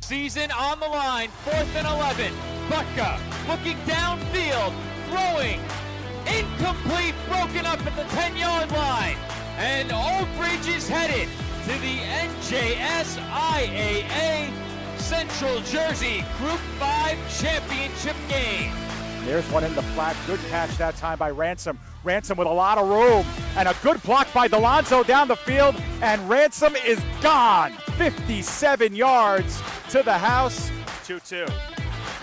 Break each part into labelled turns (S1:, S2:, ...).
S1: Season on the line, 4th and 11. Butka looking downfield, throwing, incomplete, broken up at the 10-yard line. And Oak Ridge is headed to the NYS IAA Central Jersey Group 5 Championship game.
S2: There's one in the flat. Good catch that time by Ransom. Ransom with a lot of room. And a good block by Delonzo down the field. And Ransom is gone. 57 yards to the house. 2-2.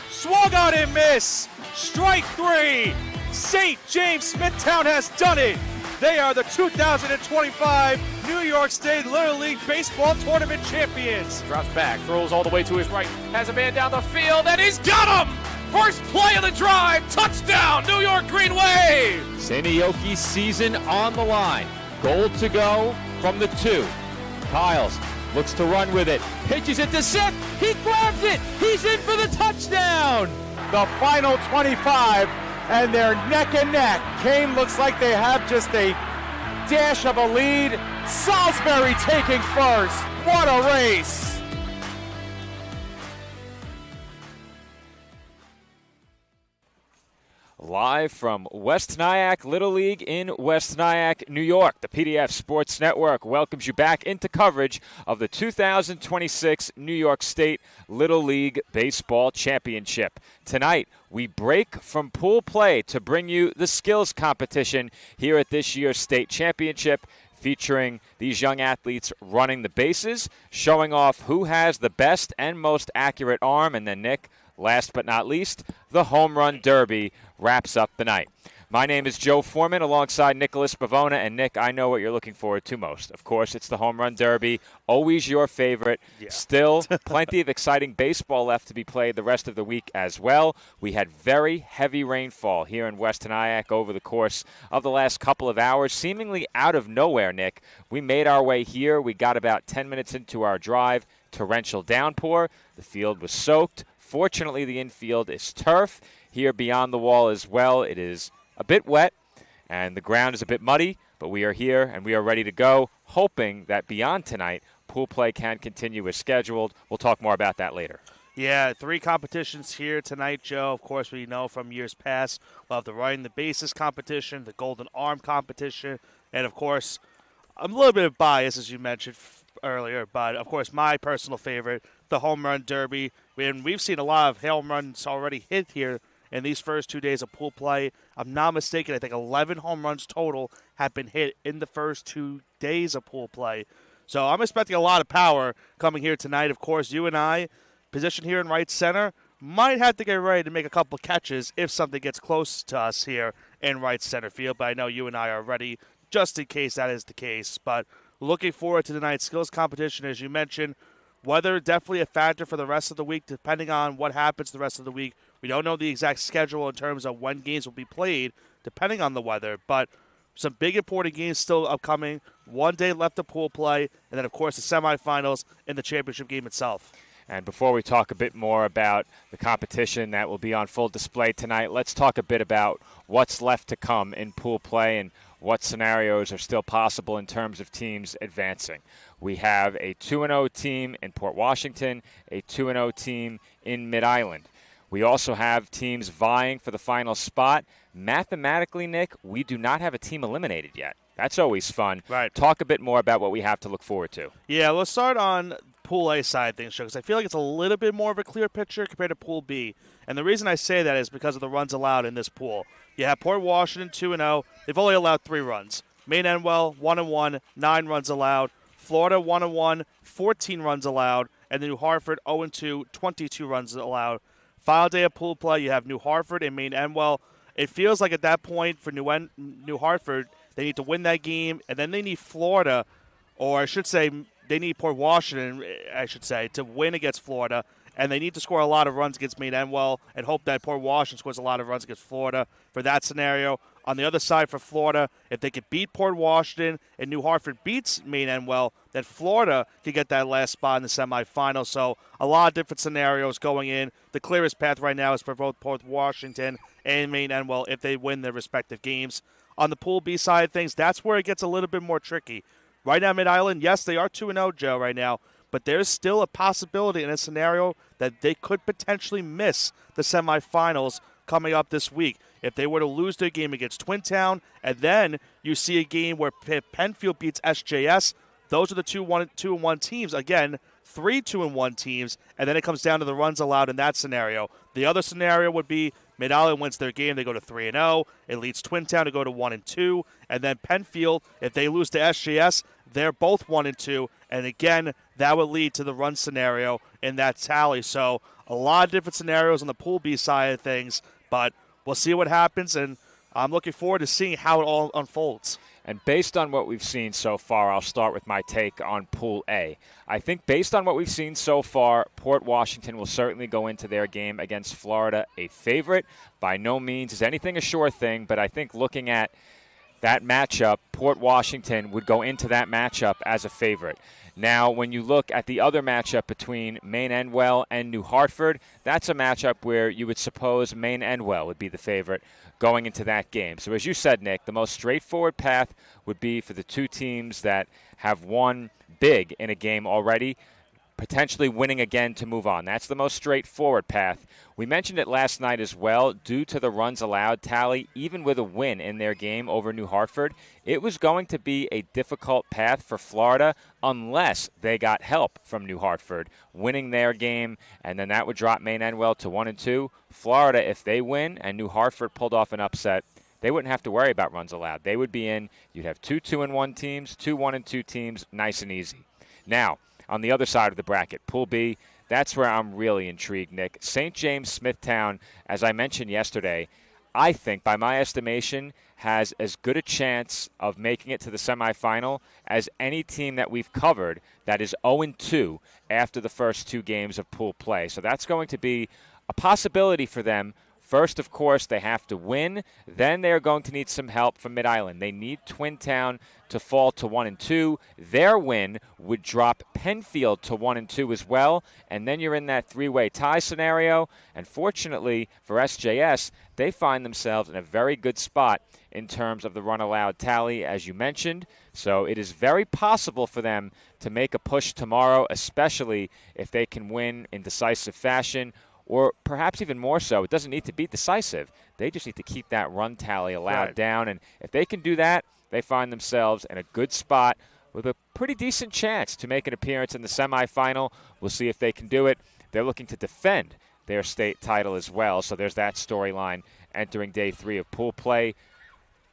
S3: Swung on and miss. Strike three. St. James Smithtown has done it. They are the 2025 New York State Little League Baseball Tournament champions.
S4: Drops back, throws all the way to his right. Has a man down the field, and he's got him! First play of the drive, touchdown, New York Green Wave!
S1: Sanioki's season on the line. Goal to go from the 2. Kyles looks to run with it. Pitches it to Sip. He grabs it. He's in for the touchdown.
S2: The final 25, and they're neck and neck. Kane looks like they have just a dash of a lead. Salisbury taking first. What a race.
S1: Live from West Nyack Little League in West Nyack, New York, the PDF Sports Network welcomes you back into coverage of the 2026 New York State Little League Baseball Championship. Tonight, we break from pool play to bring you the skills competition here at this year's state championship, featuring these young athletes running the bases, showing off who has the best and most accurate arm, and then Nick, last but not least, the Home Run Derby wraps up the night. My name is Joe Foreman alongside Nicholas Bavona, and Nick, I know what you're looking forward to most. Of course, it's the Home Run Derby, always your favorite. Yeah. Still, plenty of exciting baseball left to be played the rest of the week as well. We had very heavy rainfall here in West Nyack over the course of the last couple of hours, seemingly out of nowhere, Nick. We made our way here. We got about 10 minutes into our drive. Torrential downpour. The field was soaked. Fortunately, the infield is turf. Here beyond the wall as well, it is a bit wet, and the ground is a bit muddy, but we are here and we are ready to go, hoping that beyond tonight, pool play can continue as scheduled. We'll talk more about that later.
S3: Yeah, 3 competitions here tonight, Joe. Of course, we know from years past, we'll have the running the bases competition, the golden arm competition, and of course, I'm a little bit biased, as you mentioned earlier, but of course, my personal favorite, the Home Run Derby. And we've seen a lot of home runs already hit here in these first 2 days of pool play. I'm not mistaken, I think 11 home runs total have been hit in the first 2 days of pool play. So I'm expecting a lot of power coming here tonight. Of course, you and I, positioned here in right center, might have to get ready to make a couple catches if something gets close to us here in right center field. But I know you and I are ready just in case that is the case. But looking forward to tonight's skills competition, as you mentioned. Weather definitely a factor for the rest of the week, depending on what happens the rest of the week. We don't know the exact schedule in terms of when games will be played, depending on the weather. But some big important games still upcoming. 1 day left of pool play, and then, of course, the semifinals and the championship game itself.
S1: And before we talk a bit more about the competition that will be on full display tonight, let's talk a bit about what's left to come in pool play and what scenarios are still possible in terms of teams advancing. We have a 2-0 team in Port Washington, a 2-0 team in Mid-Island. We also have teams vying for the final spot. Mathematically, Nick, we do not have a team eliminated yet. That's always fun.
S3: Right.
S1: Talk a bit more about what we have to look forward to.
S3: Yeah, let's start on Pool A side of things, because I feel like it's a little bit more of a clear picture compared to Pool B. And the reason I say that is because of the runs allowed in this pool. You have Port Washington 2-0. They've only allowed 3 runs. Maine Enwell 1-1, 9 runs allowed. Florida 1-1, 14 runs allowed. And New Hartford 0-2, 22 runs allowed. Final day of pool play, you have New Hartford and Maine Enwell. It feels like at that point for New Hartford, they need to win that game, and then they need Florida, or I should say they need Port Washington, I should say, to win against Florida. And they need to score a lot of runs against Maine Enwell and hope that Port Washington scores a lot of runs against Florida for that scenario. On the other side for Florida, if they could beat Port Washington and New Hartford beats Maine Enwell, then Florida could get that last spot in the semifinals. So a lot of different scenarios going in. The clearest path right now is for both Port Washington and Maine Enwell if they win their respective games. On the Pool B side of things, that's where it gets a little bit more tricky. Right now, Mid-Island, yes, they are 2-0, Joe, right now. but there's still a possibility in a scenario that they could potentially miss the semifinals coming up this week. If they were to lose their game against Twin Town, and then you see a game where Penfield beats SJS, those are the 2-1 teams. Again, 3 2-1 teams, and then it comes down to the runs allowed in that scenario. The other scenario would be Mid-Island wins their game, they go to 3-0. It leads Twin Town to go to 1-2, and then Penfield, if they lose to SJS, they're both 1-2, and again, that would lead to the run scenario in that tally. So a lot of different scenarios on the Pool B side of things, but we'll see what happens, and I'm looking forward to seeing how it all unfolds.
S1: And based on what we've seen so far, I'll start with my take on Pool A. I think based on what we've seen so far, Port Washington will certainly go into their game against Florida a favorite. By no means is anything a sure thing, but I think looking at that matchup, Port Washington would go into that matchup as a favorite. Now, when you look at the other matchup between Maine Endwell and New Hartford, that's a matchup where you would suppose Maine Endwell would be the favorite going into that game. So as you said, Nick, the most straightforward path would be for the two teams that have won big in a game already, potentially winning again to move on. That's the most straightforward path. We mentioned it last night as well. Due to the runs allowed tally, even with a win in their game over New Hartford, it was going to be a difficult path for Florida unless they got help from New Hartford winning their game, and then that would drop Maine Endwell to 1-2. Florida, if they win and New Hartford pulled off an upset, they wouldn't have to worry about runs allowed. They would be in. You'd have 2 2-1 teams, 2 1-2 teams, nice and easy. Now, on the other side of the bracket, Pool B, that's where I'm really intrigued, Nick. St. James Smithtown, as I mentioned yesterday, I think, by my estimation, has as good a chance of making it to the semifinal as any team that we've covered that is 0-2 after the first 2 games of pool play. So that's going to be a possibility for them. First, of course, they have to win. Then they're going to need some help from Mid-Island. They need Twin Town to fall to 1-2. Their win would drop Penfield to 1-2 as well. And then you're in that 3-way tie scenario. And fortunately for SJS, they find themselves in a very good spot in terms of the run allowed tally, as you mentioned. So it is very possible for them to make a push tomorrow, especially if they can win in decisive fashion. Or perhaps even more so, it doesn't need to be decisive. They just need to keep that run tally allowed down. And if they can do that, they find themselves in a good spot with a pretty decent chance to make an appearance in the semifinal. We'll see if they can do it. They're looking to defend their state title as well. So there's that storyline entering Day 3 of pool play.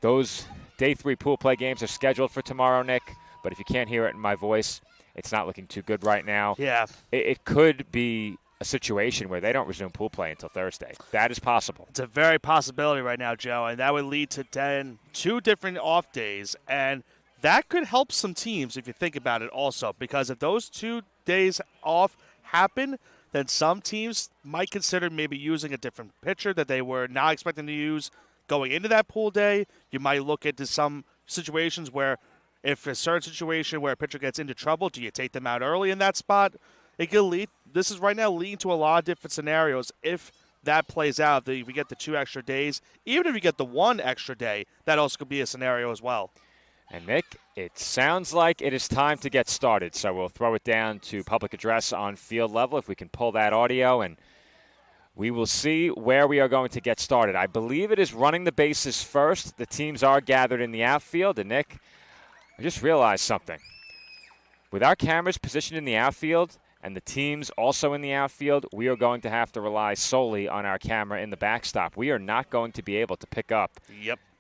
S1: Those Day 3 pool play games are scheduled for tomorrow, Nick. But if you can't hear it in my voice, it's not looking too good right now.
S3: Yeah.
S1: It could be a situation where they don't resume pool play until Thursday. That is possible.
S3: It's a very possibility right now, Joe, and that would lead to 2 different off days, and that could help some teams if you think about it also, because if those 2 days off happen, then some teams might consider maybe using a different pitcher that they were not expecting to use going into that pool day. You might look into some situations where if a certain situation where a pitcher gets into trouble, do you take them out early in that spot? It could lead. This is right now leading to a lot of different scenarios. If that plays out, if we get the 2 extra days, even if you get the 1 extra day, that also could be a scenario as well.
S1: And Nick, it sounds like it is time to get started. So we'll throw it down to public address on field level if we can pull that audio, and we will see where we are going to get started. I believe it is running the bases first. The teams are gathered in the outfield. And Nick, I just realized something. With our cameras positioned in the outfield, and the teams also in the outfield, we are going to have to rely solely on our camera in the backstop. We are not going to be able to pick up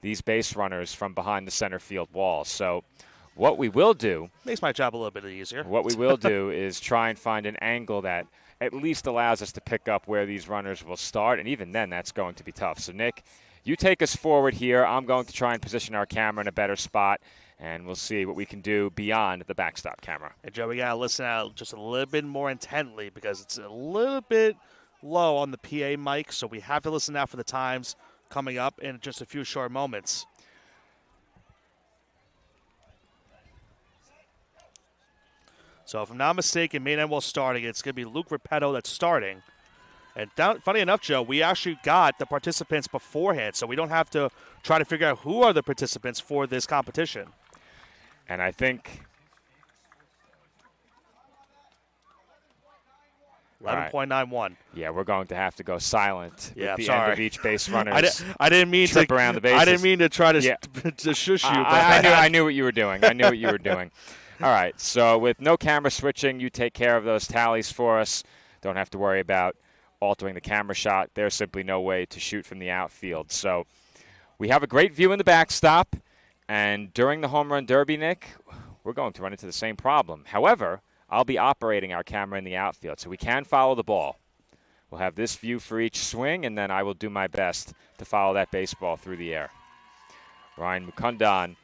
S1: these base runners from behind the center field wall. So what we will do...
S3: Makes my job a little bit easier.
S1: What we will do is try and find an angle that at least allows us to pick up where these runners will start, and even then that's going to be tough. So, Nick, you take us forward here. I'm going to try and position our camera in a better spot, and we'll see what we can do beyond the backstop camera.
S3: And, Joe, we got to listen out just a little bit more intently because it's a little bit low on the PA mic, so we have to listen out for the times coming up in just a few short moments. So if I'm not mistaken, Maine Endwell starting. It's going to be Luke Repetto that's starting. And funny enough, Joe, we actually got the participants beforehand, so we don't have to try to figure out who are the participants for this competition.
S1: And I think
S3: 11.91.
S1: Yeah, we're going to have to go silent
S3: Yeah,
S1: at the
S3: sorry.
S1: end of each base runner's
S3: I didn't mean
S1: trip
S3: to
S1: around the bases.
S3: I didn't mean to try to,
S1: Yeah.
S3: to shush you. But
S1: I knew what you were doing. I knew what you were doing. All right, so with no camera switching, you take care of those tallies for us. Don't have to worry about altering the camera shot. There's simply no way to shoot from the outfield. So we have a great view in the backstop, and during the home run derby, Nick, we're going to run into the same problem. However, I'll be operating our camera in the outfield, so we can follow the ball. We'll have this view for each swing, and then I will do my best to follow that baseball through the air. Ryan Mukundan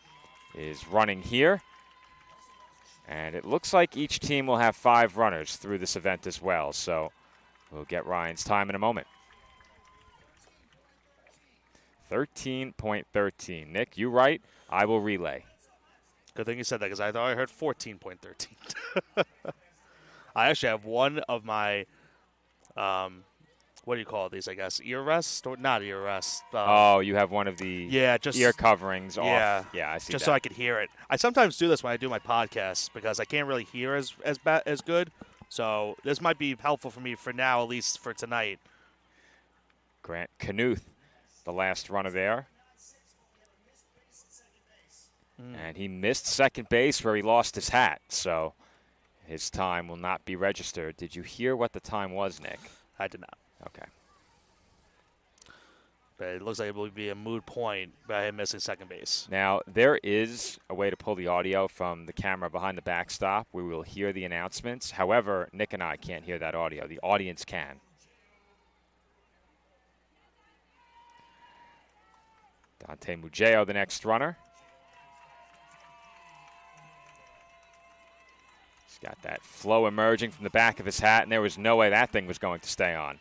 S1: is running here, and it looks like each team will have 5 runners through this event as well, so we'll get Ryan's time in a moment. 13.13. Nick, you right. I will relay.
S3: Good thing you said that because I thought I heard 14.13. I actually have one of my, what do you call these, I guess, ear rests? Or not ear rests.
S1: You have one of the
S3: just
S1: ear coverings
S3: yeah,
S1: off. Yeah, I see
S3: just
S1: that.
S3: so I could hear it. I sometimes do this when I do my podcasts because I can't really hear as good. So this might be helpful for me for now, at least for tonight.
S1: Grant Knuth, the last runner there. And he missed second base where he lost his hat, so his time will not be registered. Did you hear what the time was, Nick?
S3: I did not.
S1: Okay.
S3: But it looks like it will be a moot point by him missing second base.
S1: Now, there is a way to pull the audio from the camera behind the backstop. We will hear the announcements. However, Nick and I can't hear that audio. The audience can. Dante Mugeo, the next runner. He's got that flow emerging from the back of his hat, and there was no way that thing was going to stay on.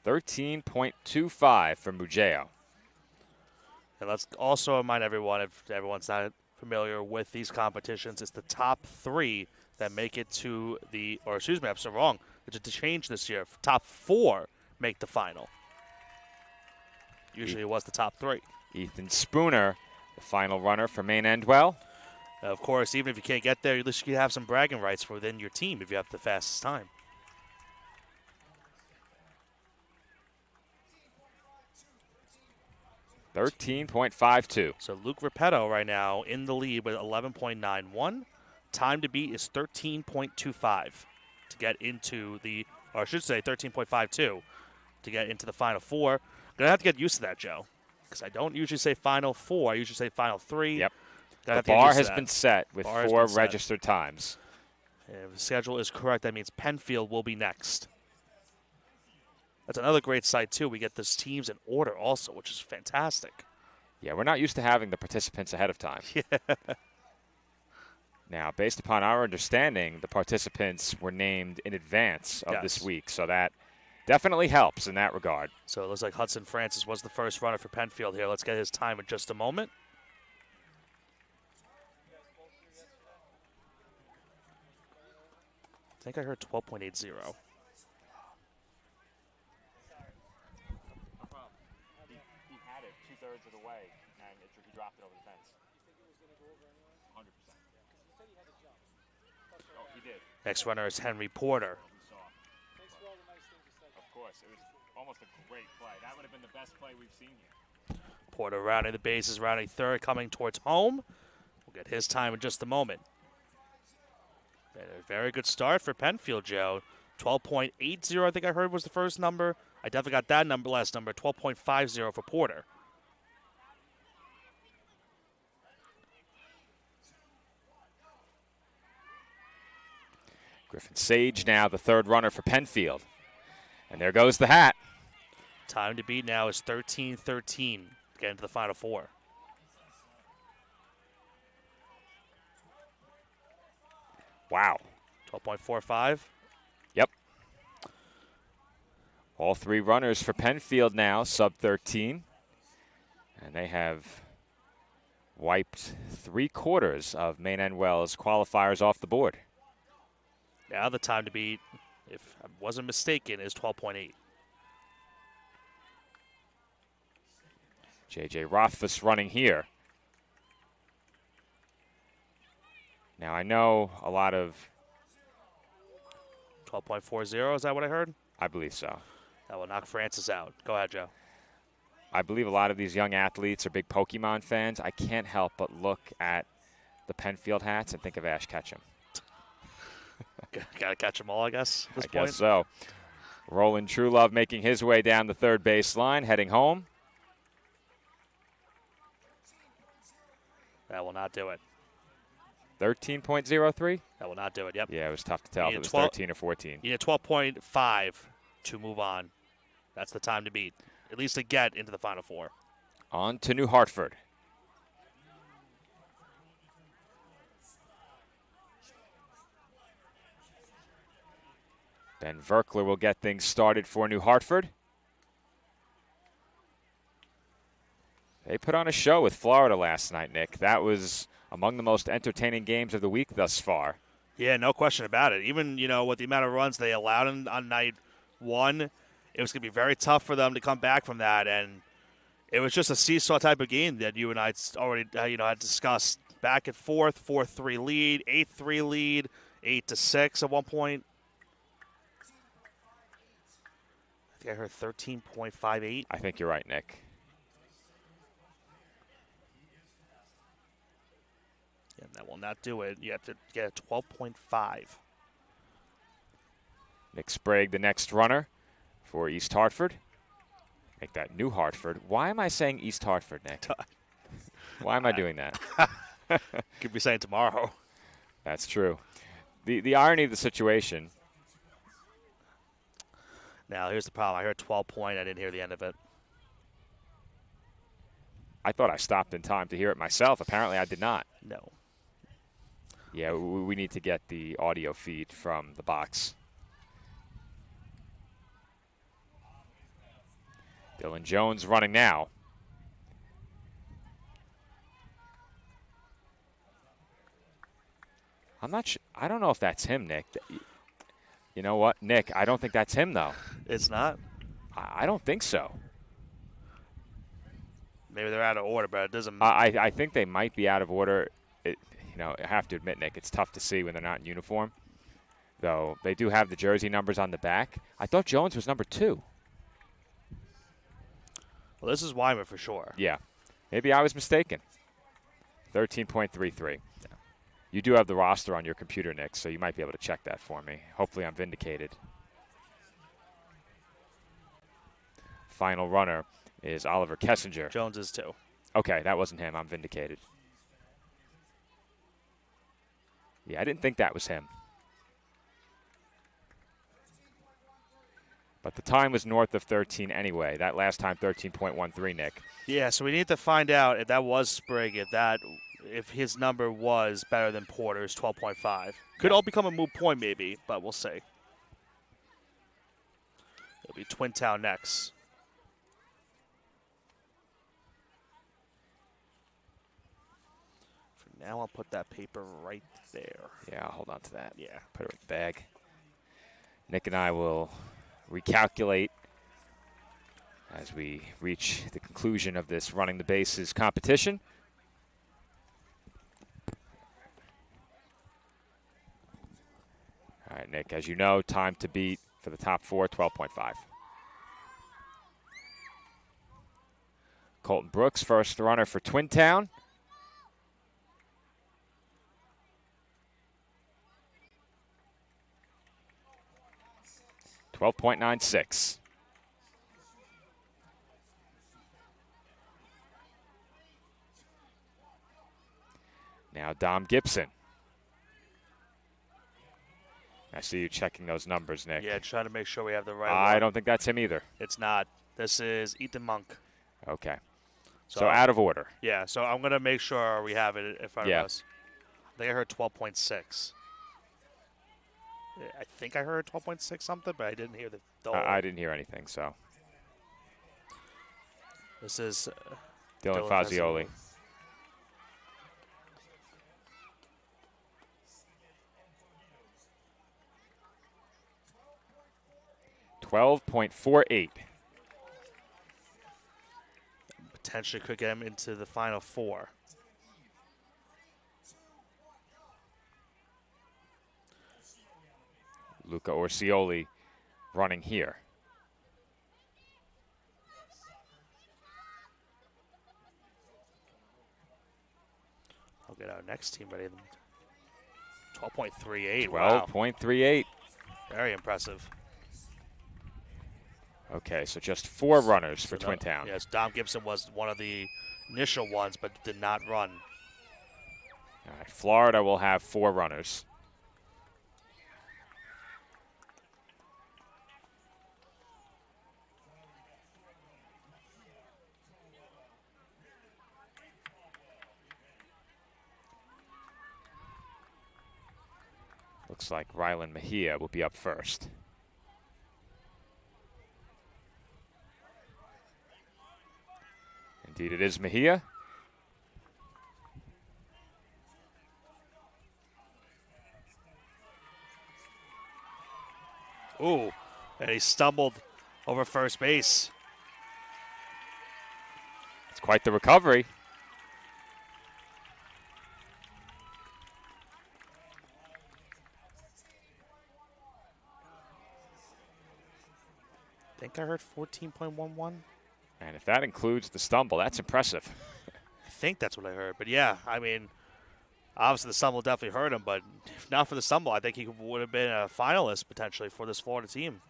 S1: .25 for Mugeo.
S3: And let's also remind everyone, if everyone's not familiar with these competitions, it's the top 3 that make it to the, or excuse me, I'm so wrong. It's to change this year. Top 4 make the final. Usually it was the top 3.
S1: Ethan Spooner, the final runner for Maine Endwell.
S3: Of course, even if you can't get there, at least you can have some bragging rights for within your team if you have the fastest time.
S1: .52.
S3: So Luke Repetto right now in the lead with 11.91. Time to beat is 13.25 to get into the, or I should say 13.52 to get into the Final Four. I'm going to have to get used to that, Joe, because I don't usually say Final Four. I usually say Final 3.
S1: Yep. The bar has been set with 4 registered times.
S3: And if the schedule is correct, that means Penfield will be next. That's another great site, too. We get those teams in order also, which is fantastic.
S1: Yeah, we're not used to having the participants ahead of time.
S3: Yeah.
S1: Now, based upon our understanding, the participants were named in advance of this week, so that definitely helps in that regard.
S3: So it looks like Hudson Francis was the first runner for Penfield here. Let's get his time in just a moment. I think I heard 12.80.
S1: He had it 2/3 of the way, and he dropped it over the fence. 100%. Oh, he did.
S3: Next runner is Henry Porter.
S1: Of course, it was almost a great play. That would have been the best play we've seen here.
S3: Porter rounding the bases, rounding third, coming towards home. We'll get his time in just a moment. And a very good start for Penfield, Joe. 12.80, I think I heard was the first number. I definitely got that number, last number, 12.50 for Porter.
S1: Griffin Sage now the third runner for Penfield. And there goes the hat.
S3: Time to beat now is 13-13 to get into the Final Four.
S1: Wow.
S3: 12.45.
S1: Yep. All 3 runners for Penfield now, sub-13. And they have wiped 3/4 of Maine Endwell's qualifiers off the board.
S3: Now the time to beat, if I wasn't mistaken, is 12.8.
S1: J.J. Rothfuss running here. Now, I know a lot of,
S3: 12.40, is that what I heard?
S1: I believe so.
S3: That will knock Francis out. Go ahead, Joe.
S1: I believe a lot of these young athletes are big Pokemon fans. I can't help but look at the Penfield hats and think of Ash Ketchum.
S3: Got to catch them all, I guess, at this
S1: I
S3: point.
S1: guess so. Roland Truelove making his way down the third base line, heading home.
S3: That will not do it.
S1: 13.03?
S3: That will not do it, yep.
S1: Yeah, it was tough to tell if
S3: You
S1: it
S3: need
S1: was
S3: 12
S1: 13 or 14.
S3: You need 12.5 to move on. That's the time to beat, at least to get into the Final Four.
S1: On to New Hartford. Ben Verkler will get things started for New Hartford. They put on a show with Florida last night, Nick. That was among the most entertaining games of the week thus far.
S3: Yeah, no question about it. Even, with the amount of runs they allowed on night one, it was going to be very tough for them to come back from that. And it was just a seesaw type of game that you and I already, had discussed. Back and forth, 4-3 lead, 8-3 lead, 8-6 at one point. I think I heard 13.58.
S1: I think you're right, Nick.
S3: And that will not do it. You have to get a 12.5.
S1: Nick Sprague, the next runner for East Hartford. Make that New Hartford. Why am I saying East Hartford, Nick? Why am I doing that?
S3: Could be saying tomorrow.
S1: That's true. The irony of the situation.
S3: Now, here's the problem. I heard 12 point. I didn't hear the end of it.
S1: I thought I stopped in time to hear it myself. Apparently, I did not.
S3: No.
S1: Yeah, we need to get the audio feed from the box. Dylan Jones running now. I'm not sure. I don't know if that's him, Nick. You know what, Nick? I don't think that's him, though.
S3: It's not?
S1: I don't think so.
S3: Maybe they're out of order, but it doesn't
S1: matter. I think they might be out of order. I have to admit, Nick, it's tough to see when they're not in uniform. Though they do have the jersey numbers on the back. I thought Jones was number 2.
S3: Well, this is Wyman for sure.
S1: Yeah. Maybe I was mistaken. 13.33. Yeah. You do have the roster on your computer, Nick, so you might be able to check that for me. Hopefully I'm vindicated. Final runner is Oliver Kessinger.
S3: Jones is 2.
S1: Okay, that wasn't him. I'm vindicated. Yeah, I didn't think that was him. But the time was north of 13 anyway. That last time, 13.13, Nick.
S3: Yeah, so we need to find out if that was Sprague, if his number was better than Porter's 12.5. Could all become a moot point maybe, but we'll see. It'll be Twin Town next. For now, I'll put that paper right there.
S1: Yeah, I'll hold on to that.
S3: Yeah.
S1: Put it in the bag. Nick and I will recalculate as we reach the conclusion of this running the bases competition. All right, Nick, as you know, time to beat for the top 4, 12.5. Colton Brooks, first runner for Twin Town. .96. Now Dom Gibson. I see you checking those numbers, Nick.
S3: Yeah, trying to make sure we have the right
S1: I
S3: one.
S1: don't think that's him either.
S3: It's not. This is Ethan Monk.
S1: Okay. So out of order.
S3: Yeah, so I'm going to make sure we have it in front of us. I think I heard 12.6. I think I heard 12.6 something, but I didn't hear the
S1: I didn't hear anything, so.
S3: This is
S1: Dylan Fazioli. .48.
S3: Potentially could get him into the Final Four.
S1: Luca Orsioli running here.
S3: I'll get our next team ready. 12.38. Wow.
S1: 12.38.
S3: Very impressive.
S1: Okay, so just 4 runners for Twin Town.
S3: Yes, Dom Gibson was one of the initial ones, but did not run.
S1: All right, Florida will have 4 runners. Looks like Rylan Mejia will be up first. Indeed, it is Mejia.
S3: Ooh, and he stumbled over first base.
S1: It's quite the recovery.
S3: I think I heard 14.11.
S1: And if that includes the stumble, that's impressive.
S3: I think that's what I heard. But yeah, I mean, obviously the stumble definitely hurt him, but if not for the stumble, I think he would have been a finalist potentially for this Florida team.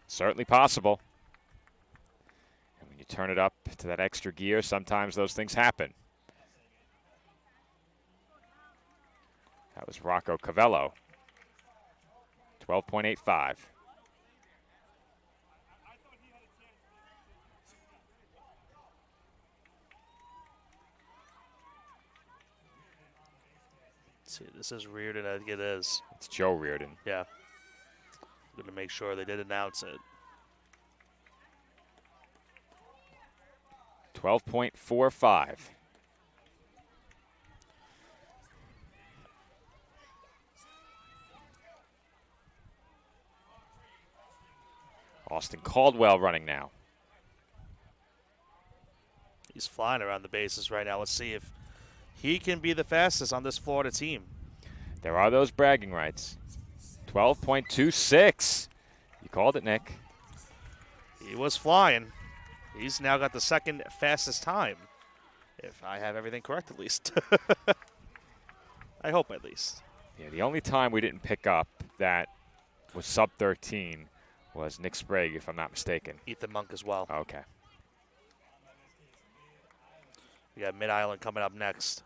S1: Certainly possible. And when you turn it up to that extra gear, sometimes those things happen. That was Rocco Cavello. 12.85.
S3: See, this is Reardon. I think it is.
S1: It's Joe Reardon.
S3: Yeah. I'm going to make sure they did announce it.
S1: 12.45. Austin Caldwell running now.
S3: He's flying around the bases right now. Let's see if he can be the fastest on this Florida team.
S1: There are those bragging rights. 12.26. You called it, Nick.
S3: He was flying. He's now got the second fastest time, if I have everything correct at least. I hope at least.
S1: Yeah, the only time we didn't pick up that was sub 13 was Nick Sprague, if I'm not mistaken.
S3: Ethan Monk as well.
S1: Okay.
S3: We got Mid-Island coming up next.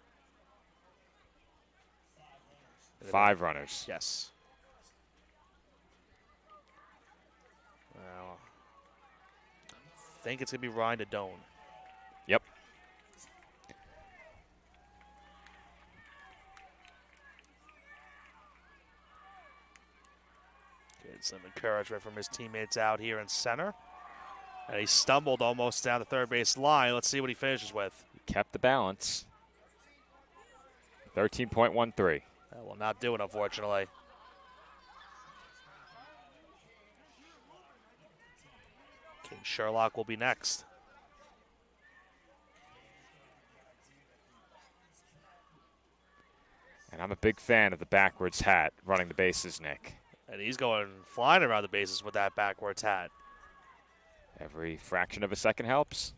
S1: 5 runners.
S3: Yes. Well, I think it's going to be Ryan Dodone.
S1: Yep.
S3: Get some encouragement from his teammates out here in center. And he stumbled almost down the third base line. Let's see what he finishes with.
S1: He kept the balance. 13.13.
S3: That will not do it, unfortunately. King Sherlock will be next.
S1: And I'm a big fan of the backwards hat running the bases, Nick.
S3: And he's going flying around the bases with that backwards hat.
S1: Every fraction of a second helps.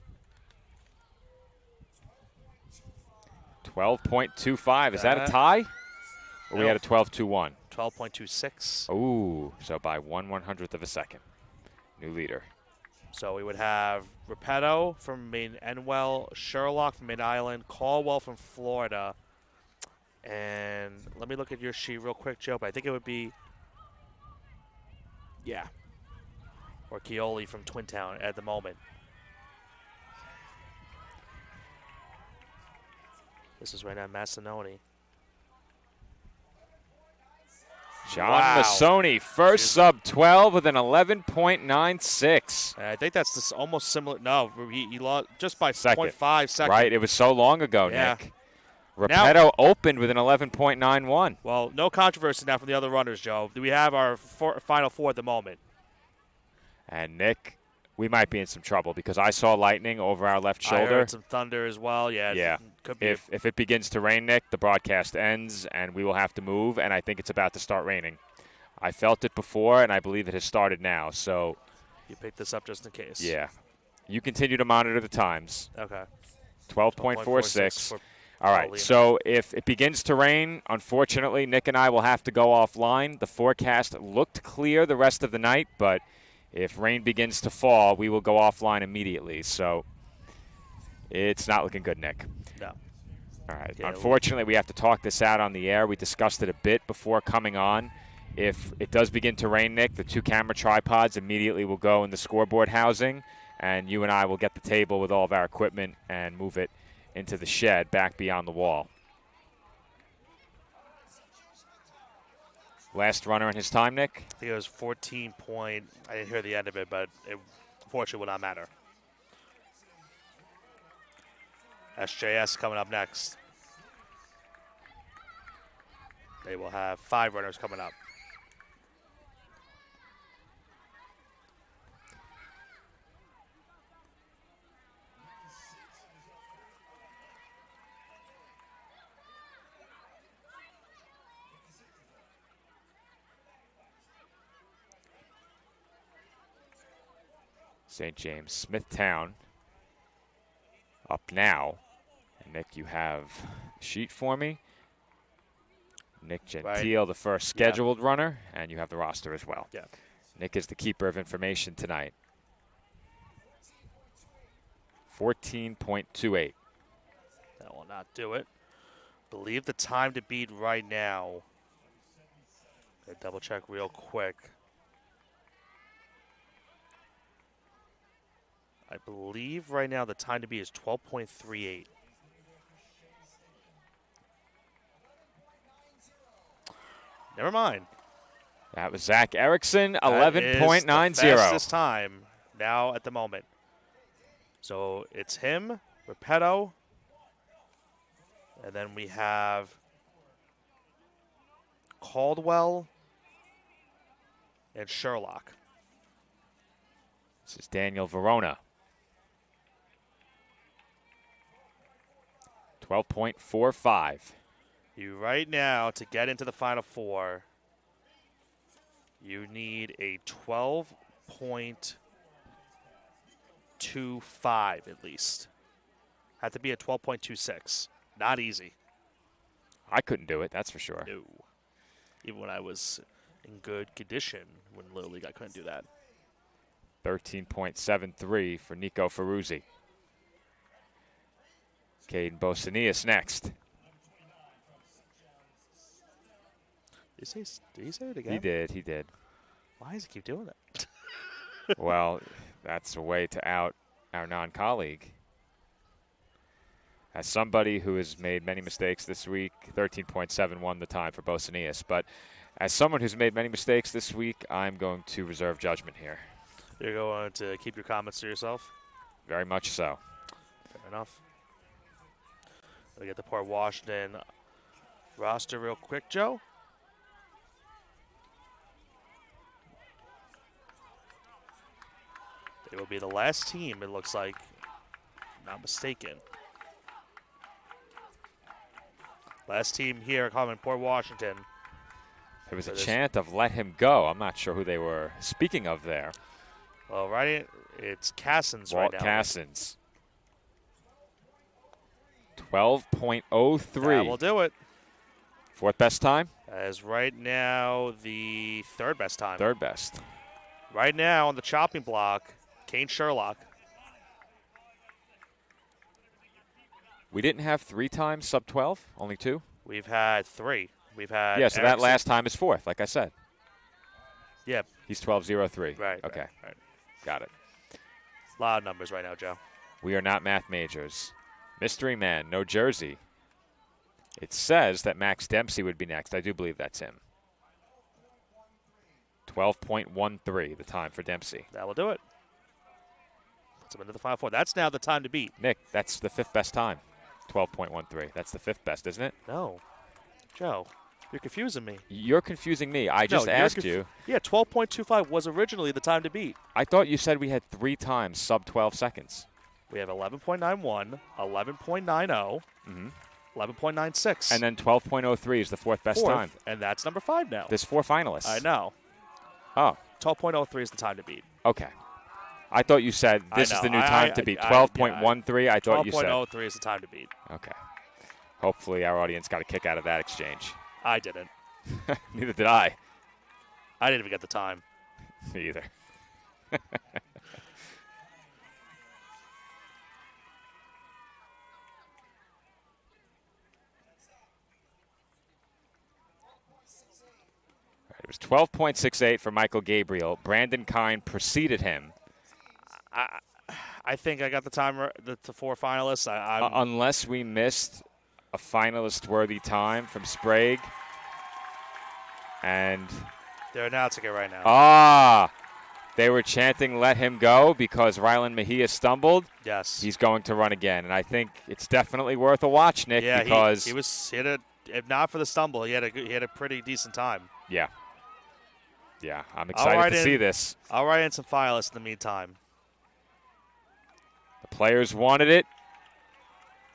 S1: 12.25. Is that a tie? Or we had a 12.21?
S3: 12.26.
S1: Ooh, so by 1/100th of a second. New leader.
S3: So we would have Repetto from Maine, Enwell, Sherlock from Mid-Island, Caldwell from Florida. And let me look at your sheet real quick, Joe, but I think it would be, yeah, or Chioli from Twin Town at the moment. This is right now Massanoni.
S1: John Massoni, first sub 12 with an 11.96.
S3: And I think that's this almost similar. No, he lost just by
S1: Second.
S3: 0.5 seconds.
S1: Right, it was so long ago,
S3: Yeah.
S1: Nick. Repetto opened with an 11.91.
S3: Well, no controversy now from the other runners, Joe. We have our final 4 at the moment.
S1: And Nick, we might be in some trouble because I saw lightning over our left shoulder.
S3: I heard some thunder as well. Yeah.
S1: Yeah.
S3: Could be
S1: If it begins to rain, Nick, the broadcast ends and we will have to move, and I think it's about to start raining. I felt it before, and I believe it has started now. So
S3: You picked this up just in case.
S1: yeah, you continue to monitor the times.
S3: Okay.
S1: 12.46.
S3: for
S1: All right,
S3: Paulina.
S1: so if it begins to rain, unfortunately, Nick and I will have to go offline. The forecast looked clear the rest of the night, but if rain begins to fall, we will go offline immediately. So it's not looking good, Nick.
S3: No.
S1: All right.
S3: Yeah,
S1: Unfortunately, we have to talk this out on the air. We discussed it a bit before coming on. If it does begin to rain, Nick, the 2 camera tripods immediately will go in the scoreboard housing, and you and I will get the table with all of our equipment and move it into the shed back beyond the wall. Last runner in his time, Nick?
S3: I think it was 14 point. I didn't hear the end of it, but it unfortunately will not matter. SJS coming up next. They will have 5 runners coming up.
S1: St. James, Smithtown up now. And Nick, you have a sheet for me. Nick Gentile, the first scheduled runner, and you have the roster as well.
S3: Yeah.
S1: Nick is the keeper of information tonight. 14.28.
S3: That will not do it. Believe the time to beat right now. Gotta double check real quick. I believe right now the time to beat is 12.38. Never mind.
S1: That was Zach Erickson,
S3: That is
S1: 11.90.
S3: the fastest time now at the moment. So it's him, Repetto, and then we have Caldwell and Sherlock.
S1: This is Daniel Verona. 12.45.
S3: You right now, to get into the Final Four, you need a 12.25 at least. Have to be a 12.26. Not easy.
S1: I couldn't do it, that's for sure.
S3: No. Even when I was in good condition when Little League, I couldn't do that.
S1: 13.73 for Nico Ferruzzi. Caden Bosanias next.
S3: Did he say it again?
S1: He did.
S3: Why does he keep doing that?
S1: Well, that's a way to out our non-colleague. As somebody who has made many mistakes this week, 13.71 the time for Bosanias. But as someone who's made many mistakes this week, I'm going to reserve judgment here.
S3: You're going to keep your comments to yourself?
S1: Very much so.
S3: Fair enough. We get the Port Washington roster real quick, Joe. They will be the last team, it looks like, not mistaken. Last team here coming, Port Washington.
S1: There was a chant of let him go. I'm not sure who they were speaking of there.
S3: Well, right, it's Cassins
S1: Walt
S3: right now.
S1: Cassins. 12.03.
S3: That will do it.
S1: Fourth best time?
S3: As right now the third best time.
S1: Third best.
S3: Right now on the chopping block, Kane Sherlock.
S1: We didn't have 3 times sub 12, only 2?
S3: We've had 3. We've had
S1: Yeah, so that last time is fourth, like I said.
S3: Yep.
S1: He's 12.03.
S3: Right.
S1: Okay.
S3: Right.
S1: Got it.
S3: A lot of numbers right now, Joe.
S1: We are not math majors. Mystery man, no jersey. It says that Max Dempsey would be next. I do believe that's him. 12.13, the time for Dempsey.
S3: That will do it. Puts him into the Final Four. That's now the time to beat.
S1: Nick, that's the 5th best time. 12.13. That's the 5th best, isn't it?
S3: No. Joe, you're confusing me.
S1: You're confusing me. I just asked you.
S3: Yeah, 12.25 was originally the time to beat.
S1: I thought you said we had 3 times sub 12 seconds.
S3: We have 11.91, 11.90, 11.96.
S1: And then 12.03 is the fourth best time.
S3: And that's number 5 now.
S1: There's 4 finalists.
S3: I know.
S1: Oh.
S3: 12.03 is the time to beat.
S1: Okay. I thought you said this is the new time to beat. 12.13, I thought you said.
S3: 12.03 is the time to beat.
S1: Okay. Hopefully our audience got a kick out of that exchange.
S3: I didn't.
S1: Neither did I.
S3: I didn't even get the time.
S1: Me either. It was 12.68 for Michael Gabriel. Brandon Kine preceded him.
S3: I think I got the time, the 4 finalists.
S1: Unless we missed a finalist-worthy time from Sprague. And
S3: they're announcing it right
S1: they
S3: now.
S1: were chanting "Let him go" because Rylan Mejia stumbled.
S3: Yes.
S1: He's going to run again, and I think it's definitely worth a watch, Nick.
S3: Yeah,
S1: because
S3: he had a, if not for the stumble, he had a pretty decent time.
S1: Yeah. Yeah, I'm excited to see this.
S3: I'll write in some finalists in the meantime.
S1: The players wanted it.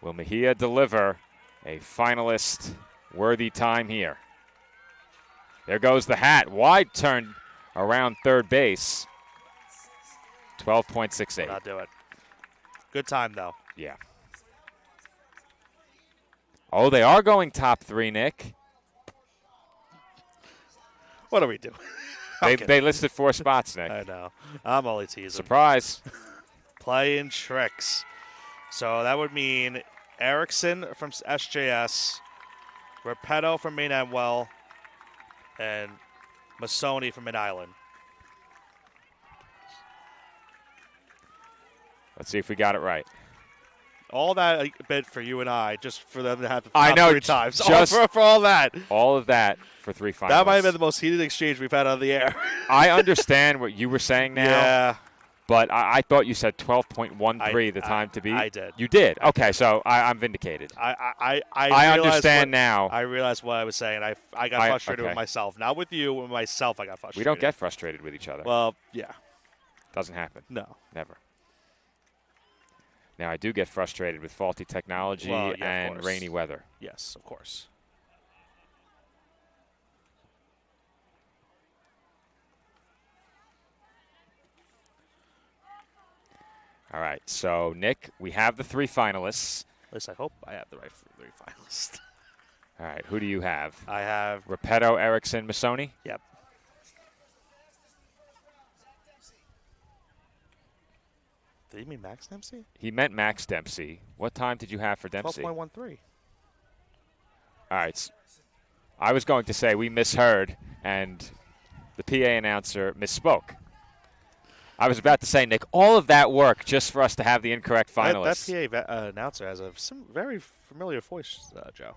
S1: Will Mejia deliver a finalist-worthy time here? There goes the hat. Wide turn around third base. 12.68.
S3: Not do it. Good time, though.
S1: Yeah. Oh, they are going top 3, Nick.
S3: What are we doing?
S1: They listed 4 spots, Nick.
S3: I know. I'm only teasing.
S1: Surprise.
S3: Playing tricks. So that would mean Erickson from SJS, Repetto from Maine Amwell, and Masoni from Mid-Island.
S1: Let's see if we got it right.
S3: All that a bit for you and I, just for them to have the
S1: I know,
S3: 3 times.
S1: just
S3: for all that.
S1: All of that for 3 finalists.
S3: That might have been the most heated exchange we've had on the air.
S1: I understand what you were saying now.
S3: Yeah.
S1: But I thought you said 12.13 the time to beat.
S3: I did.
S1: You did? Okay, so I'm vindicated.
S3: I
S1: understand now.
S3: I realized what I was saying. I got frustrated with myself. Not with you, with myself I got frustrated.
S1: We don't get frustrated with each other.
S3: Well, yeah.
S1: Doesn't happen.
S3: No.
S1: Never. Now, I do get frustrated with faulty technology and rainy weather.
S3: Yes, of course.
S1: All right, so, Nick, we have the 3 finalists.
S3: At least I hope I have the right 3 finalists.
S1: All right, who do you have?
S3: I have
S1: Repetto, Erickson, Masoni?
S3: Yep. Did he mean Max Dempsey?
S1: He meant Max Dempsey. What time did you have for Dempsey?
S3: 12.13.
S1: All right. I was going to say we misheard, and the PA announcer misspoke. I was about to say, Nick, all of that work just for us to have the incorrect finalists.
S3: That PA announcer has a very familiar voice, Joe.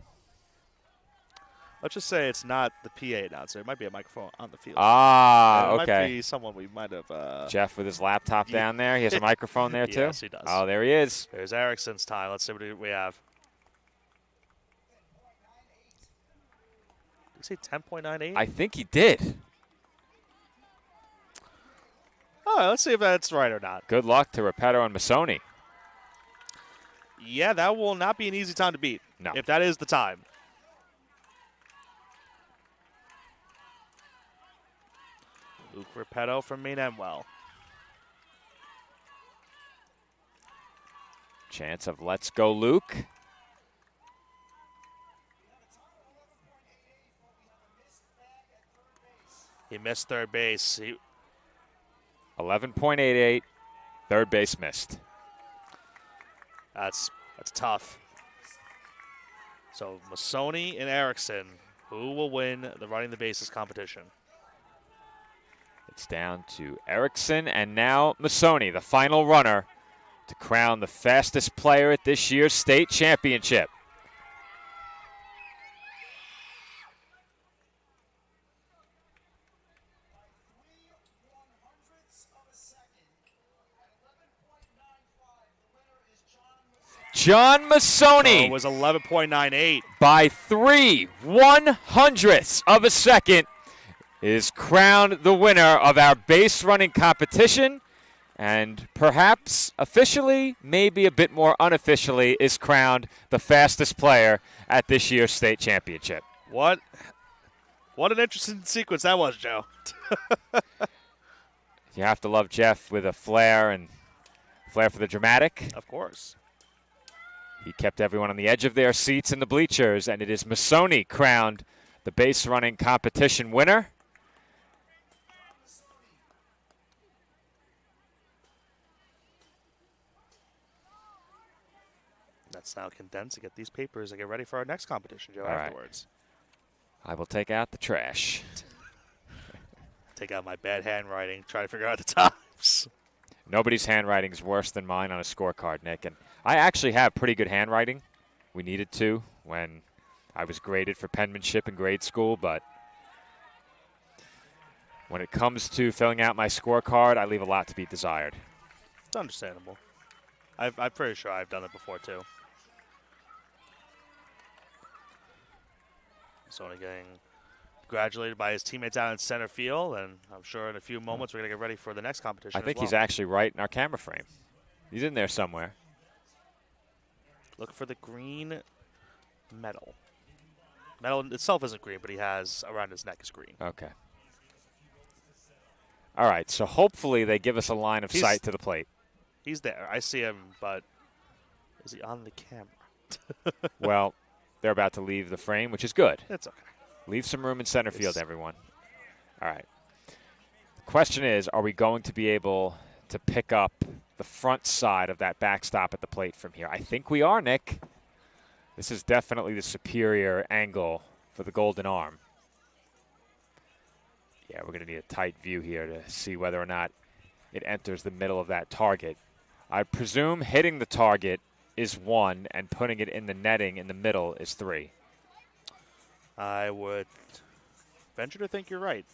S3: Let's just say it's not the PA announcer. It might be a microphone on the field.
S1: Okay.
S3: It might be someone we might have.
S1: Jeff with his laptop down there. He has a microphone there, too?
S3: Yes, he does.
S1: Oh, there he is.
S3: There's Erickson's time. Let's see what we have. Did he say 10.98?
S1: I think he did.
S3: Oh, let's see if that's right or not.
S1: Good luck to Repetto and Masoni.
S3: Yeah, that will not be an easy time to beat.
S1: No.
S3: If that is the time. Luke Repetto from Maine Amwell.
S1: Chance of let's go, Luke.
S3: He missed third base.
S1: 11.88. Third base missed.
S3: That's tough. So Masoni and Erickson, who will win the running the bases competition?
S1: It's down to Erickson and now Masoni, the final runner, to crown the fastest player at this year's state championship. John Masoni
S3: It was 11.98.
S1: by 3/100ths of a second is crowned the winner of our base running competition. and perhaps officially, maybe a bit more unofficially, is crowned the fastest player at this year's state championship.
S3: What an interesting sequence that was, Joe.
S1: You have to love Jeff with a flair for the dramatic.
S3: Of course.
S1: He kept everyone on the edge of their seats in the bleachers, and it is Masoni crowned the base running competition winner.
S3: Let's now condense to get these papers and get ready for our next competition, Joe,
S1: All right.
S3: afterwards.
S1: I will take out the trash.
S3: Take out my bad handwriting, try to figure out the times.
S1: Nobody's handwriting is worse than mine on a scorecard, Nick. And I actually have pretty good handwriting. We needed to when I was graded for penmanship in grade school, but when it comes to filling out my scorecard, I leave a lot to be desired.
S3: It's understandable. I'm pretty sure I've done it before, too. Sony getting congratulated by his teammates out in center field, and I'm sure in a few moments we're going to get ready for the next competition.
S1: I think he's actually right in our camera frame. He's in there somewhere.
S3: Look for the green medal. Medal itself isn't green, but he has around his neck is green.
S1: Okay. All right, so hopefully they give us a line of sight to the plate.
S3: He's there. I see him, but is he on the camera?
S1: Well, they're about to leave the frame, which is good.
S3: It's okay.
S1: Leave some room in center field, everyone. All right. The question is, are we going to be able to pick up the front side of that backstop at the plate from here? I think we are, Nick. This is definitely the superior angle for the golden arm. Yeah, we're going to need a tight view here to see whether or not it enters the middle of that target. I presume hitting the target is 1 and putting it in the netting in the middle is 3.
S3: I would venture to think you're right.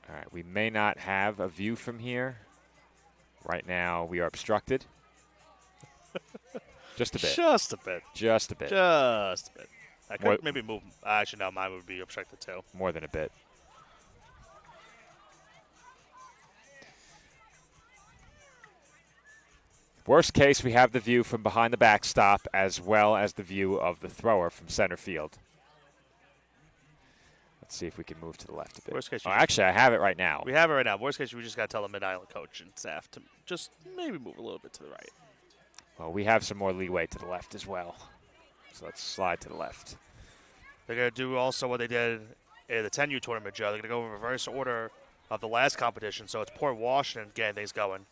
S1: All right, we may not have a view from here. Right now, we are obstructed. Just a bit.
S3: Just a bit.
S1: Just a bit.
S3: Just a bit. I could maybe move. Actually, no, mine would be obstructed too.
S1: More than a bit. Worst case, we have the view from behind the backstop as well as the view of the thrower from center field. Let's see if we can move to the left a bit.
S3: Worst case,
S1: actually, I have it right now.
S3: We have it right now. Worst case, we just got to tell the Mid-Island coach and staff to just maybe move a little bit to the right.
S1: Well, we have some more leeway to the left as well. So let's slide to the left.
S3: They're going to do also what they did in the 10U tournament, Joe. They're going to go in reverse order of the last competition. So it's Port Washington getting things going.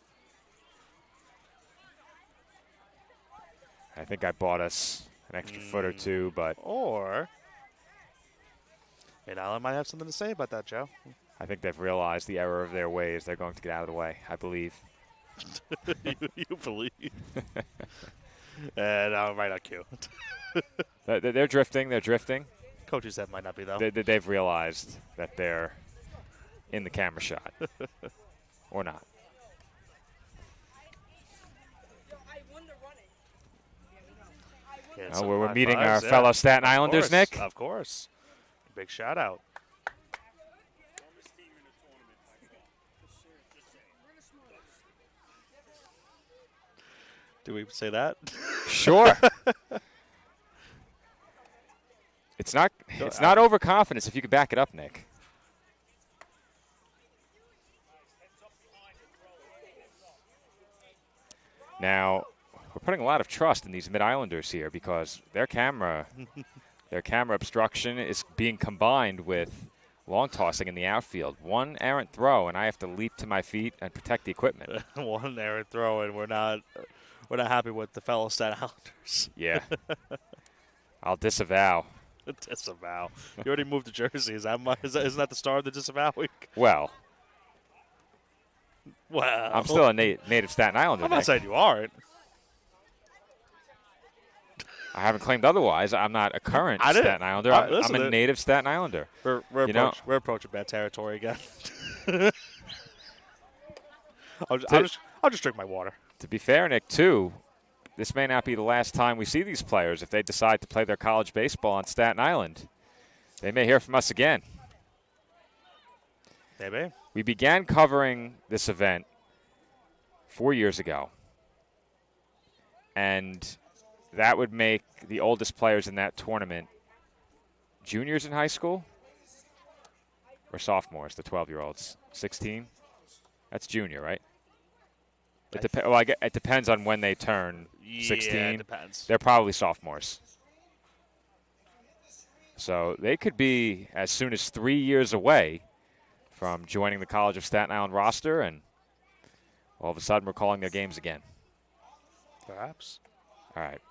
S1: I think I bought us an extra foot or two, but...
S3: Or Mid-Island might have something to say about that, Joe.
S1: I think they've realized the error of their ways. They're going to get out of the way, I believe.
S3: you believe. And I'm right on cue.
S1: They're drifting. They're drifting.
S3: Coach's head might not be, though.
S1: They've realized that they're in the camera shot. Or not. We're meeting our fellow Staten Islanders, Nick.
S3: Of course. Big shout out. Do we say that?
S1: Sure. It's not overconfidence if you could back it up, Nick. Now, we're putting a lot of trust in these Mid-Islanders here because their camera obstruction is being combined with long tossing in the outfield. One errant throw, and I have to leap to my feet and protect the equipment.
S3: One errant throw, and we're not happy with the fellow Staten Islanders.
S1: Yeah. I'll disavow.
S3: Disavow. You already moved to Jersey. Isn't that the start of the disavowing?
S1: Well. I'm still a native Staten Islander.
S3: I'm not saying you aren't.
S1: I haven't claimed otherwise. I'm not a current Staten Islander. I'm a native Staten Islander.
S3: We're approaching bad territory again. I'll just drink my water.
S1: To be fair, Nick, too, this may not be the last time we see these players. If they decide to play their college baseball on Staten Island, they may hear from us again.
S3: Maybe.
S1: We began covering this event 4 years ago. And that would make the oldest players in that tournament juniors in high school or sophomores, the 12-year-olds. 16? That's junior, right? It depends on when they turn 16.
S3: Yeah, it depends.
S1: They're probably sophomores. So they could be as soon as 3 years away from joining the College of Staten Island roster, and all of a sudden we're calling their games again.
S3: Perhaps.
S1: All right.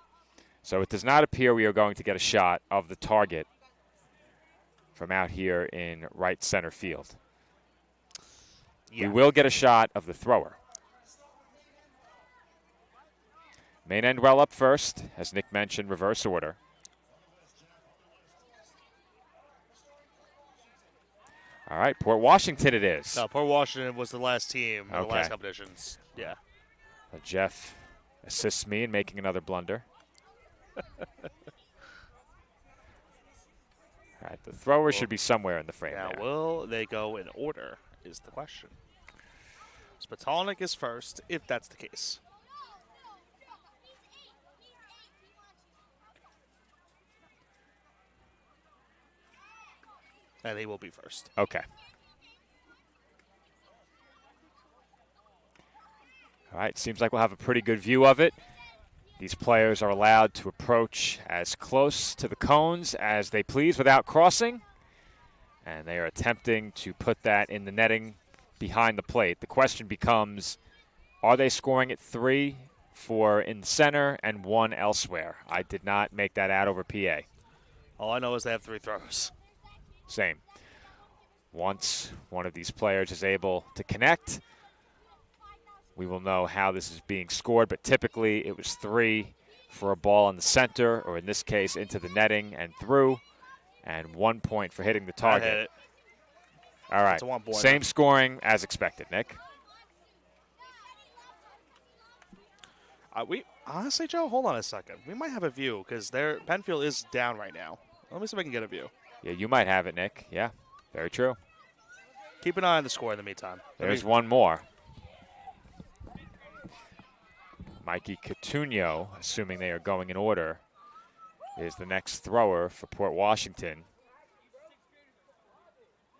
S1: So it does not appear we are going to get a shot of the target from out here in right center field.
S3: Yeah.
S1: We will get a shot of the thrower. Main end well up first, as Nick mentioned, reverse order. All right, Port Washington it is.
S3: No, Port Washington was the last team in the
S1: Okay.
S3: last competitions. Yeah.
S1: Jeff assists me in making another blunder. All right, the thrower should be somewhere in the frame
S3: Now,
S1: there.
S3: will they go in order is the question. Spatolnik is first, if that's the case. And he will be first.
S1: Okay. All right, seems like we'll have a pretty good view of it. These players are allowed to approach as close to the cones as they please without crossing. And they are attempting to put that in the netting behind the plate. The question becomes, are they scoring at 3 for in the center and 1 elsewhere? I did not make that out over PA.
S3: All I know is they have 3 throws.
S1: Same. Once one of these players is able to connect, we will know how this is being scored, but typically it was 3 for a ball in the center, or in this case into the netting and through, and 1 point for hitting the target.
S3: I hit it.
S1: All right,
S3: That's a 1 point.
S1: same scoring as expected, Nick.
S3: Honestly, Joe, hold on a second. We might have a view because Penfield is down right now. Let me see if I can get a view.
S1: Yeah, you might have it, Nick. Yeah, very true.
S3: Keep an eye on the score in the meantime.
S1: There's one more. Mikey Coutinho, assuming they are going in order, is the next thrower for Port Washington.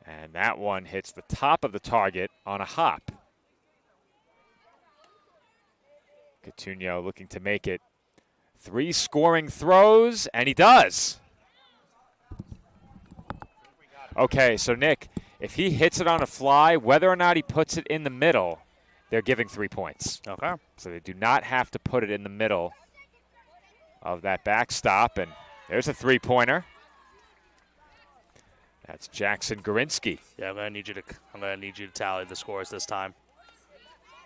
S1: And that one hits the top of the target on a hop. Coutinho looking to make it 3 scoring throws, and he does. Okay, so Nick, if he hits it on a fly, whether or not he puts it in the middle, they're giving 3 points.
S3: Okay.
S1: So they do not have to put it in the middle of that backstop, and there's a 3-pointer. That's Jackson Gorinsky.
S3: Yeah, I'm gonna need you to tally the scores this time.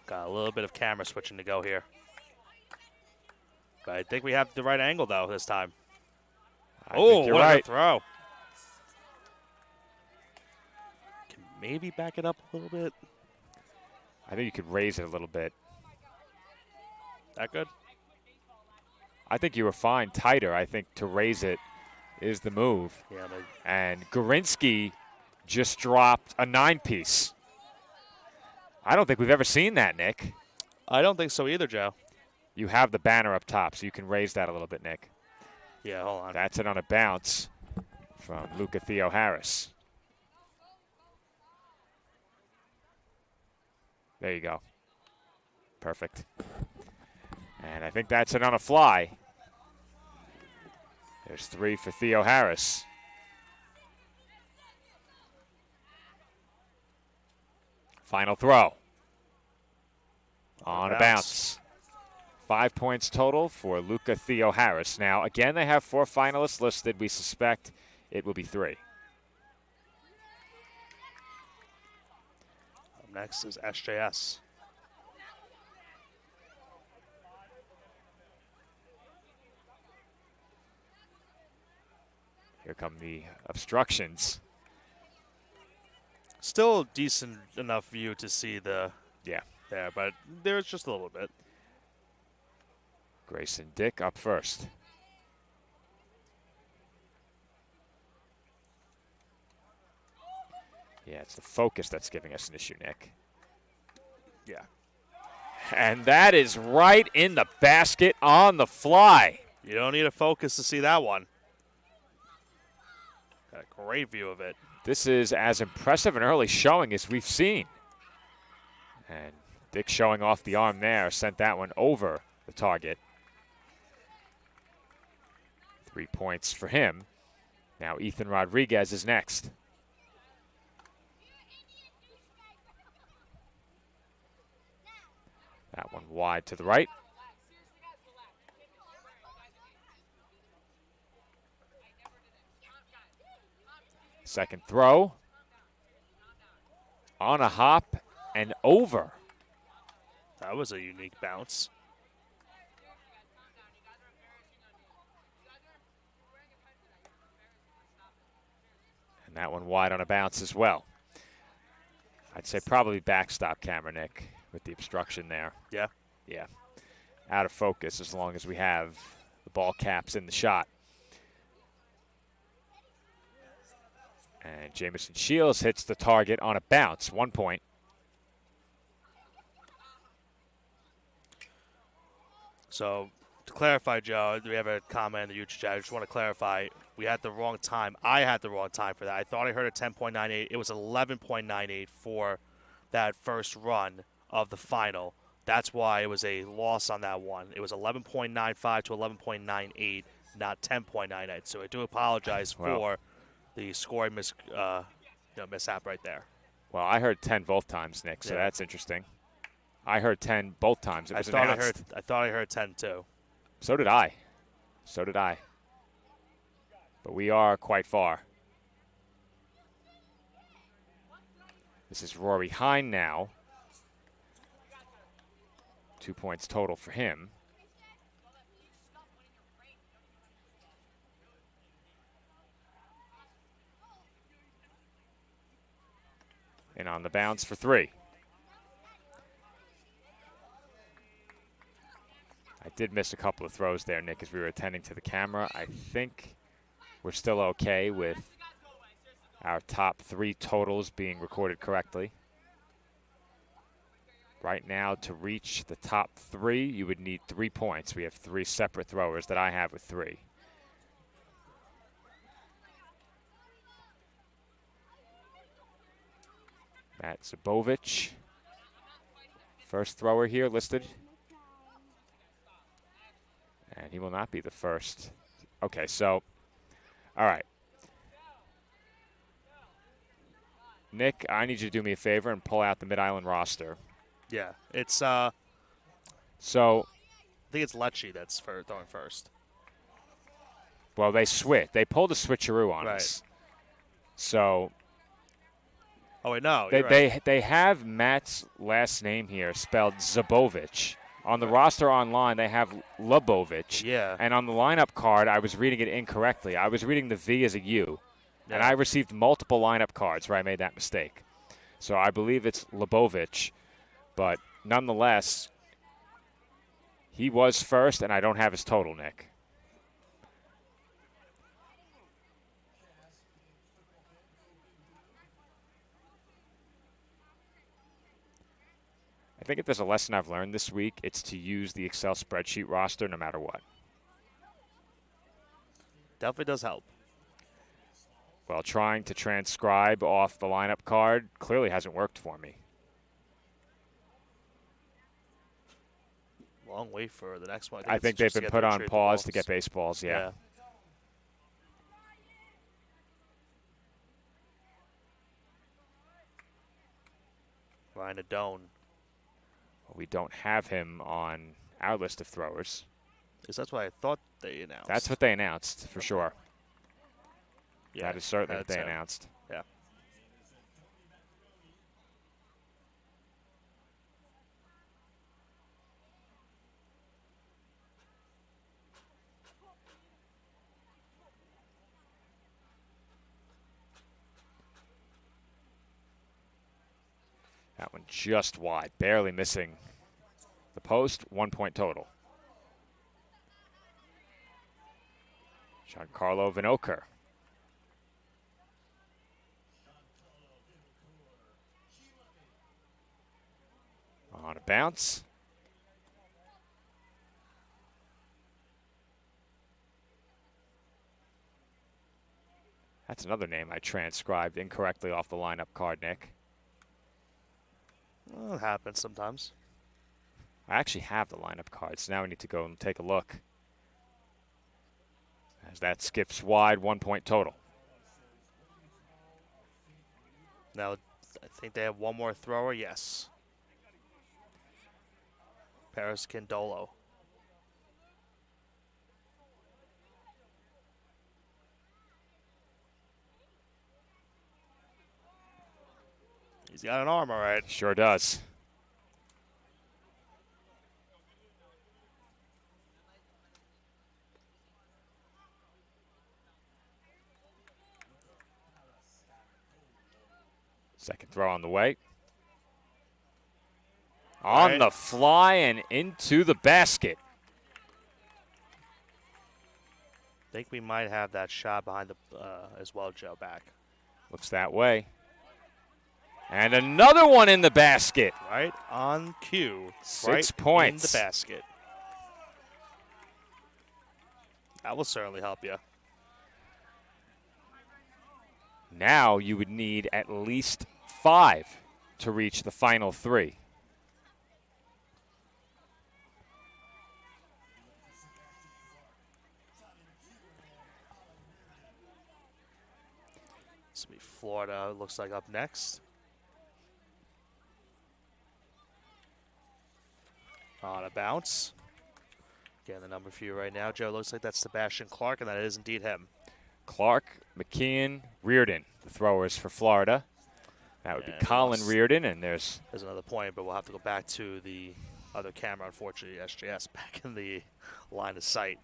S3: Got a little bit of camera switching to go here. But I think we have the right angle though this time.
S1: I think you're
S3: what a
S1: right.
S3: throw! Can maybe back it up a little bit.
S1: I think you could raise it a little bit.
S3: That good?
S1: I think you were fine tighter. I think to raise it is the move.
S3: Yeah, but
S1: And Gorinsky just dropped a 9-piece. I don't think we've ever seen that, Nick.
S3: I don't think so either, Joe.
S1: You have the banner up top, so you can raise that a little bit, Nick.
S3: Yeah, hold on.
S1: That's it on a bounce from Luca Theo Harris. There you go. Perfect. And I think that's it on a fly. There's 3 for Theo Harris. Final throw. On a bounce. 5 points total for Luca Theo Harris. Now, again, they have 4 finalists listed. We suspect it will be 3.
S3: Up next is SJS.
S1: Here come the obstructions.
S3: Still decent enough view to see the
S1: Yeah.
S3: there, but there's just a little bit.
S1: Grayson Dick up first. Yeah, it's the focus that's giving us an issue, Nick.
S3: Yeah.
S1: And that is right in the basket on the fly.
S3: You don't need a focus to see that one. Got a great view of it.
S1: This is as impressive an early showing as we've seen. And Dick showing off the arm there, sent that one over the target. 3 points for him. Now Ethan Rodriguez is next. That one wide to the right. Second throw. On a hop and over.
S3: That was a unique bounce.
S1: And that one wide on a bounce as well. I'd say probably backstop camera, Nick, with the obstruction there.
S3: Yeah.
S1: Yeah. Out of focus as long as we have the ball caps in the shot. And Jamison Shields hits the target on a bounce, 1 point.
S3: So, to clarify, Joe, we have a comment in the YouTube chat. I just want to clarify. We had the wrong time. I had the wrong time for that. I thought I heard a 10.98. It was 11.98 for that first run of the final. That's why it was a loss on that one. It was 11.95 to 11.98, not 10.98. So I do apologize for the scoring mishap right there.
S1: Well, I heard 10 both times, Nick, so that's interesting. I heard 10 both times. It was announced.
S3: I thought I heard 10 too.
S1: So did I. So did I. But we are quite far. This is Rory Hine now. 2 points total for him. And on the bounce for 3. I did miss a couple of throws there, Nick, as we were attending to the camera. I think we're still okay with our top 3 totals being recorded correctly. Right now, to reach the top 3, you would need 3 points. We have 3 separate throwers that I have with 3. Matt Zabovich, first thrower here listed. And he will not be the first. Okay, so, all right. Nick, I need you to do me a favor and pull out the Mid-Island roster.
S3: Yeah, it's
S1: So,
S3: I think it's Lecce that's throwing first.
S1: well, they pulled a switcheroo on us. So,
S3: oh wait, no,
S1: they have Matt's last name here spelled Zabovich. On the roster online, they have Lubovich.
S3: Yeah.
S1: And on the lineup card, I was reading it incorrectly. I was reading the V as a U. Yeah. And I received multiple lineup cards where I made that mistake. So I believe it's Lubovich. But nonetheless, he was first, and I don't have his total, Nick. I think if there's a lesson I've learned this week, it's to use the Excel spreadsheet roster no matter what.
S3: Definitely does help.
S1: Well, trying to transcribe off the lineup card clearly hasn't worked for me.
S3: Long wait for the next one.
S1: I think they've been put on pause to get baseballs, yeah.
S3: Ryan Adone.
S1: We don't have him on our list of throwers.
S3: Because that's what I thought they announced.
S1: That's what they announced, for sure.
S3: Yeah,
S1: that is certainly what they announced.
S3: Yeah.
S1: That one just wide, barely missing the post, 1 point total. Giancarlo Vinokur. On a bounce. That's another name I transcribed incorrectly off the lineup card, Nick.
S3: Well, it happens sometimes.
S1: I actually have the lineup cards. Now we need to go and take a look. As that skips wide, 1 point total.
S3: Now, I think they have one more thrower. Yes. Paris Kindolo. He's got an arm, all right.
S1: Sure does. Second throw on the way. On the fly and into the basket.
S3: I think we might have that shot behind the as well, Joe, back.
S1: Looks that way. And another one in the basket.
S3: Right on cue.
S1: 6
S3: right
S1: points.
S3: in the basket. That will certainly help you.
S1: Now you would need at least 5 to reach the final 3.
S3: This will be Florida, looks like, up next. On a bounce. Again, the number for you right now, Joe, looks like that's Sebastian Clark, and that is indeed him.
S1: Clark, McKeon, Reardon, the throwers for Florida. That would be Colin Reardon, and there's
S3: another point, but we'll have to go back to the other camera, unfortunately, SJS, back in the line of sight.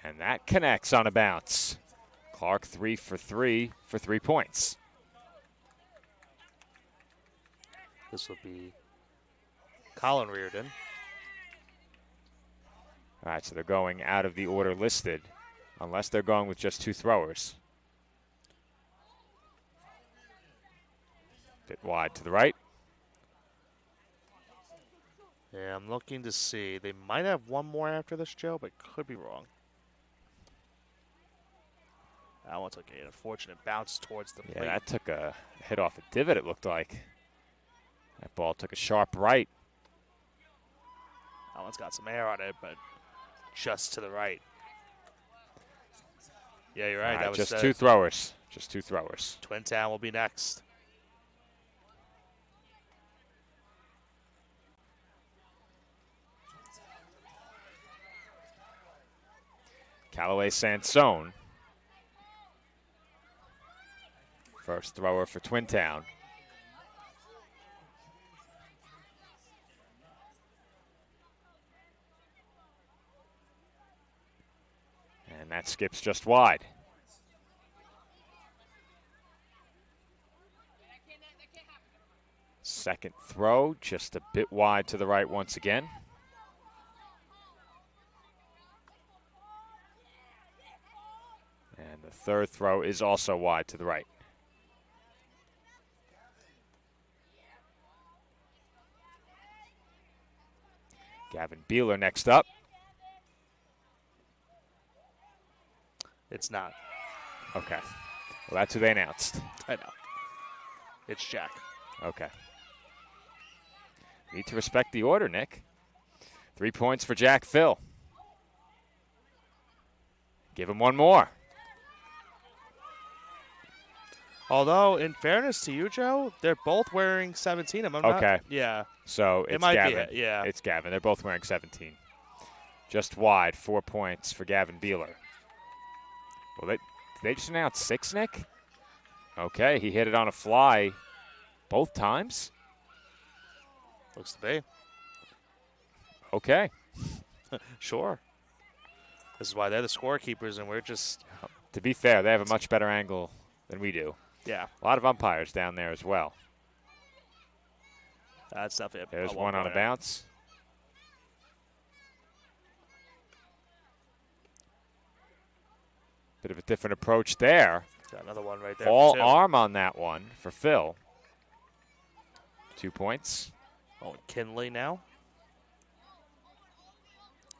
S1: and that connects on a bounce. Clark 3 for 3 for 3 points.
S3: This will be Colin Reardon.
S1: All right, so they're going out of the order listed, unless they're going with just 2 throwers. Bit wide to the right.
S3: Yeah, I'm looking to see. They might have one more after this, Joe, but could be wrong. That one took an unfortunate bounce towards the plate.
S1: Yeah, that took a hit off a divot, it looked like. That ball took a sharp right.
S3: That one's got some air on it, but just to the right. Yeah, you're right. That was
S1: just 2 throwers. Just 2 throwers.
S3: Twin Town will be next.
S1: Callaway Sansone. First thrower for Twin Town. And that skips just wide. Second throw, just a bit wide to the right once again. And the third throw is also wide to the right. Gavin Beeler next up.
S3: It's not.
S1: Okay. Well, that's who they announced.
S3: I know. It's Jack.
S1: Okay. Need to respect the order, Nick. 3 points for Jack Phil. Give him one more.
S3: Although, in fairness to you, Joe, they're both wearing 17.
S1: Okay.
S3: Yeah.
S1: So it's
S3: it might
S1: Gavin.
S3: Be it, yeah.
S1: It's Gavin. They're both wearing 17. Just wide, 4 points for Gavin Beeler. Well, did they just announce 6, Nick? Okay, he hit it on a fly both times.
S3: Looks to be.
S1: Okay.
S3: Sure. This is why they're the scorekeepers, and we're just...
S1: To be fair, they have a much better angle than we do.
S3: Yeah.
S1: A lot of umpires down there as well.
S3: That's definitely
S1: There's one on a bounce. Bit of a different approach there.
S3: Got another one right there.
S1: All arm on that one for Phil. 2 points.
S3: Oh, Kinley now.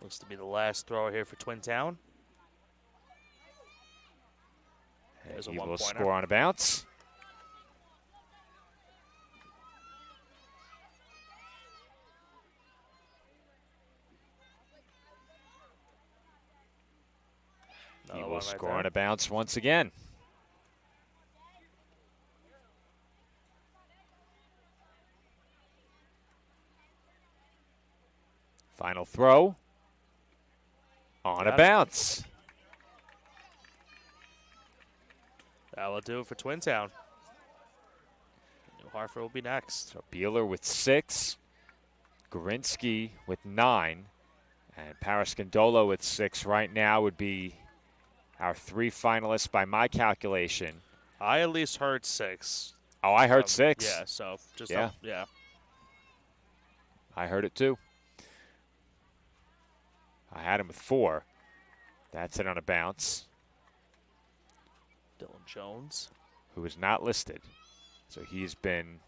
S3: Looks to be the last thrower here for Twin Town. There's a
S1: He will
S3: one-pointer.
S1: score on a bounce. He will score on a bounce once again. Final throw on a bounce.
S3: That will do it for Twin Town. New Hartford will be next.
S1: So Beeler with 6, Gorinsky with 9, and Parascandolo with 6 right now would be our 3 finalists by my calculation.
S3: I at least heard 6.
S1: Oh, I heard 6.
S3: Yeah, so just
S1: yeah. I heard it too. I had him with 4. That's it on a bounce.
S3: Dylan Jones,
S1: who is not listed. So he's been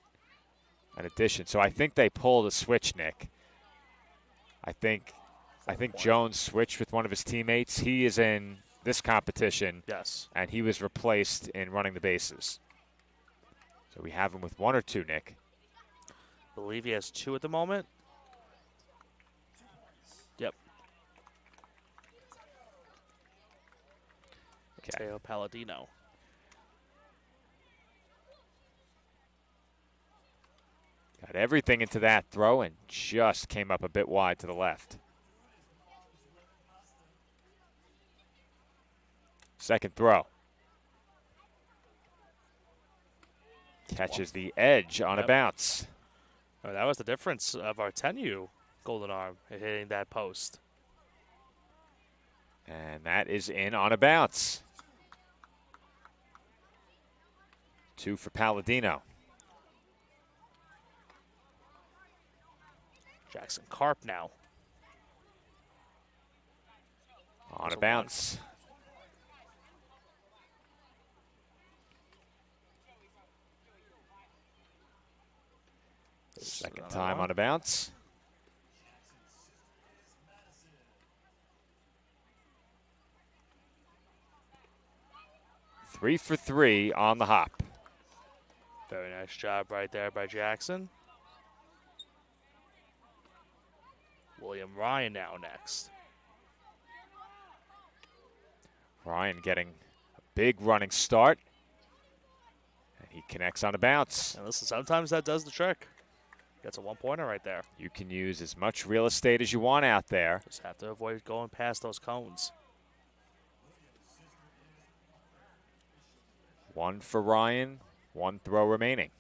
S1: an addition. So I think they pulled a switch, Nick. I think Jones switched with one of his teammates. He is in this competition.
S3: Yes.
S1: And he was replaced in running the bases. So we have him with 1 or 2, Nick.
S3: I believe he has 2 at the moment. Yep.
S1: Okay.
S3: Mateo Palladino.
S1: Got everything into that throw and just came up a bit wide to the left. Second throw. Catches the edge on a bounce.
S3: Oh, that was the difference of our 10U Golden Arm hitting that post.
S1: And that is in on a bounce. 2 for Palladino.
S3: Jackson Karp now.
S1: On a bounce. Second time on a bounce. Three for 3 on the hop.
S3: Very nice job right there by Jackson. William Ryan now next.
S1: Ryan getting a big running start. And he connects on a bounce.
S3: And listen, sometimes that does the trick. Gets a 1-pointer right there.
S1: You can use as much real estate as you want out there.
S3: Just have to avoid going past those cones.
S1: 1 for Ryan, 1 throw remaining.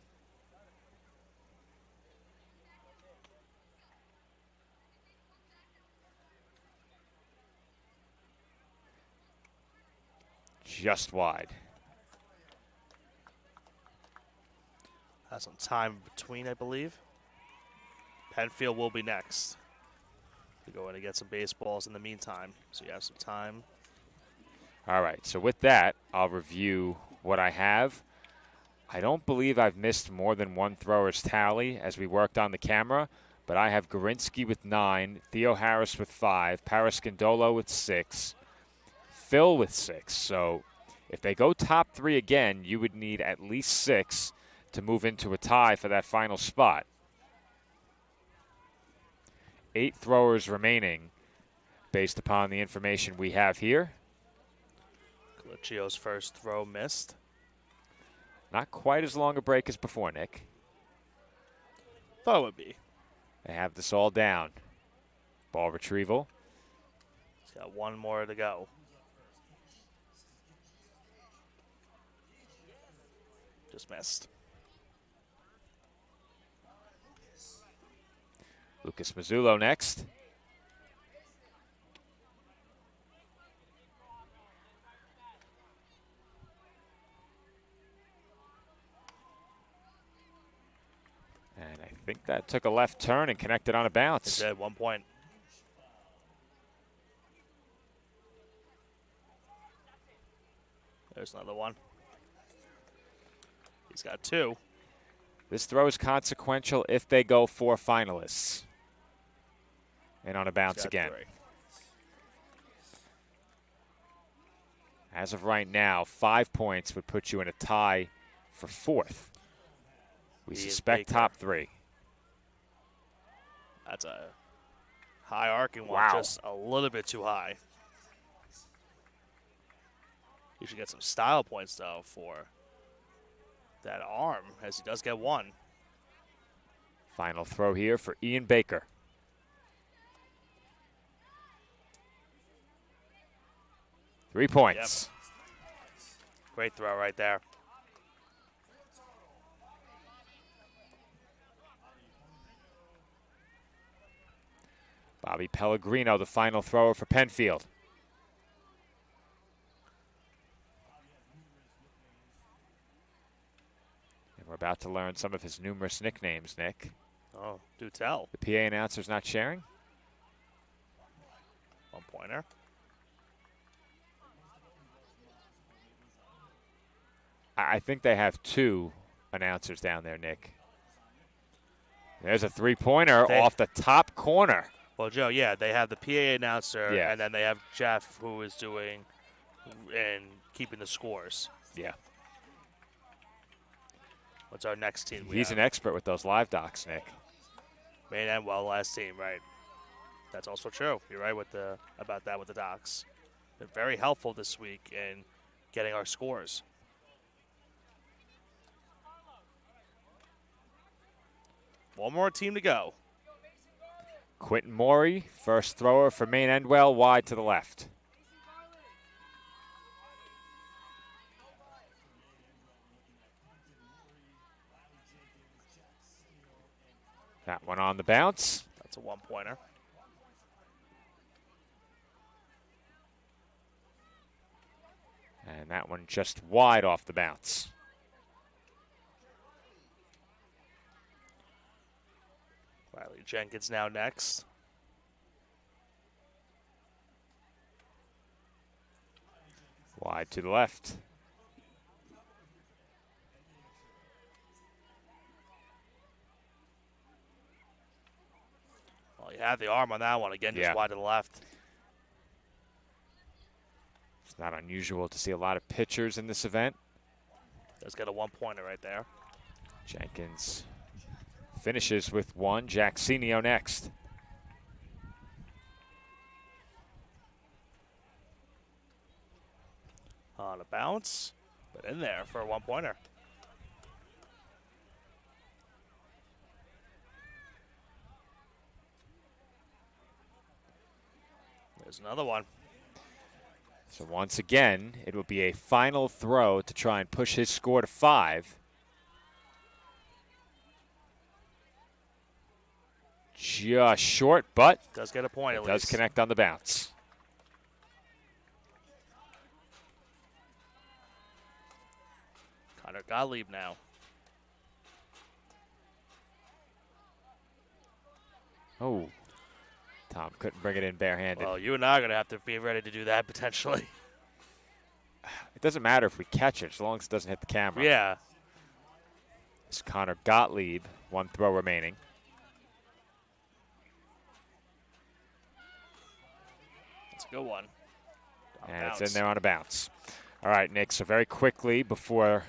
S1: Just wide.
S3: Has some time in between, I believe. Penfield will be next. To go in and get some baseballs in the meantime. So you have some time.
S1: All right, so with that, I'll review what I have. I don't believe I've missed more than 1 thrower's tally as we worked on the camera, but I have Gorinsky with 9, Theo Harris with 5, Parascandolo with 6, Phil with 6. So if they go top 3 again, you would need at least 6 to move into a tie for that final spot. 8 throwers remaining based upon the information we have here.
S3: Colicchio's first throw missed.
S1: Not quite as long a break as before, Nick.
S3: Thought it would be.
S1: They have this all down. Ball retrieval.
S3: He's got 1 more to go. Just missed.
S1: Lucas Mazzullo next. And I think that took a left turn and connected on a bounce.
S3: It did, 1 point. There's another one. He's got 2.
S1: This throw is consequential if they go 4 finalists. And on a bounce again.
S3: 3.
S1: As of right now, 5 points would put you in a tie for fourth. We suspect top three.
S3: That's a high arcing one,
S1: Wow.
S3: just a little bit too high. You should get some style points, though, for that arm, as he does get one.
S1: Final throw here for Ian Baker. Three points.
S3: Yep. Great throw right there.
S1: Bobby Pellegrino, the final thrower for Penfield. And we're about to learn some of his numerous nicknames, Nick.
S3: Oh, do tell.
S1: The PA announcer's not sharing?
S3: 1-pointer.
S1: I think they have two announcers down there, Nick. There's a three-pointer off the top corner.
S3: Well, Joe, yeah, they have the PA announcer,
S1: Yeah.
S3: and then they have Jeff, who is doing and keeping the scores.
S1: Yeah.
S3: What's our next team?
S1: He's an expert with those live docs, Nick.
S3: Main and well, last team, right? That's also true. You're right about that with the docs. Been very helpful this week in getting our scores. One more team to go.
S1: Quentin Morey, first thrower for Maine Endwell, wide to the left. That one on the bounce.
S3: That's a 1-pointer.
S1: And that one just wide off the bounce.
S3: Riley Jenkins now next.
S1: Wide to the left.
S3: Well, you have the arm on that one. Again, just wide to the left.
S1: It's not unusual to see a lot of pitchers in this event.
S3: Does get a 1-pointer right there.
S1: Jenkins finishes with one. Jacksinio next.
S3: On a bounce, but in there for a 1-pointer. There's another one.
S1: So once again, it will be a final throw to try and push his score to 5. Just short, but
S3: does get a point at least.
S1: Does connect on the bounce.
S3: Connor Gottlieb now.
S1: Oh, Tom couldn't bring it in barehanded.
S3: Well, you and I are going to have to be ready to do that potentially.
S1: It doesn't matter if we catch it as long as it doesn't hit the camera.
S3: Yeah.
S1: It's Connor Gottlieb, one throw remaining.
S3: That's a good one.
S1: And it's in there on a bounce. All right, Nick, so very quickly before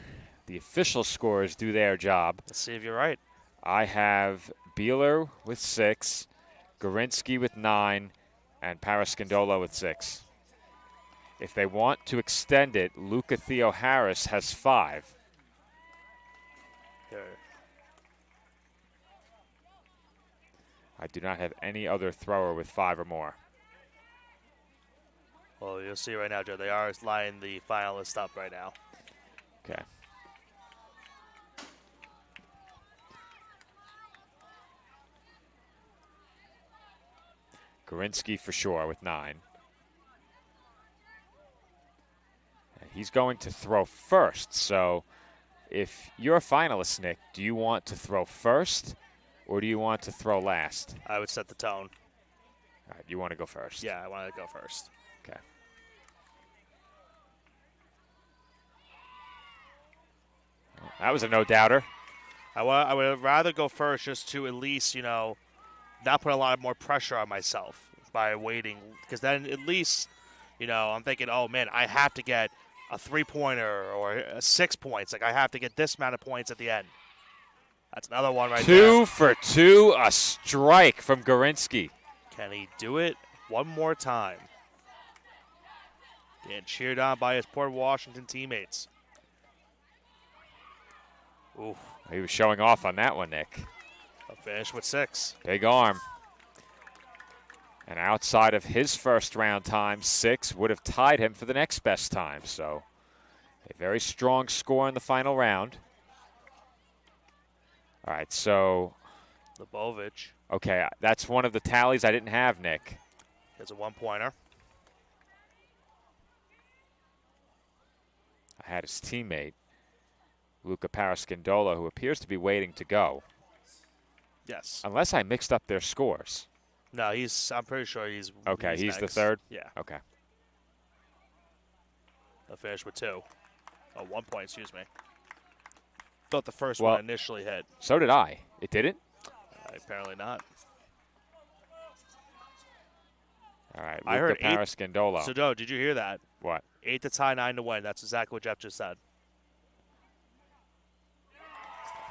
S1: the official scores do their job.
S3: Let's see if you're right.
S1: I have Beeler with 6, Gorinsky with 9, and Parascandola with 6. If they want to extend it, Luca Theo Harris has 5.
S3: There.
S1: I do not have any other thrower with 5 or more.
S3: Well, you'll see right now, Joe. They are lining the finalists up right now.
S1: Okay. Gorinsky for sure with 9. And he's going to throw first. So if you're a finalist, Nick, do you want to throw first or do you want to throw last?
S3: I would set the tone.
S1: All right, you want to go first?
S3: Yeah, I want to go first.
S1: Okay. Well, that was a no-doubter.
S3: I would rather go first just to at least, not put a lot more pressure on myself by waiting. Because then at least I'm thinking, oh, man, I have to get a 3-pointer or 6 points. Like, I have to get this amount of points at the end. That's another one right there.
S1: 2 for 2, a strike from Gorinsky.
S3: Can he do it one more time? Getting cheered on by his Port Washington teammates. Ooh.
S1: He was showing off on that one, Nick.
S3: A finish with 6.
S1: Big arm. And outside of his first round time, 6 would have tied him for the next best time. So a very strong score in the final round. All right, so.
S3: Lebovich.
S1: Okay, that's one of the tallies I didn't have, Nick.
S3: There's a 1-pointer.
S1: I had his teammate, Luca Parascandola, who appears to be waiting to go.
S3: Yes.
S1: Unless I mixed up their scores.
S3: No, I'm pretty sure he's.
S1: Okay, he's
S3: next.
S1: the third?
S3: Yeah.
S1: Okay.
S3: A finish with 2. Oh, 1 point, excuse me. Thought the first
S1: Well,
S3: one initially hit.
S1: So did I. It didn't?
S3: Apparently not.
S1: All right,
S3: I heard
S1: Luca Parascandola.
S3: So, Joe, did you hear that?
S1: What?
S3: 8 to tie, 9 to win. That's exactly what Jeff just said.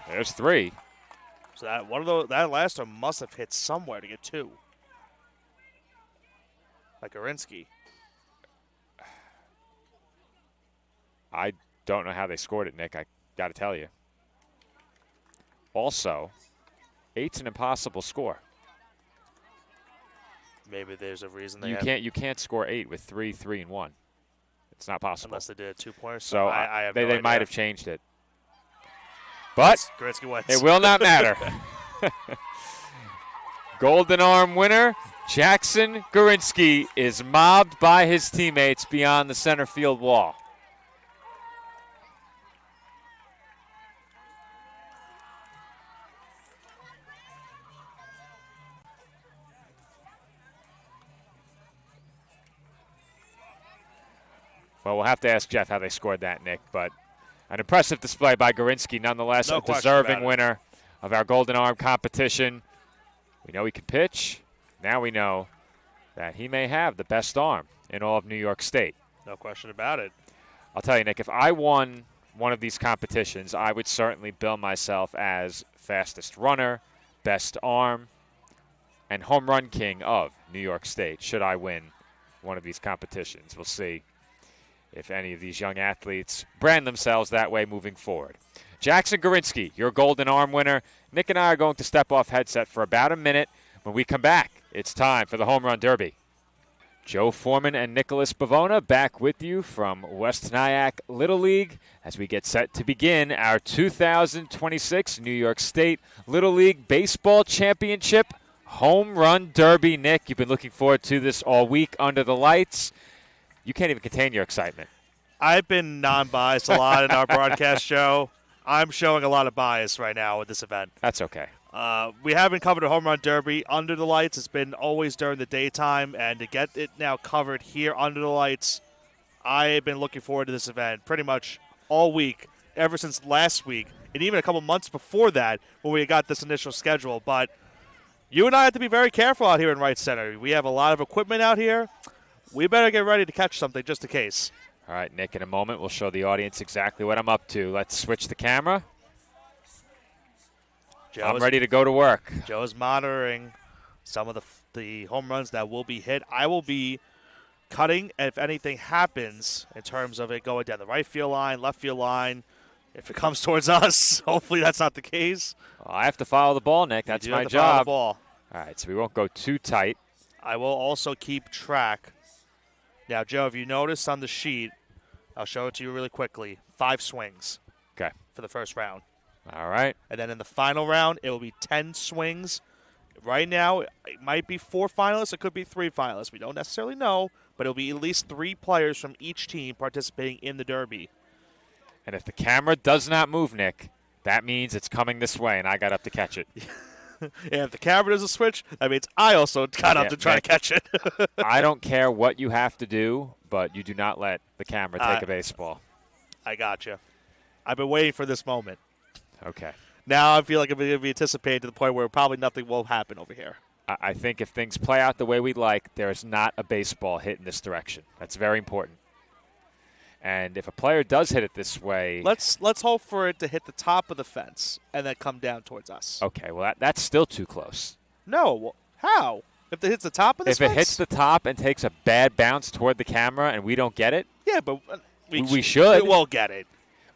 S1: There's 3.
S3: So that last one must have hit somewhere to get 2. Like Gorinsky.
S1: I don't know how they scored it, Nick. I got to tell you. Also, 8's an impossible score.
S3: Maybe there's a reason they
S1: You can't score 8 with 3, 3, and 1. It's not possible.
S3: Unless they did a 2-pointer.
S1: So
S3: I have
S1: they
S3: no idea.
S1: might have changed it. But
S3: Gorinsky wins.
S1: it will not matter. Golden Arm winner Jackson Gorinsky is mobbed by his teammates beyond the center field wall. Well, we'll have to ask Jeff how they scored that, Nick, but an impressive display by Gorinsky, nonetheless,
S3: No
S1: a
S3: question
S1: deserving
S3: about it.
S1: winner of our Golden Arm competition. We know he can pitch. Now we know that he may have the best arm in all of New York State.
S3: No question about it.
S1: I'll tell you, Nick, if I won one of these competitions, I would certainly bill myself as fastest runner, best arm, and home run king of New York State, should I win one of these competitions. We'll see if any of these young athletes brand themselves that way moving forward. Jackson Gorinsky, your Golden Arm winner. Nick and I are going to step off headset for about a minute. When we come back, it's time for the Home Run Derby. Joe Foreman and Nicholas Bavona back with you from West Nyack Little League as we get set to begin our 2026 New York State Little League Baseball Championship Home Run Derby. Nick, you've been looking forward to this all week under the lights. You can't even contain your excitement.
S3: I've been non-biased a lot in our broadcast show. I'm showing a lot of bias right now with this event.
S1: That's okay.
S3: We haven't covered a home run derby under the lights. It's been always during the daytime, and to get it now covered here under the lights, I've been looking forward to this event pretty much all week, ever since last week, and even a couple months before that when we got this initial schedule. But you and I have to be very careful out here in Right Center. We have a lot of equipment out here. We better get ready to catch something just in case.
S1: All right, Nick, in a moment we'll show the audience exactly what I'm up to. Let's switch the camera. I'm ready to go to work.
S3: Joe's monitoring some of the home runs that will be hit. I will be cutting if anything happens in terms of it going down the right field line, left field line. If it comes towards us, hopefully that's not the case.
S1: Well, I have to follow the ball, Nick. That's my
S3: You do have to follow the
S1: job.
S3: ball.
S1: All right, so we won't go too tight.
S3: I will also keep track. Now, Joe, if you notice on the sheet, I'll show it to you really quickly. 5 swings.
S1: Okay.
S3: For the first round.
S1: All right.
S3: And then in the final round, it will be 10 swings. Right now, it might be 4 finalists. It could be 3 finalists. We don't necessarily know, but it'll be at least 3 players from each team participating in the Derby.
S1: And if the camera does not move, Nick, that means it's coming this way, and I got up to catch it.
S3: And if the camera doesn't switch, that means I also got up to try to catch it.
S1: I don't care what you have to do, but you do not let the camera take a baseball.
S3: I got you. I've been waiting for this moment.
S1: Okay.
S3: Now I feel like I'm going to be anticipating to the point where probably nothing will happen over here.
S1: I think if things play out the way we'd like, there is not a baseball hit in this direction. That's very important. And if a player does hit it this way,
S3: Let's hope for it to hit the top of the fence and then come down towards us.
S1: okay, well that's still too close.
S3: No, how? If it hits the top of the
S1: If
S3: fence?
S1: it hits the top and takes a bad bounce toward the camera and we don't get it,
S3: Yeah, but
S1: we should.
S3: We will get it.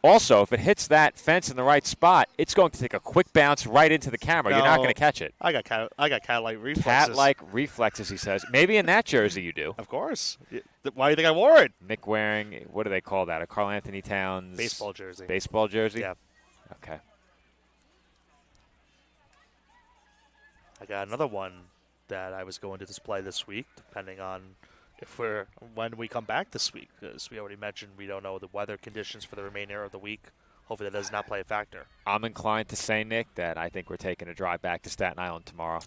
S1: Also, if it hits that fence in the right spot, it's going to take a quick bounce right into the camera. You're not going to catch it.
S3: I got cat-like reflexes.
S1: Cat-like reflexes, he says. Maybe in that jersey you do.
S3: Of course. Why do you think I wore it?
S1: Nick wearing, what do they call that? A Karl Anthony Towns
S3: Baseball jersey.
S1: Baseball jersey?
S3: Yeah.
S1: Okay.
S3: I got another one that I was going to display this week, depending on when we come back this week, because we already mentioned we don't know the weather conditions for the remainder of the week. Hopefully that does not play a factor.
S1: I'm inclined to say, Nick, that I think we're taking a drive back to Staten Island tomorrow.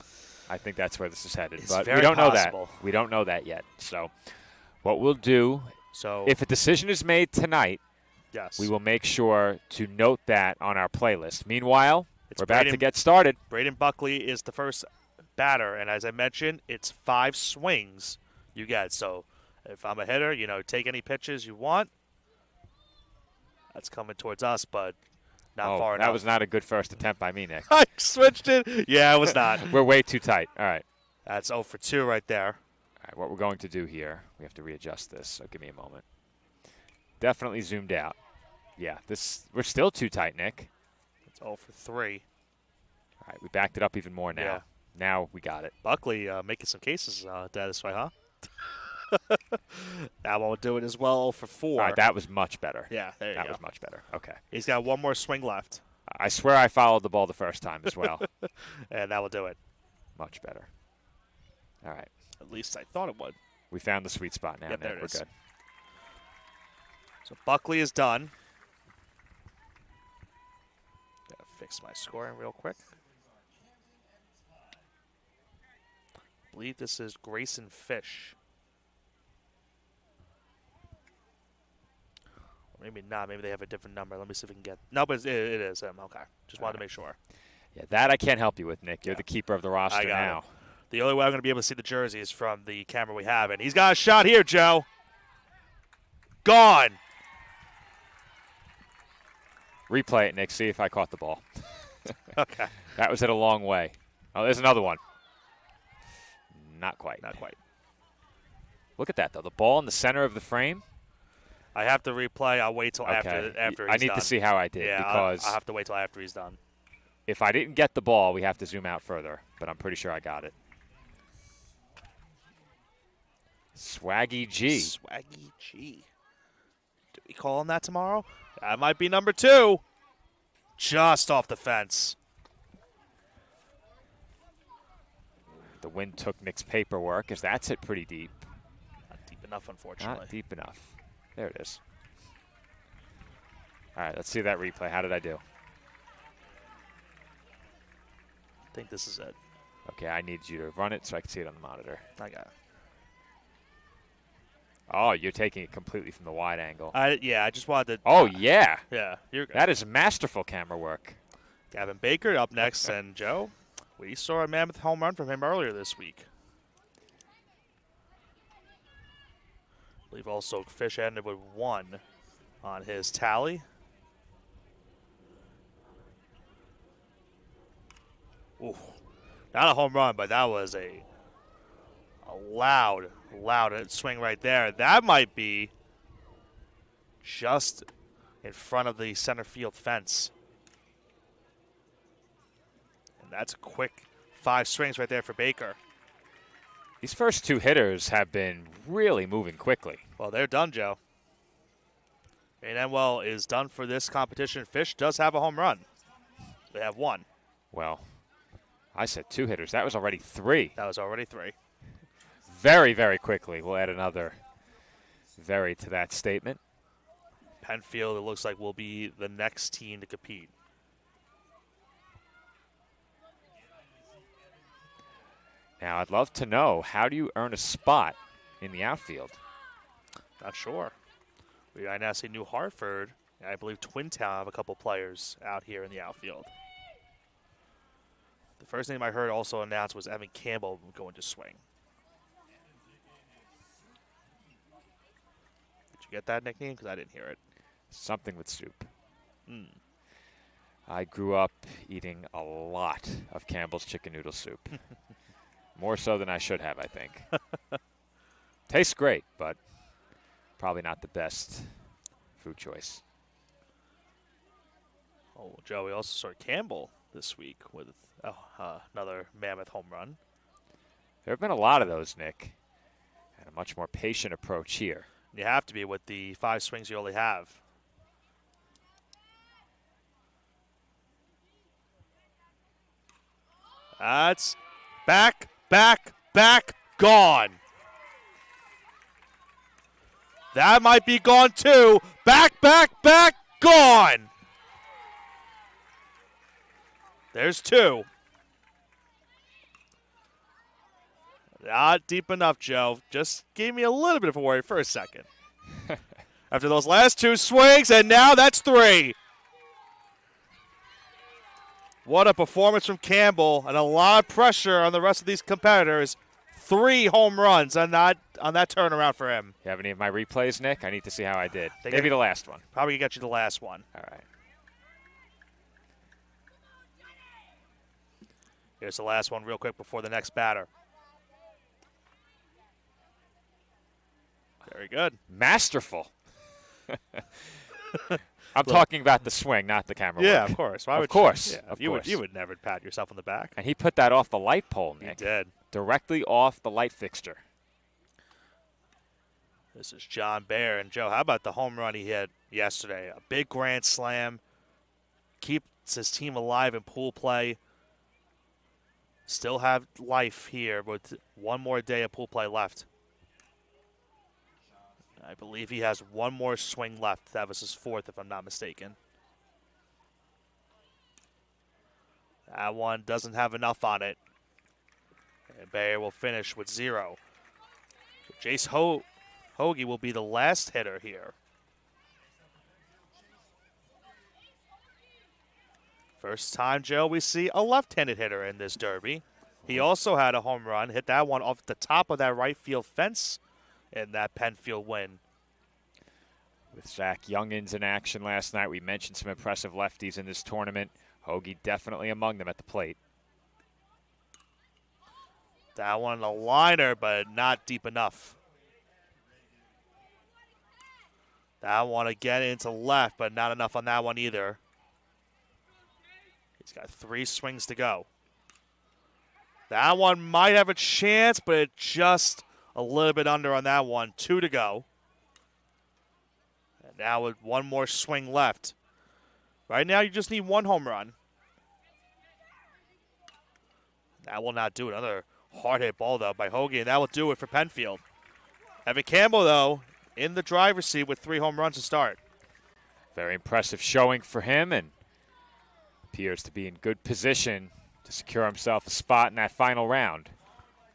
S1: I think that's where this is headed.
S3: It's
S1: but
S3: very
S1: we don't
S3: possible.
S1: know that. We don't know that yet. So what we'll do, if a decision is made tonight,
S3: yes,
S1: we will make sure to note that on our playlist. Meanwhile, we're about to
S3: Braden-
S1: get started.
S3: Braden Buckley is the first batter, and as I mentioned, it's 5 swings you get. So if I'm a hitter, take any pitches you want. That's coming towards us, but not far enough.
S1: That was not a good first attempt by me, Nick.
S3: I switched it. Yeah, it was not.
S1: We're way too tight. All right.
S3: That's 0 for 2 right there.
S1: All right, what we're going to do here, we have to readjust this, so give me a moment. Definitely zoomed out. Yeah, we're still too tight, Nick.
S3: It's 0 for 3.
S1: All right, we backed it up even more now.
S3: Yeah.
S1: Now we got it.
S3: Buckley making some cases this way, huh? That won't do it as well. 0 for 4.
S1: All right, that was much better.
S3: Yeah, there you go.
S1: That was much better. Okay.
S3: He's got one more swing left.
S1: I swear I followed the ball the first time as well.
S3: And that will do it.
S1: Much better. All right.
S3: At least I thought it would.
S1: We found the sweet spot now.
S3: Yep,
S1: Nick.
S3: there it
S1: We're
S3: is.
S1: good.
S3: So Buckley is done. Gotta fix my scoring real quick. I believe this is Grayson Fish. Or maybe not. Maybe they have a different number. Let me see if we can get. No, but it is him. Okay. Just wanted to make sure.
S1: Yeah, that I can't help you with, Nick. You're the keeper of the roster
S3: I got
S1: now.
S3: it. The only way I'm going to be able to see the jersey is from the camera we have. And he's got a shot here, Joe. Gone.
S1: Replay it, Nick. See if I caught the ball.
S3: Okay.
S1: That was it a long way. Oh, there's another one. Not quite.
S3: Not quite.
S1: Look at that, though. The ball in the center of the frame.
S3: I have to replay. I'll wait till after he's
S1: I need
S3: done.
S1: to see how I did
S3: Yeah,
S1: because
S3: I'll have to wait till after he's done.
S1: if I didn't get the ball, we have to zoom out further. But I'm pretty sure I got it. Swaggy G.
S3: Swaggy G. Do we call him that tomorrow? That might be number 2. Just off the fence.
S1: The wind took Nick's paperwork as that's hit pretty deep.
S3: Not deep enough, unfortunately.
S1: Not deep enough. There it is. All right, let's see that replay. How did I do?
S3: I think this is it.
S1: Okay, I need you to run it so I can see it on the monitor.
S3: I got it.
S1: Oh, you're taking it completely from the wide angle.
S3: I just wanted to.
S1: Oh, yeah.
S3: Yeah, you're good.
S1: That is masterful camera work.
S3: Gavin Baker up next, and Joe, we saw a mammoth home run from him earlier this week. I believe also Fish ended with 1 on his tally. Ooh, not a home run, but that was a loud swing right there. That might be just in front of the center field fence. And that's a quick 5 swings right there for Baker.
S1: These first 2 hitters have been really moving quickly.
S3: Well, they're done, Joe. Maine Enwell is done for this competition. Fish does have a home run. They have 1.
S1: Well, I said 2 hitters. That was already 3.
S3: That was already 3.
S1: Very, very quickly. We'll add another very to that statement.
S3: Penfield, it looks like, will be the next team to compete.
S1: Now, I'd love to know, how do you earn a spot in the outfield?
S3: Not sure. I now see New Hartford, and I believe Twin Town have a couple players out here in the outfield. The first name I heard also announced was Evan Campbell going to swing. Did you get that nickname? Because I didn't hear it.
S1: Something with soup. I grew up eating a lot of Campbell's chicken noodle soup. More so than I should have, I think. Tastes great, but probably not the best food choice.
S3: Oh, Joe, we also saw Campbell this week with another mammoth home run.
S1: There have been a lot of those, Nick, and a much more patient approach here.
S3: You have to be with the 5 swings you only have. That's back, gone. That might be gone too. Back, gone. There's 2. Not deep enough, Joe. Just gave me a little bit of a worry for a second. After those last 2 swings, and now that's 3. What a performance from Campbell, and a lot of pressure on the rest of these competitors. 3 home runs on that turnaround for him.
S1: You have any of my replays, Nick? I need to see how I did.
S3: Think
S1: Maybe the last one.
S3: Probably get you the last one.
S1: All right.
S3: Here's the last one real quick before the next batter. Very good.
S1: Masterful. I'm talking about the swing, not the camera
S3: Yeah,
S1: work.
S3: of course.
S1: Of course.
S3: Yeah,
S1: Of
S3: you
S1: course.
S3: would never pat yourself on the back.
S1: And he put that off the light pole,
S3: He
S1: Nick.
S3: did.
S1: Directly off the light fixture.
S3: This is John Baer. And, Joe, how about the home run he hit yesterday? A big grand slam. Keeps his team alive in pool play. Still have life here with one more day of pool play left. I believe he has one more swing left. That was his 4th, if I'm not mistaken. That one doesn't have enough on it. And Bayer will finish with 0. So Jace Hoagie will be the last hitter here. First time, Joe, we see a left-handed hitter in this derby. He also had a home run, hit that one off the top of that right field fence in that Penfield win.
S1: With Zach Youngins in action last night, we mentioned some impressive lefties in this tournament. Hoagie definitely among them at the plate.
S3: That one a liner, but not deep enough. That one again into left, but not enough on that one either. He's got 3 swings to go. That one might have a chance, but it just a little bit under on that one. 2 to go. And now with one more swing left. Right now you just need 1 home run. That will not do it. Another hard-hit ball, though, by Hoagie, and that will do it for Penfield. Evan Campbell, though, in the driver's seat with 3 home runs to start.
S1: Very impressive showing for him, and appears to be in good position to secure himself a spot in that final round.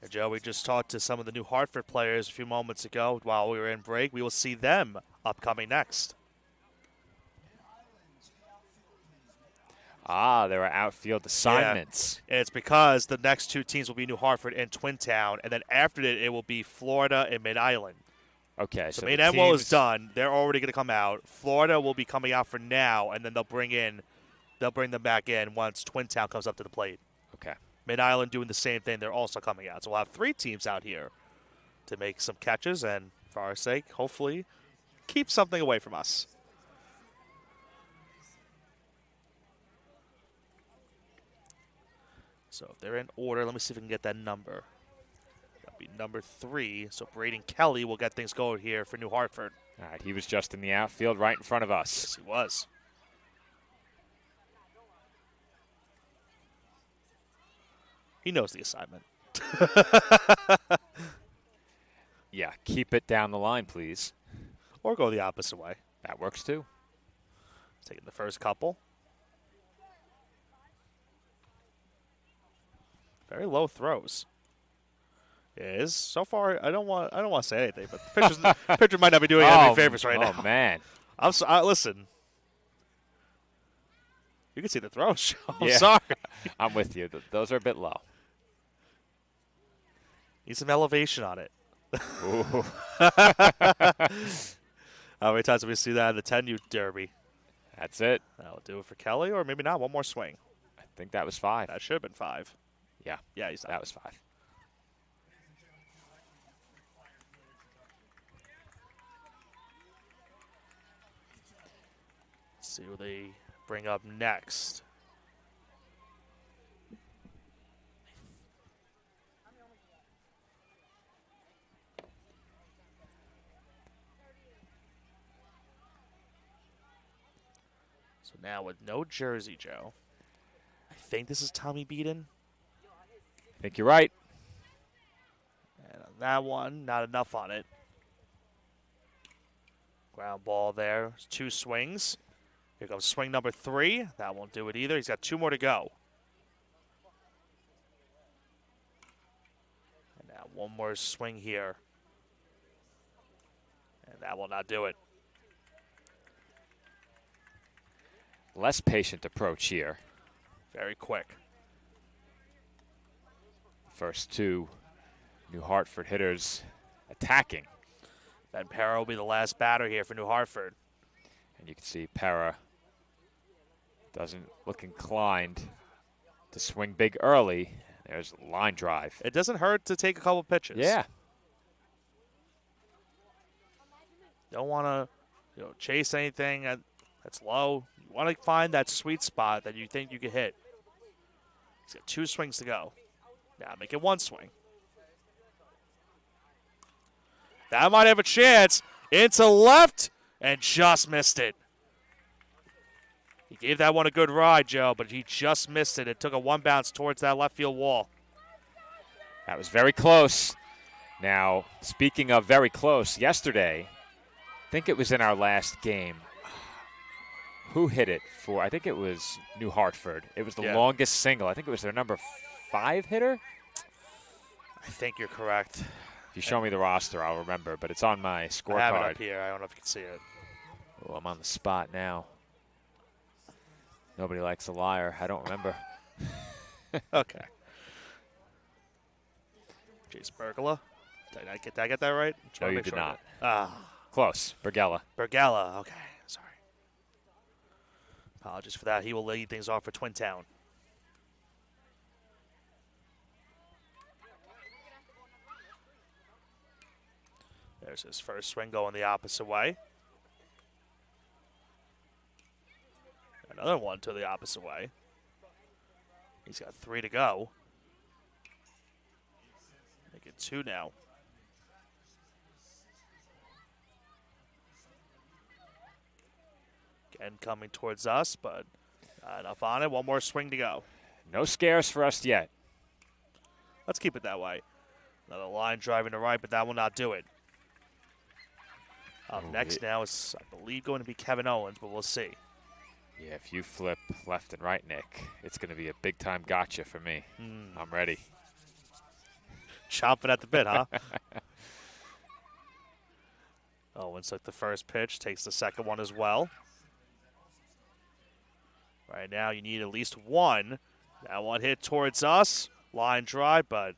S3: And Joe, we just talked to some of the New Hartford players a few moments ago while we were in break. We will see them upcoming next.
S1: There are outfield assignments.
S3: Yeah. And it's because the next 2 teams will be New Hartford and Twintown, and then after it will be Florida and Mid-Island.
S1: Okay,
S3: So
S1: so
S3: Maine
S1: the
S3: Enwell is
S1: teams-
S3: done. They're already going to come out. Florida will be coming out for now, and then they'll bring them back in once Twintown comes up to the plate.
S1: Okay.
S3: Mid-Island doing the same thing. They're also coming out. So we'll have 3 teams out here to make some catches and, for our sake, hopefully keep something away from us. So if they're in order, let me see if we can get that number. That'll be number 3. So Braden Kelly will get things going here for New Hartford.
S1: All right, he was just in the outfield right in front of us.
S3: Yes, he was. He knows the assignment.
S1: Yeah, keep it down the line, please.
S3: Or go the opposite way.
S1: That works too.
S3: Taking the first couple. Very low throws. It is. So far, I don't want to say anything, but the pitcher might not be doing any favors right now.
S1: Oh, man.
S3: Listen. You can see the throws. I'm
S1: Yeah.
S3: sorry.
S1: I'm with you. Those are a bit low.
S3: Need some elevation on it.
S1: Ooh.
S3: How many times did we see that in the 10U Derby?
S1: That's it.
S3: That'll do it for Kelly, or maybe not. One more swing.
S1: I think that was 5.
S3: That should have been 5.
S1: Yeah.
S3: Yeah, he's not.
S1: That was 5.
S3: Let's see what they bring up next. So now with no jersey, Joe, I think this is Tommy Beaton.
S1: I think you're right.
S3: And on that one, not enough on it. Ground ball there. 2 swings. Here comes swing number 3. That won't do it either. He's got 2 more to go. And now one more swing here. And that will not do it.
S1: Less patient approach here.
S3: Very quick.
S1: First 2 New Hartford hitters attacking.
S3: Ben Parra will be the last batter here for New Hartford.
S1: And you can see Parra doesn't look inclined to swing big early. There's a line drive.
S3: It doesn't hurt to take a couple pitches.
S1: Yeah.
S3: Don't want to chase anything that's low. You want to find that sweet spot that you think you can hit. He's got 2 swings to go. Now make it 1 swing. That might have a chance. Into left and just missed it. He gave that one a good ride, Joe, but he just missed it. It took a 1 bounce towards that left field wall.
S1: That was very close. Now, speaking of very close, yesterday, I think it was in our last game. Who hit it for? I think it was New Hartford. It was the longest single. I think it was their number 5 hitter.
S3: I think you're correct.
S1: If you show me the roster, I'll remember, but it's on my scorecard.
S3: I have it up here. I don't know if you can see it.
S1: Oh, I'm on the spot now. Nobody likes a liar. I don't remember.
S3: Okay. Jace Bergala. Did I get that right?
S1: No, you did not.
S3: Ah.
S1: Close. Bergella.
S3: Bergala. Okay. Sorry. Apologies for that. He will lead things off for Twin Town. There's his first swing going the opposite way. Another one to the opposite way. He's got 3 to go. Make it 2 now. Again, coming towards us, but not enough on it. 1 more swing to go.
S1: No scares for us yet.
S3: Let's keep it that way. Another line driving to right, but that will not do it. Next now is, I believe, going to be Kevin Owens, but we'll see.
S1: Yeah, if you flip left and right, Nick, it's going to be a big-time gotcha for me. I'm ready.
S3: Chomping at the bit, huh? Owens took the first pitch, takes the second one as well. Right now, you need at least 1. That one hit towards us. Line drive, but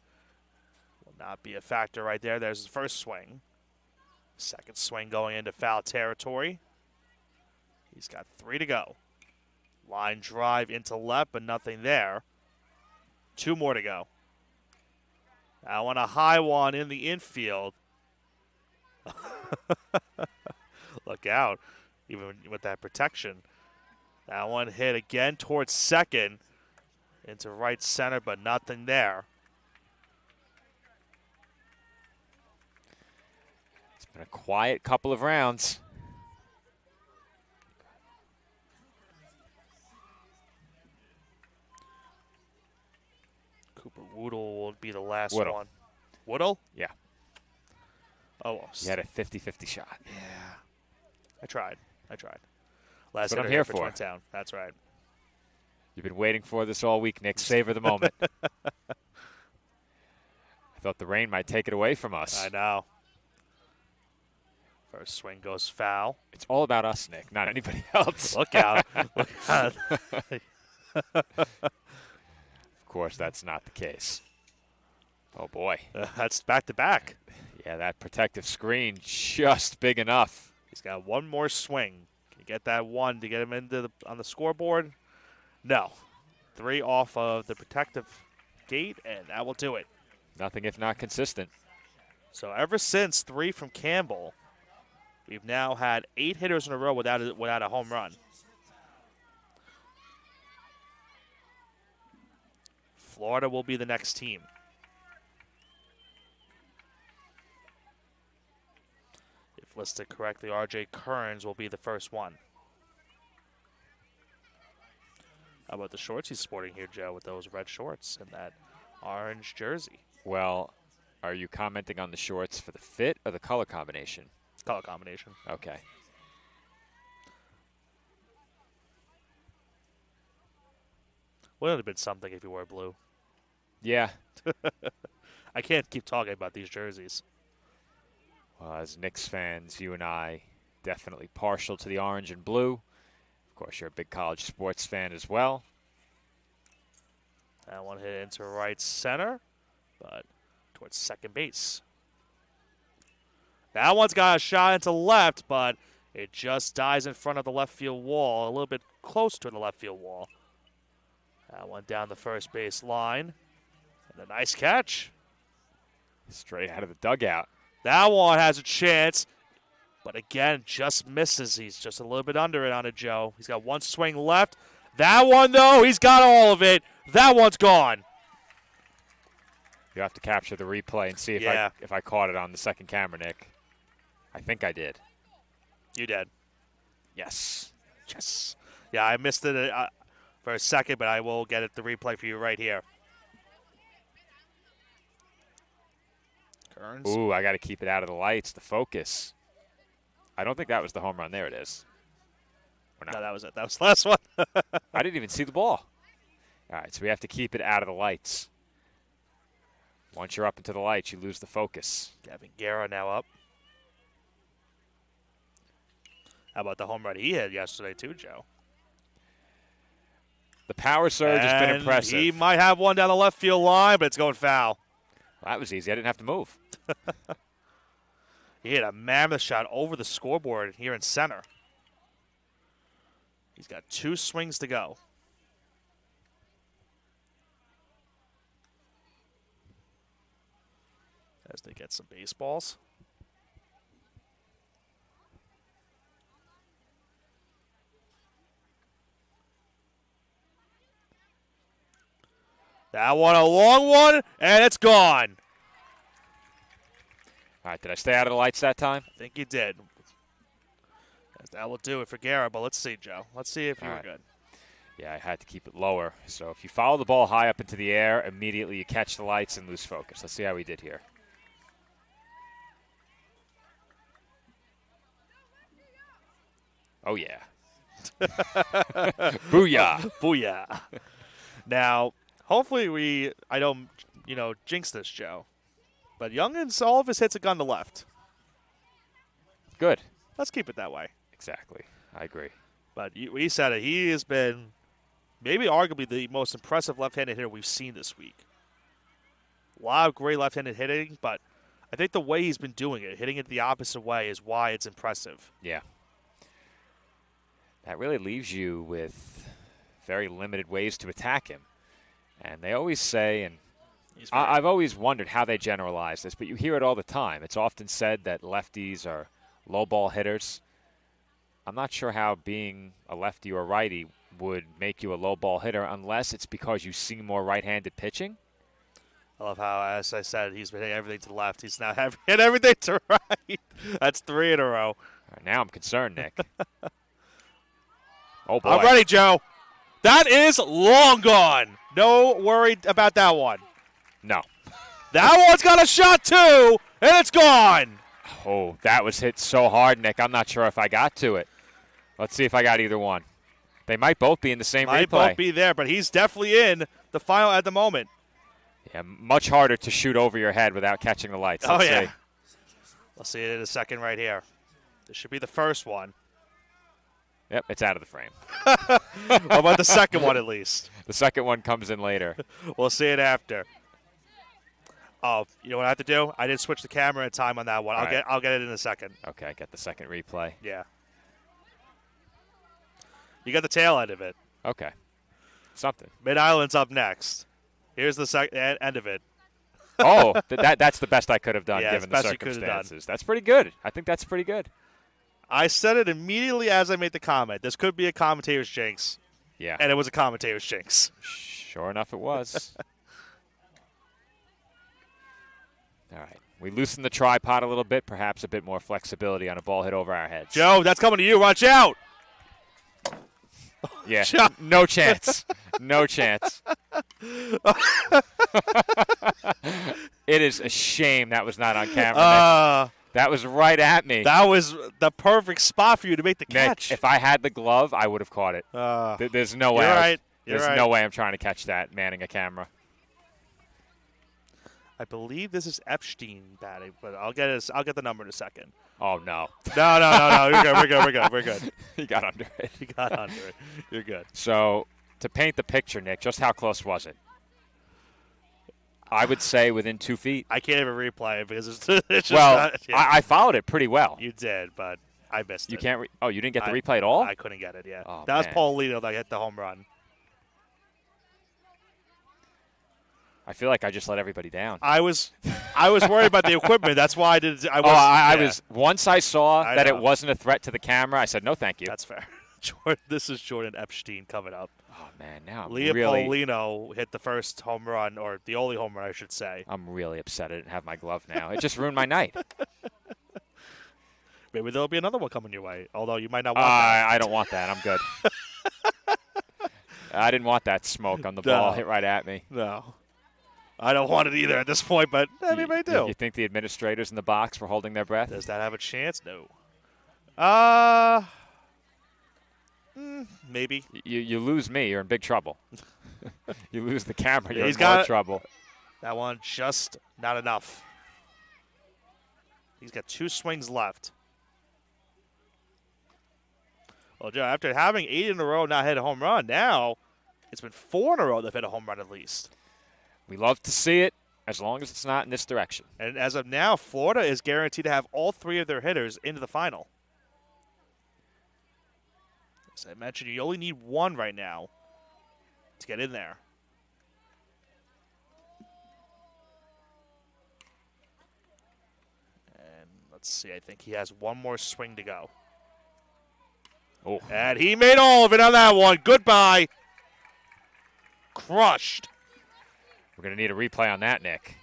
S3: will not be a factor right there. There's his first swing. Second swing going into foul territory. He's got 3 to go. Line drive into left, but nothing there. 2 more to go. Now on a high one in the infield. Look out, even with that protection. That one hit again towards second. Into right center, but nothing there.
S1: It's been a quiet couple of rounds.
S3: Cooper Woodle will be the last
S1: Woodle.
S3: one. Woodle?
S1: Yeah.
S3: Almost.
S1: You had a 50-50 shot.
S3: Yeah. I tried. Last
S1: That's what I'm
S3: hitter
S1: here
S3: for
S1: for.
S3: Twin Town. That's right.
S1: You've been waiting for this all week, Nick. Savor the moment. I thought the rain might take it away from us.
S3: I know. First swing goes foul.
S1: It's all about us, Nick, not anybody else.
S3: Look out. Look out.
S1: course, that's not the case. Oh, boy.
S3: That's back-to-back.
S1: Yeah, that protective screen just big enough.
S3: He's got one more swing. Can you get that one to get him on the scoreboard? No. 3 off of the protective gate, and that will do it.
S1: Nothing if not consistent.
S3: So ever since 3 from Campbell, we've now had 8 hitters in a row without a home run. Florida will be the next team. If listed correctly, R.J. Kearns will be the first one. How about the shorts he's sporting here, Joe, with those red shorts and that orange jersey?
S1: Well, are you commenting on the shorts for the fit or the color combination?
S3: Color combination.
S1: Okay.
S3: Wouldn't it have been something if you wore blue?
S1: Yeah.
S3: I can't keep talking about these jerseys.
S1: Well, as Knicks fans, you and I definitely partial to the orange and blue. Of course, you're a big college sports fan as well.
S3: That one hit into right center, but towards second base. That one's got a shot into left, but it just dies in front of the left field wall, a little bit close to the left field wall. That one down the first base line. And a nice catch.
S1: Straight out of the dugout.
S3: That one has a chance, but again, just misses. He's just a little bit under it on it, Joe. He's got one swing left. That one, though, he's got all of it. That one's gone.
S1: You have to capture the replay and see if I caught it on the second camera, Nick. I think I did.
S3: You did.
S1: Yes.
S3: Yes. Yeah, I missed it for a second, but I will get the replay for you right here. Kearns.
S1: Ooh, I got to keep it out of the lights, the focus. I don't think that was the home run. There it is.
S3: No, that was it. That was the last one.
S1: I didn't even see the ball. All right, so we have to keep it out of the lights. Once you're up into the lights, you lose the focus.
S3: Gavin Guerra now up. How about the home run he hit yesterday too, Joe?
S1: The power surge has been impressive.
S3: He might have one down the left field line, but it's going foul.
S1: Well, that was easy. I didn't have to move.
S3: He hit a mammoth shot over the scoreboard here in center. He's got 2 swings to go. As they get some baseballs. That one, a long one, and it's gone.
S1: All right, did I stay out of the lights that time?
S3: I think you did. That will do it for Guerra, but let's see, Joe. Let's see if you were good.
S1: Yeah, I had to keep it lower. So if you follow the ball high up into the air, immediately you catch the lights and lose focus. Let's see how we did here. Oh, yeah. Booyah.
S3: Booyah. Now, hopefully I don't, jinx this, Joe. But Youngins, all of his hits have gone to left.
S1: Good.
S3: Let's keep it that way.
S1: Exactly. I agree.
S3: But we said it. He has been maybe arguably the most impressive left-handed hitter we've seen this week. A lot of great left-handed hitting, but I think the way he's been doing it, hitting it the opposite way, is why it's impressive.
S1: Yeah. That really leaves you with very limited ways to attack him. And they always say, and I've always wondered how they generalize this, but you hear it all the time. It's often said that lefties are low ball hitters. I'm not sure how being a lefty or righty would make you a low ball hitter unless it's because you see more right-handed pitching.
S3: I love how, as I said, he's been hitting everything to the left. He's now hit everything to right. That's 3 in a row.
S1: All right, now I'm concerned, Nick. Oh, boy.
S3: I'm ready, Joe. That is long gone. No worry about that one.
S1: No.
S3: That one's got a shot, too, and it's gone.
S1: Oh, that was hit so hard, Nick. I'm not sure if I got to it. Let's see if I got either one. They might both be in the same replay.
S3: Might both be there, but he's definitely in the final at the moment.
S1: Yeah, much harder to shoot over your head without catching the lights. Let's see.
S3: Let's see it in a second right here. This should be the first one.
S1: Yep, it's out of the frame.
S3: How about the second one at least?
S1: The second one comes in later.
S3: We'll see it after. Oh, you know what I have to do? I didn't switch the camera in time on that one. I'll get it in a second.
S1: Okay, get the second replay.
S3: Yeah. You got the tail end of it.
S1: Okay. Something.
S3: Mid-Island's up next. Here's the end of it.
S1: Oh, that's the best I could have done
S3: Yeah,
S1: given the
S3: it's best you could have done.
S1: circumstances. That's pretty good. I think that's pretty good.
S3: I said it immediately as I made the comment. This could be a commentator's jinx.
S1: Yeah.
S3: And it was a commentator's jinx.
S1: Sure enough, it was. All right. We loosen the tripod a little bit, perhaps a bit more flexibility on a ball hit over our heads.
S3: Joe, that's coming to you. Watch out.
S1: Yeah, no chance. No chance. It is a shame that was not on camera, Nick. That was right at me.
S3: That was the perfect spot for you to make the
S1: Nick,
S3: catch.
S1: if I had the glove, I would have caught it. There's no way.
S3: You're right.
S1: There's no way I'm trying to catch that manning a camera.
S3: I believe this is Epstein batting, but I'll get the number in a second.
S1: Oh, no.
S3: No. We're good.
S1: He got under it.
S3: You got under it. You're good.
S1: So, to paint the picture, Nick, just how close was it? I would say within 2 feet.
S3: I can't even replay it because it's just
S1: well,
S3: not, yeah.
S1: I followed it pretty well.
S3: You did, but I missed it.
S1: You can't. You didn't get the replay at all?
S3: I couldn't get it. Yeah,
S1: Oh,
S3: that was
S1: man.
S3: Paulino that hit the home run.
S1: I feel like I just let everybody down.
S3: I was worried about the equipment. That's why I did.
S1: I was. Once I saw that
S3: know.
S1: it wasn't a threat to the camera, I said no, thank you.
S3: That's fair. This is Jordan Epstein coming up.
S1: Oh man, now I'm
S3: Leah
S1: really.
S3: Paulino hit the first home run, or the only home run, I should say.
S1: I'm really upset I didn't have my glove now. It just ruined my night.
S3: Maybe there'll be another one coming your way. Although you might not want that.
S1: I don't want that. I'm good. I didn't want that smoke on the ball hit right at me.
S3: No. I don't want it either at this point, but anybody do.
S1: You think the administrators in the box were holding their breath?
S3: Does that have a chance? No. Maybe.
S1: You lose me, you're in big trouble. You lose the camera, you're
S3: He's
S1: in more
S3: got
S1: trouble.
S3: That one just not enough. He's got 2 swings left. Well, Joe, after having 8 in a row not hit a home run, now it's been 4 in a row they've hit a home run at least.
S1: We love to see it, as long as it's not in this direction.
S3: And as of now, Florida is guaranteed to have all 3 of their hitters into the final. As I mentioned, you only need 1 right now to get in there. And let's see, I think he has 1 more swing to go.
S1: Oh.
S3: And he made all of it on that one. Goodbye. Crushed.
S1: We're going to need a replay on that, Nick.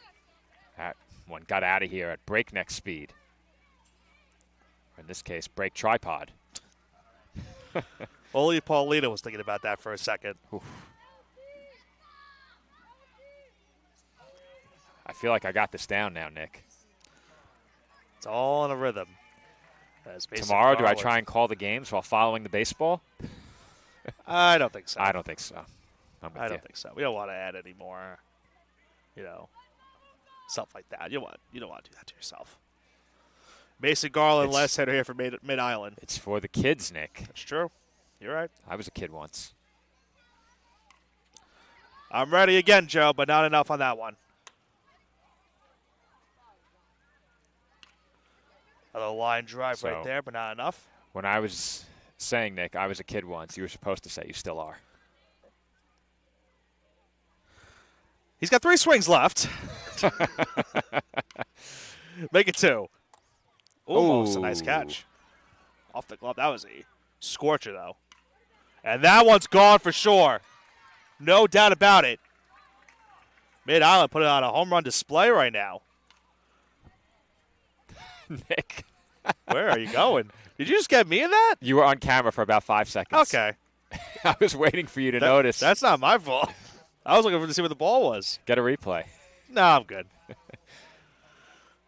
S1: That one got out of here at breakneck speed. Or in this case, break tripod.
S3: Only Paulino was thinking about that for a second.
S1: Oof. I feel like I got this down now, Nick.
S3: It's all in a rhythm.
S1: Tomorrow, do I try and call the games while following the baseball?
S3: I don't think so.
S1: I don't think so.
S3: I don't think so. We don't want to add any more, stuff like that. You don't want to do that to yourself. Mason Garland, last hitter here for Mid-Island.
S1: It's for the kids, Nick.
S3: That's true. You're right.
S1: I was a kid once.
S3: I'm ready again, Joe, but not enough on that one. Another line drive right there, but not enough.
S1: When I was saying, Nick, I was a kid once, you were supposed to say you still are.
S3: He's got 3 swings left. Make it 2. Almost a nice catch. Off the glove. That was a scorcher, though. And that one's gone for sure. No doubt about it. Mid-Island put it on a home run display right now.
S1: Nick.
S3: Where are you going? Did you just get me in that?
S1: You were on camera for about 5 seconds.
S3: Okay.
S1: I was waiting for you to notice.
S3: That's not my fault. I was looking to see where the ball was.
S1: Get a replay.
S3: No, I'm good.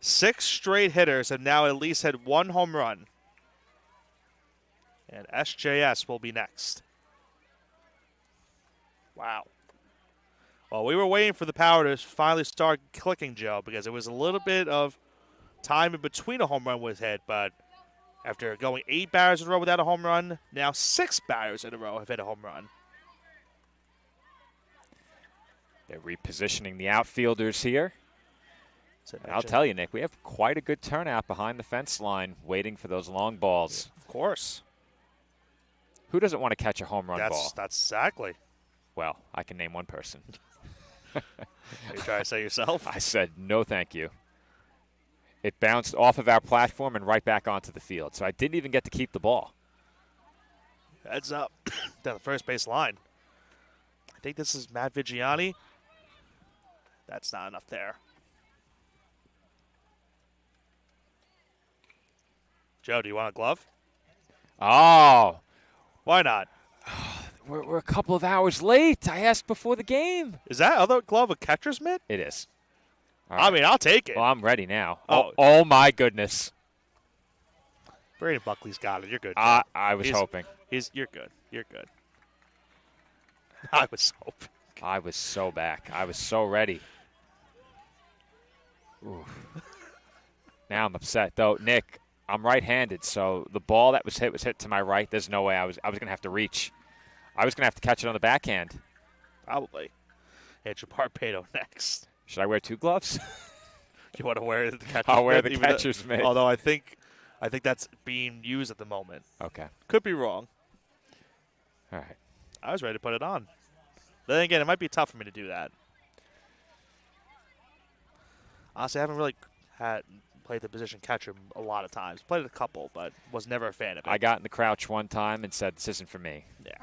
S3: 6 straight hitters have now at least had 1 home run. And SJS will be next. Wow. Well, we were waiting for the power to finally start clicking, Joe, because it was a little bit of time in between a home run was hit, but after going 8 batters in a row without a home run, now 6 batters in a row have hit a home run.
S1: They're repositioning the outfielders here. And I'll tell you, Nick, we have quite a good turnout behind the fence line waiting for those long balls.
S3: Of course.
S1: Who doesn't want to catch a home run ball?
S3: That's exactly.
S1: Well, I can name one person.
S3: Are you trying to say yourself?
S1: I said, no thank you. It bounced off of our platform and right back onto the field, so I didn't even get to keep the ball.
S3: Heads up down the first base line. I think this is Matt Vigiani. That's not enough there. Joe, do you want a glove?
S1: Oh.
S3: Why not?
S1: We're a couple of hours late. I asked before the game.
S3: Is that other glove a catcher's mitt?
S1: It is.
S3: I mean, I'll take it.
S1: Well, I'm ready now.
S3: Oh.
S1: Oh my goodness.
S3: Brandon Buckley's got it. You're good.
S1: I was hoping.
S3: You're good. You're good. I was hoping.
S1: I was so back. I was so ready. Ooh. Now I'm upset, though. Nick, I'm right-handed, so the ball that was hit to my right. There's no way I was going to have to reach. I was going to have to catch it on the backhand.
S3: Probably. Andrew Barbato next.
S1: Should I wear two gloves?
S3: You want to wear the catcher's mitt?
S1: I'll wear the catcher's mitt.
S3: Although I think that's being used at the moment.
S1: Okay.
S3: Could be wrong.
S1: All right.
S3: I was ready to put it on. Then again, it might be tough for me to do that. Honestly, I haven't really played the position catcher a lot of times. Played it a couple, but was never a fan of it.
S1: I got in the crouch one time and said, this isn't for me.
S3: Yeah.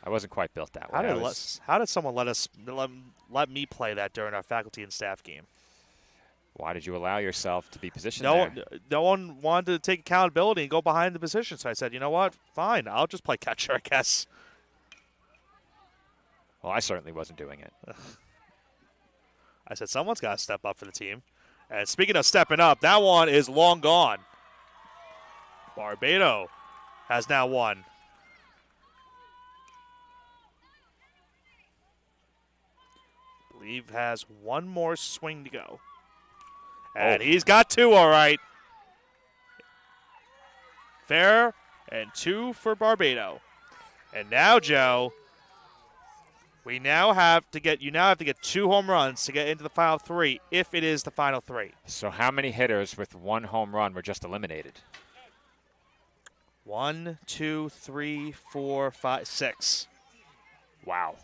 S1: I wasn't quite built that way.
S3: How did someone let me play that during our faculty and staff game?
S1: Why did you allow yourself to be positioned there?
S3: No one wanted to take accountability and go behind the position. So I said, you know what? Fine. I'll just play catcher, I guess.
S1: Well, I certainly wasn't doing it.
S3: I said, someone's got to step up for the team. And speaking of stepping up, that one is long gone. Barbato has now won. I believe has one more swing to go. And he's got two, all right. Fair and two for Barbato. And now, Joe, you now have to get 2 home runs to get into the final 3 if it is the final 3.
S1: So how many hitters with 1 home run were just eliminated?
S3: 1, 2, 3, 4, 5, 6.
S1: Wow.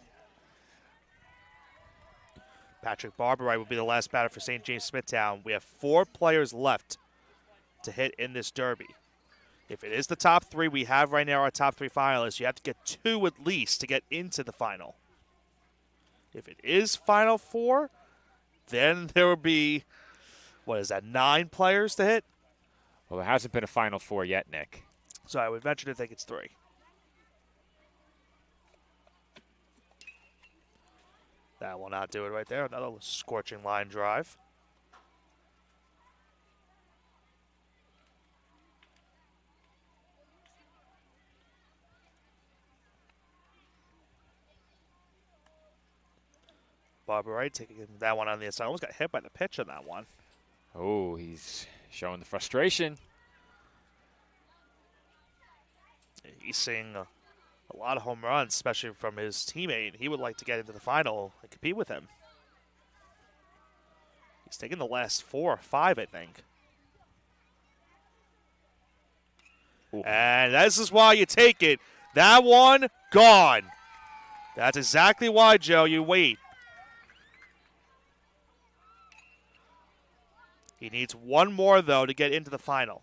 S3: Patrick Barberite will be the last batter for St. James Smithtown. We have 4 players left to hit in this derby. If it is the top 3 we have right now, our top 3 finalists, you have to get 2 at least to get into the final. If it is final 4, then there will be, 9 players to hit?
S1: Well, there hasn't been a final 4 yet, Nick.
S3: So I would venture to think it's 3. That will not do it right there. Another scorching line drive. Barberite taking that one on the inside. Almost got hit by the pitch on that one.
S1: Oh, he's showing the frustration.
S3: He's seeing a lot of home runs, especially from his teammate. He would like to get into the final and compete with him. He's taken the last 4 or 5, I think. Ooh. And this is why you take it. That one, gone. That's exactly why, Joe, you wait. He needs 1 more, though, to get into the final.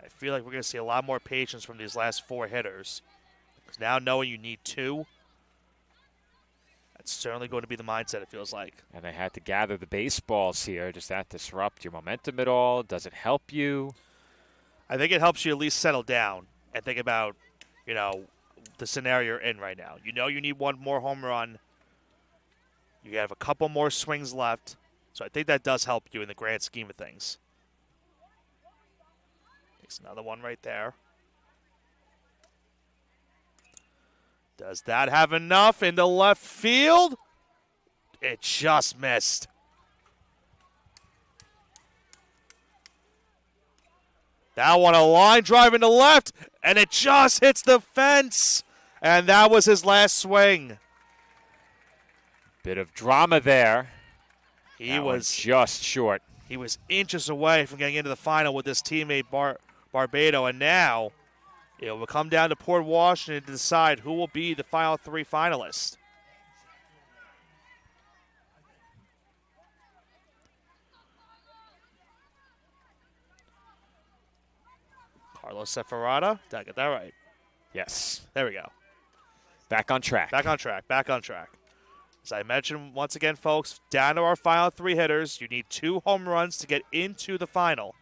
S3: I feel like we're going to see a lot more patience from these last 4 hitters. Because now knowing you need 2, that's certainly going to be the mindset, it feels like.
S1: And they had to gather the baseballs here. Does that disrupt your momentum at all? Does it help you?
S3: I think it helps you at least settle down and think about, the scenario you're in right now. You know you need 1 more home run. You have a couple more swings left. So I think that does help you in the grand scheme of things. Takes another one right there. Does that have enough into left field? It just missed. That one a line drive into left, and it just hits the fence. And that was his last swing.
S1: Bit of drama there.
S3: He was
S1: just short.
S3: He was inches away from getting into the final with his teammate Barbado, and now it will come down to Port Washington to decide who will be the final 3 finalists. Carlos Seferada, did I get that right?
S1: Yes.
S3: There we go.
S1: Back on track.
S3: Back on track. As I mentioned once again, folks, down to our final 3 hitters. You need 2 home runs to get into the final.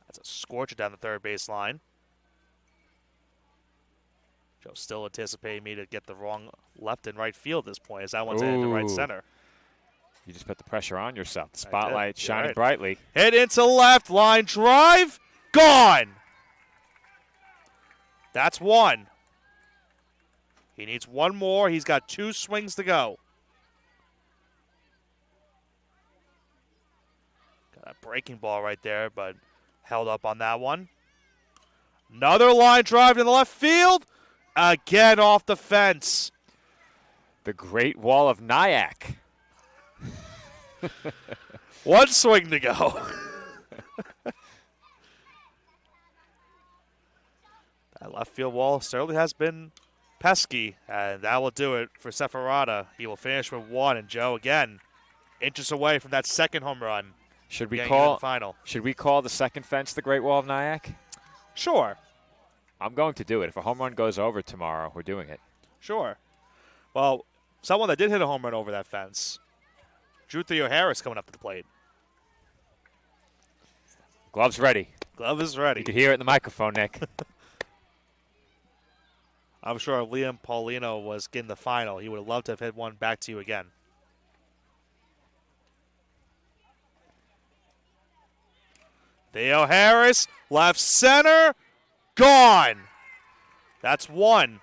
S3: That's a scorcher down the third base line. Joe still anticipating me to get the wrong left and right field at this point, as that one's in the right center.
S1: You just put the pressure on yourself. The spotlight shining
S3: right.
S1: brightly.
S3: Hit into left, line drive, gone. That's 1. He needs 1 more. He's got 2 swings to go. Got a breaking ball right there, but held up on that one. Another line drive to the left field. Again off the fence.
S1: The Great Wall of Nyack.
S3: 1 swing to go. That left field wall certainly has been pesky, and that will do it for Seferada. He will finish with 1, and Joe, again, inches away from that second home run.
S1: Should we call
S3: the
S1: second fence the Great Wall of Nyack?
S3: Sure.
S1: I'm going to do it. If a home run goes over tomorrow, we're doing it.
S3: Sure. Well, someone that did hit a home run over that fence, Drew Theo Harris, coming up to the plate.
S1: Gloves ready.
S3: Glove is ready.
S1: You can hear it in the microphone, Nick.
S3: I'm sure if Liam Paulino was getting the final, he would have loved to have hit one back to you again. Theo Harris, left center, gone. That's 1.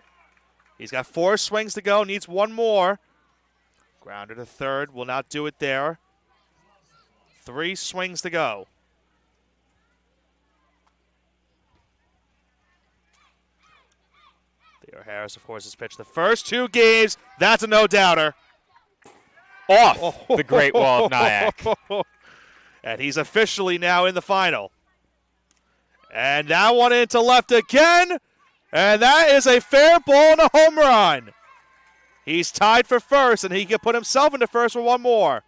S3: He's got 4 swings to go, needs 1 more. Grounder to third, will not do it there. 3 swings to go. Theo Harris, of course, has pitched the first 2 games. That's a no-doubter.
S1: Off the Great Wall of Nyack.
S3: And he's officially now in the final. And that one into left again. And that is a fair ball and a home run. He's tied for first, and he can put himself into first with 1 more.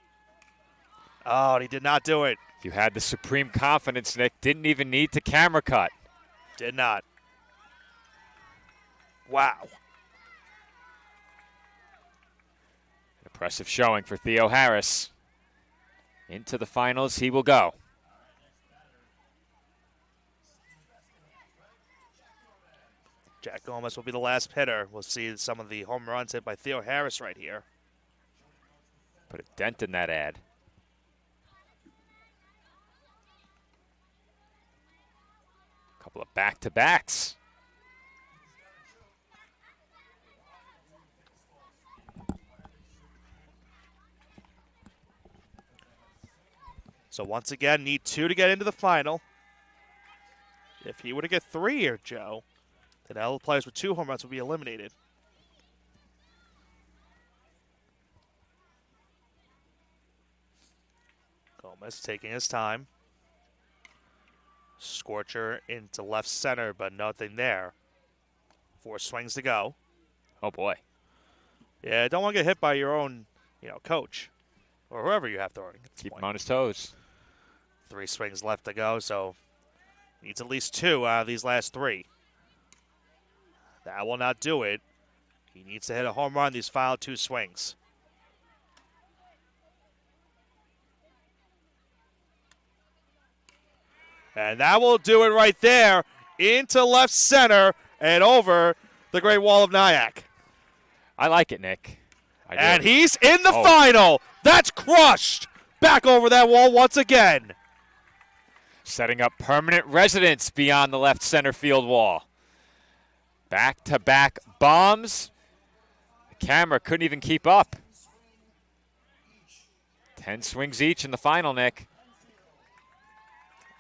S3: Oh, and he did not do it.
S1: You had the supreme confidence, Nick. Didn't even need to camera cut.
S3: Did not. Wow.
S1: Impressive showing for Theo Harris. Into the finals he will go.
S3: Jack Gomez will be the last hitter. We'll see some of the home runs hit by Theo Harris right here.
S1: Put a dent in that ad. Couple of back-to-backs.
S3: So once again, need 2 to get into the final. If he were to get 3 here, Joe, then all the players with 2 home runs would be eliminated. Gomez taking his time. Scorcher into left center, but nothing there. 4 swings to go.
S1: Oh, boy.
S3: Yeah, don't want to get hit by your own, coach or whoever you have throwing.
S1: Keep him on his toes.
S3: 3 swings left to go, so needs at least 2 out of these last 3. That will not do it. He needs to hit a home run these final 2 swings. And that will do it right there. Into left center and over the Great Wall of Nyack.
S1: I like it, Nick.
S3: And he's in the final. That's crushed. Back over that wall once again.
S1: Setting up permanent residence beyond the left center field wall. Back-to-back bombs. The camera couldn't even keep up. 10 swings each in the final, Nick.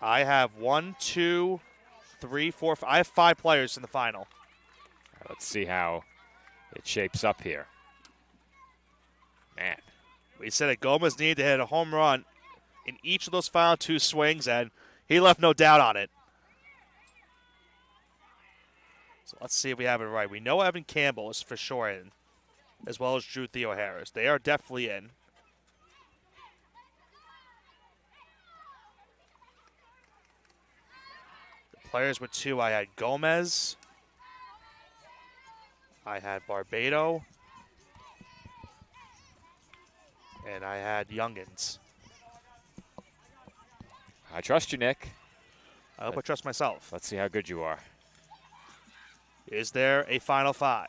S3: I have 1, 2, 3, 4. I have 5 players in the final.
S1: All right, let's see how it shapes up here. Man.
S3: We said that Gomez needed to hit a home run in each of those final 2 swings, and he left no doubt on it. So let's see if we have it right. We know Evan Campbell is for sure in, as well as Drew Theo Harris. They are definitely in. The players with 2, I had Gomez. I had Barbado. And I had Youngins.
S1: I trust you, Nick.
S3: I hope I trust myself.
S1: Let's see how good you are.
S3: Is there a final 5?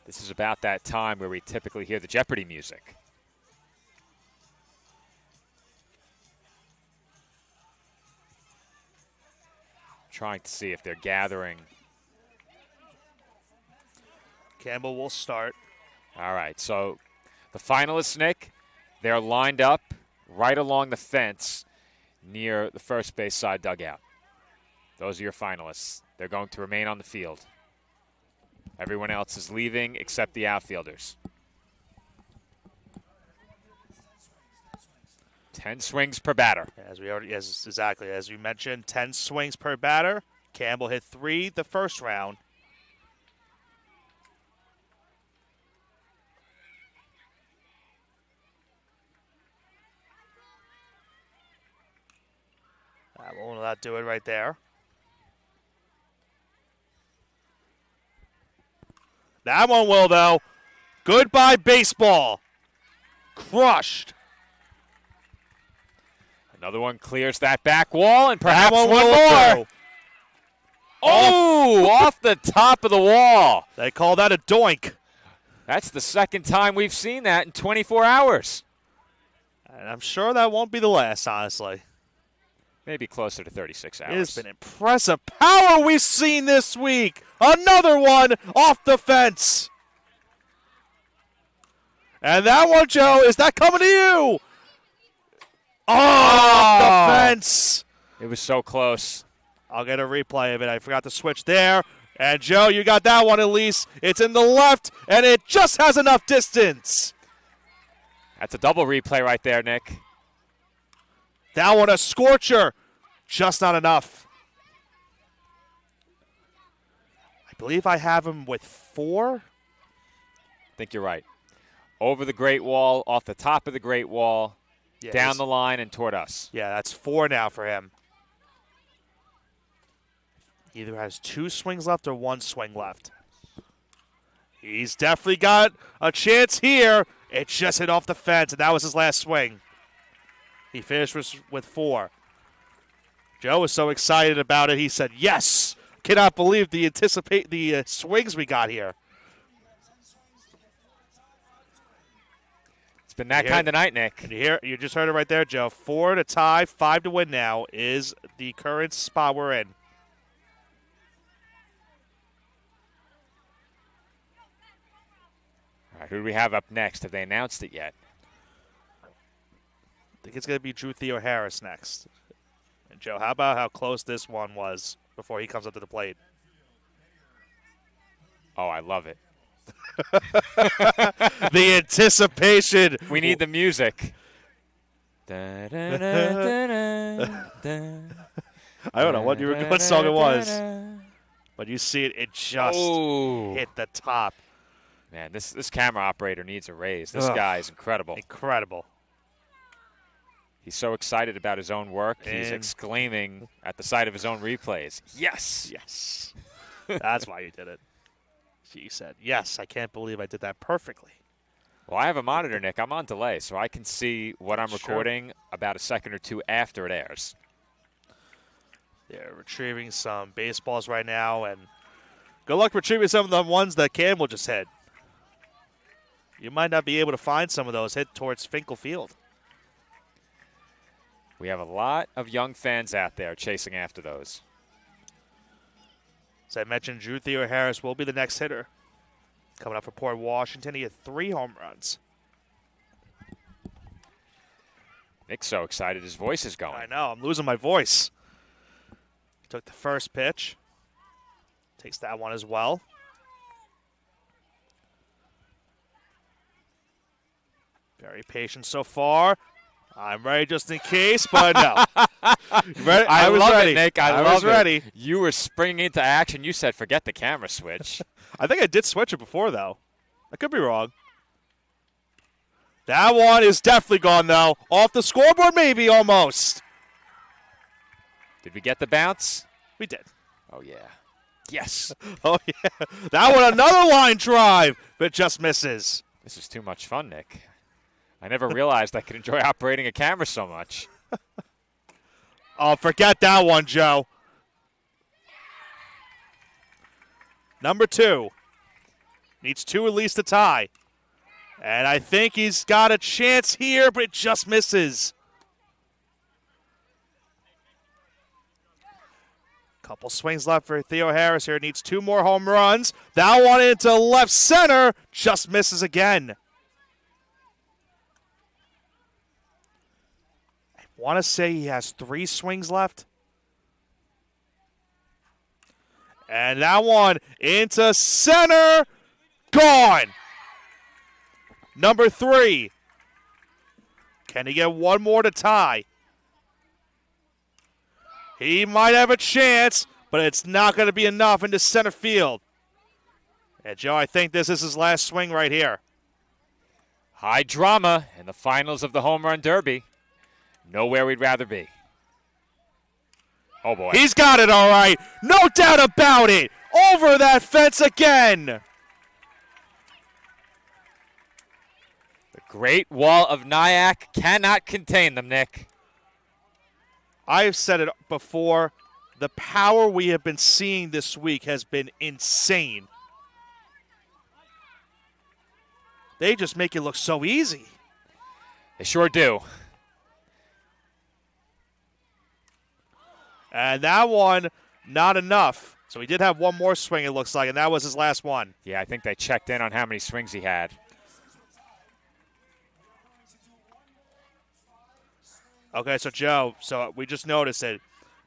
S1: This is about that time where we typically hear the Jeopardy music. Trying to see if they're gathering.
S3: Campbell will start.
S1: All right, so the finalists, Nick, they're lined up right along the fence near the first base side dugout. Those are your finalists. They're going to remain on the field. Everyone else is leaving except the outfielders. 10 swings per batter.
S3: As you mentioned, 10 swings per batter. Campbell hit 3 the first round. That will not do it right there. That one will, though. Goodbye, baseball. Crushed.
S1: Another one clears that back wall, and perhaps
S3: That
S1: one
S3: will
S1: more. Oh, off the top of the wall.
S3: They call that a doink.
S1: That's the second time we've seen that in 24 hours.
S3: And I'm sure that won't be the last, honestly.
S1: Maybe closer to 36 hours.
S3: It has been impressive power we've seen this week. Another one off the fence. And that one, Joe, is that coming to you? Oh, off the fence.
S1: It was so close.
S3: I'll get a replay of it. I forgot to switch there. And, Joe, you got that one at least. It's in the left, and it just has enough distance.
S1: That's a double replay right there, Nick.
S3: That one a scorcher. Just not enough. I believe I have him with 4.
S1: I think you're right. Over the Great Wall, off the top of the Great Wall, down the line and toward us.
S3: Yeah, that's 4 now for him. Either has 2 swings left or 1 swing left. He's definitely got a chance here. It just hit off the fence, and that was his last swing. He finished with 4. Joe was so excited about it, he said, yes! Cannot believe the swings we got here.
S1: It's been that kind of night, Nick.
S3: And you just heard it right there, Joe. 4 to tie, 5 to win now is the current spot we're in.
S1: All right, who do we have up next? Have they announced it yet?
S3: I think it's going to be Drew Theo Harris next. And, Joe, how about how close this one was before he comes up to the plate?
S1: Oh, I love it.
S3: The anticipation.
S1: We need the music. Da, da, da, da, da,
S3: I don't know what song it was. But you see it just hit the top.
S1: Man, this camera operator needs a raise. This guy is incredible.
S3: Incredible.
S1: He's so excited about his own work, he's exclaiming at the sight of his own replays. Yes!
S3: Yes. That's why you did it. He said, yes, I can't believe I did that perfectly.
S1: Well, I have a monitor, Nick. I'm on delay, so I can see what I'm recording about a second or two after it airs.
S3: They're retrieving some baseballs right now, and good luck retrieving some of the ones that Campbell just hit. You might not be able to find some of those hit towards Finkel Field.
S1: We have a lot of young fans out there chasing after those.
S3: As I mentioned, Drew Theo Harris will be the next hitter. Coming up for Port Washington, he had 3 home runs.
S1: Nick's so excited his voice is going.
S3: I know, I'm losing my voice. Took the first pitch. Takes that one as well. Very patient so far. I'm ready just in case, but no. Ready?
S1: I
S3: was
S1: love
S3: ready.
S1: it, Nick. I
S3: was
S1: love
S3: ready.
S1: it. You were springing into action. You said, forget the camera switch.
S3: I think I did switch it before, though. I could be wrong. That one is definitely gone, though. Off the scoreboard, maybe, almost.
S1: Did we get the bounce?
S3: We did.
S1: Oh, yeah. Yes.
S3: Oh, yeah. That one, another line drive, but just misses.
S1: This is too much fun, Nick. I never realized I could enjoy operating a camera so much.
S3: Oh, forget that one, Joe. Number 2. Needs 2 at least to tie. And I think he's got a chance here, but it just misses. Couple swings left for Theo Harris here. Needs 2 more home runs. That one into left center. Just misses again. I want to say he has 3 swings left. And that one into center. Gone. Number 3. Can he get one more to tie? He might have a chance, but it's not going to be enough into center field. And, Joe, I think this is his last swing right here.
S1: High drama in the finals of the Home Run Derby. Nowhere we'd rather be. Oh, boy.
S3: He's got it all right. No doubt about it. Over that fence again.
S1: The Great Wall of Nyack cannot contain them, Nick.
S3: I've said it before. The power we have been seeing this week has been insane. They just make it look so easy.
S1: They sure do.
S3: And that one, not enough. So he did have one more swing, it looks like, and that was his last one.
S1: Yeah, I think they checked in on how many swings he had.
S3: Okay, so Joe, we just noticed that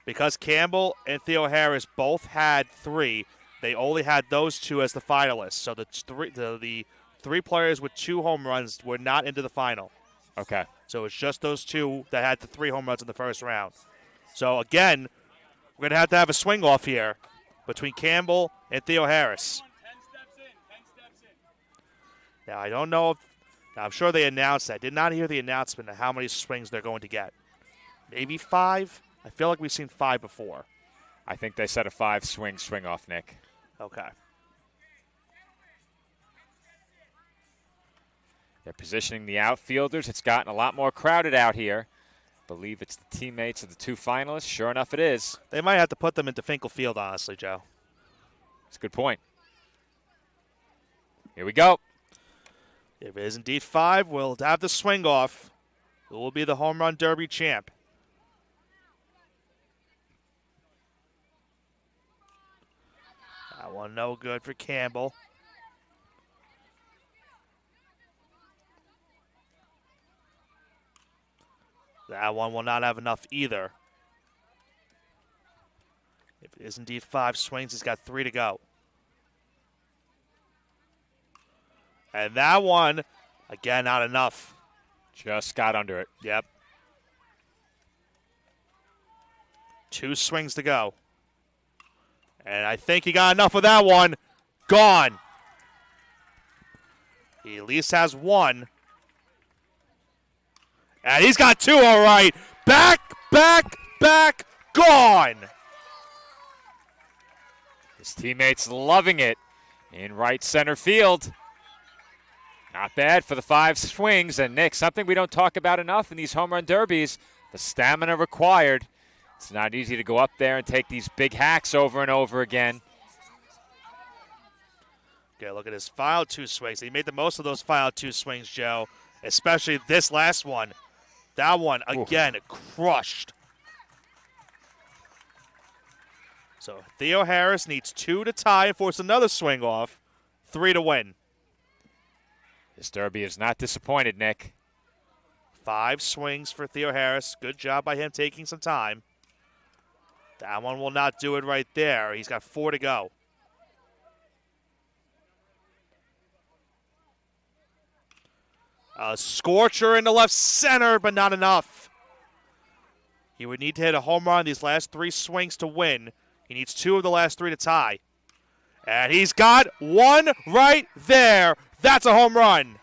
S3: because Campbell and Theo Harris both had 3, they only had those 2 as the finalists. So the 3 players with 2 home runs were not into the final.
S1: Okay.
S3: So it's just those 2 that had the 3 home runs in the first round. So again, we're going to have a swing off here between Campbell and Theo Harris. Now, I don't know if I'm sure they announced that. I did not hear the announcement of how many swings they're going to get. Maybe 5? I feel like we've seen 5 before.
S1: I think they said a 5-swing swing off, Nick.
S3: Okay.
S1: They're positioning the outfielders. It's gotten a lot more crowded out here. Believe it's the teammates of the 2 finalists. Sure enough, it is.
S3: They might have to put them into Finkel Field, honestly, Joe.
S1: That's a good point. Here we go.
S3: If it is indeed 5, we'll have the swing off. Who will be the home run derby champ? That one no good for Campbell. That one will not have enough either. If it is indeed 5 swings, he's got 3 to go. And that one, again, not enough.
S1: Just got under it.
S3: Yep. 2 swings to go. And I think he got enough of that one. Gone. He at least has 1. And he's got 2, all right. Back, gone.
S1: His teammates loving it in right center field. Not bad for the 5 swings. And, Nick, something we don't talk about enough in these home run derbies, the stamina required. It's not easy to go up there and take these big hacks over and over again.
S3: Okay, look at his filed 2 swings. He made the most of those filed 2 swings, Joe, especially this last one. That one, again, crushed. So Theo Harris needs 2 to tie and force another swing off. 3 to win.
S1: This derby is not disappointed, Nick.
S3: 5 swings for Theo Harris. Good job by him taking some time. That one will not do it right there. He's got 4 to go. A scorcher in the left center, but not enough. He would need to hit a home run these last 3 swings to win. He needs 2 of the last 3 to tie. And he's got 1 right there. That's a home run.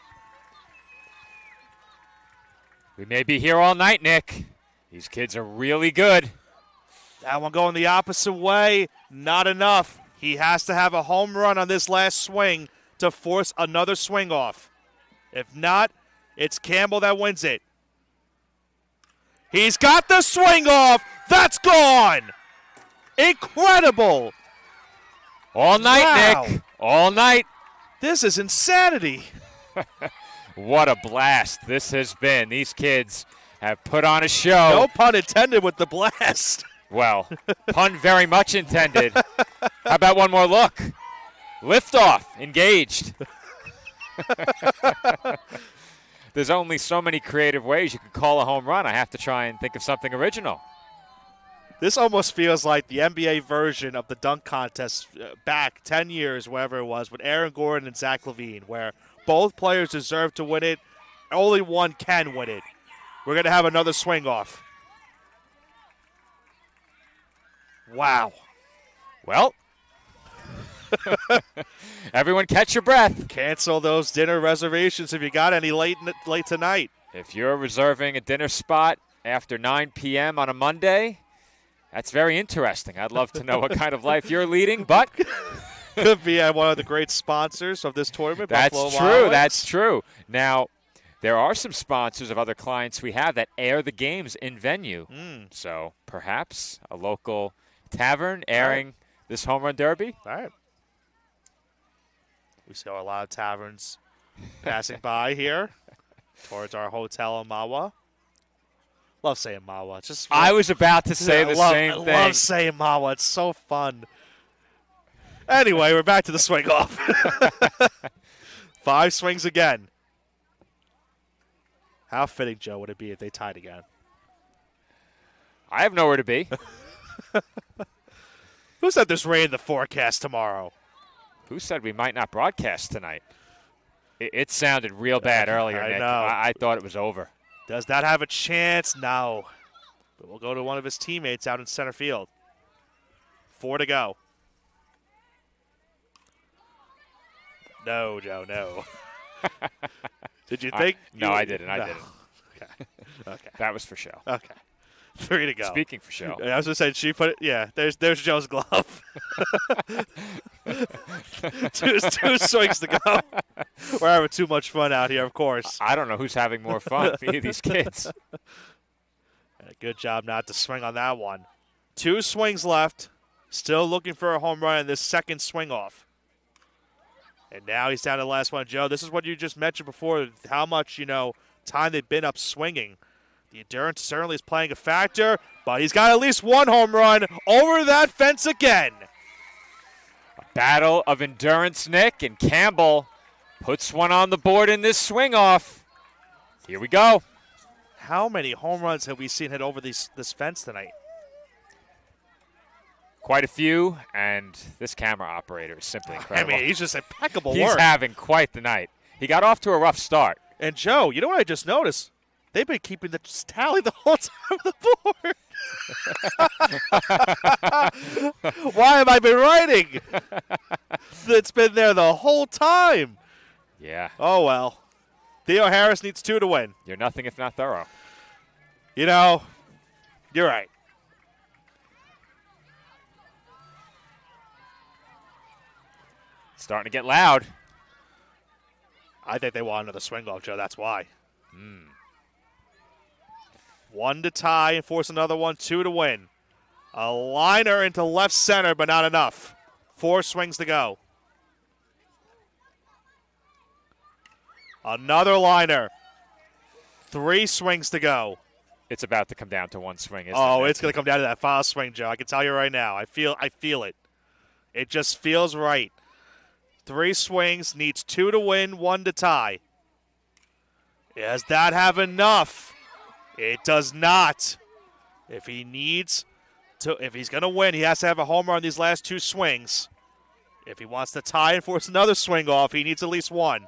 S1: We may be here all night, Nick. These kids are really good.
S3: That one going the opposite way. Not enough. He has to have a home run on this last swing to force another swing off. If not, it's Campbell that wins it. He's got the swing off. That's gone. Incredible.
S1: All night,
S3: Wow.
S1: Nick. All night.
S3: This is insanity.
S1: What a blast this has been. These kids have put on a show.
S3: No pun intended with the blast.
S1: Well, pun very much intended. How about one more look? Liftoff, engaged. There's only so many creative ways you could call a home run. I have to try and think of something original.
S3: This almost feels like the NBA version of the dunk contest back 10 years, whatever it was, with Aaron Gordon and Zach LaVine, where both players deserve to win it. Only one can win it. We're going to have another swing off. Wow.
S1: Well, everyone catch your breath.
S3: Cancel those dinner reservations if you got any late tonight.
S1: If you're reserving a dinner spot after 9 p.m. on a Monday, that's very interesting. I'd love to know what kind of life you're leading, but
S3: could be at one of the great sponsors of this tournament.
S1: That's
S3: Buffalo
S1: true.
S3: Wild Wings.
S1: That's true. Now, there are some sponsors of other clients we have that air the games in venue. So perhaps a local tavern airing this home run derby.
S3: All right. We see a lot of taverns passing by here towards our hotel in Mawa. Love saying Mawa.
S1: I was about to say the same thing.
S3: I love saying Mawa. It's so fun. Anyway, we're back to the swing off. 5 swings again. How fitting, Joe, would it be if they tied again?
S1: I have nowhere to be.
S3: Who said there's rain in the forecast tomorrow?
S1: Who said we might not broadcast tonight? It sounded real bad earlier,
S3: I
S1: Nick.
S3: know.
S1: I thought it was over.
S3: Does that have a chance? No. But we'll go to one of his teammates out in center field. 4 to go. No, Joe, no. Did you think?
S1: No, I didn't. I didn't.
S3: Okay.
S1: That was for show.
S3: Okay. 3 to go.
S1: Speaking for show.
S3: I was going to say, she put it, yeah, there's Joe's glove. two swings to go. We're having too much fun out here, of course.
S1: I don't know who's having more fun, me or these kids.
S3: And a good job not to swing on that one. 2 swings left. Still looking for a home run in this second swing off. And now he's down to the last one. Joe, this is what you just mentioned before, how much, time they've been up swinging. The endurance certainly is playing a factor, but he's got at least 1 home run over that fence again.
S1: A battle of endurance, Nick, and Campbell puts one on the board in this swing off. Here we go.
S3: How many home runs have we seen hit over this fence tonight?
S1: Quite a few, and this camera operator is simply incredible.
S3: I mean, he's just impeccable
S1: He's
S3: work.
S1: having quite the night. He got off to a rough start.
S3: And Joe, you know what I just noticed? They've been keeping the tally the whole time on the board. Why have I been writing? It's been there the whole time.
S1: Yeah.
S3: Oh, well. Theo Harris needs 2 to win.
S1: You're nothing if not thorough.
S3: You're right.
S1: Starting to get loud.
S3: I think they want another swing off, Joe. That's why. 1 to tie and force another one. 2 to win. A liner into left center, but not enough. 4 swings to go. Another liner. 3 swings to go.
S1: It's about to come down to one swing, isn't it?
S3: Oh, it's going to come down to that foul swing, Joe. I can tell you right now. I feel it. It just feels right. 3 swings, needs 2 to win, 1 to tie. Does that have enough? It does not. If he's going to win, he has to have a homer on these last 2 swings. If he wants to tie and force another swing off, he needs at least 1.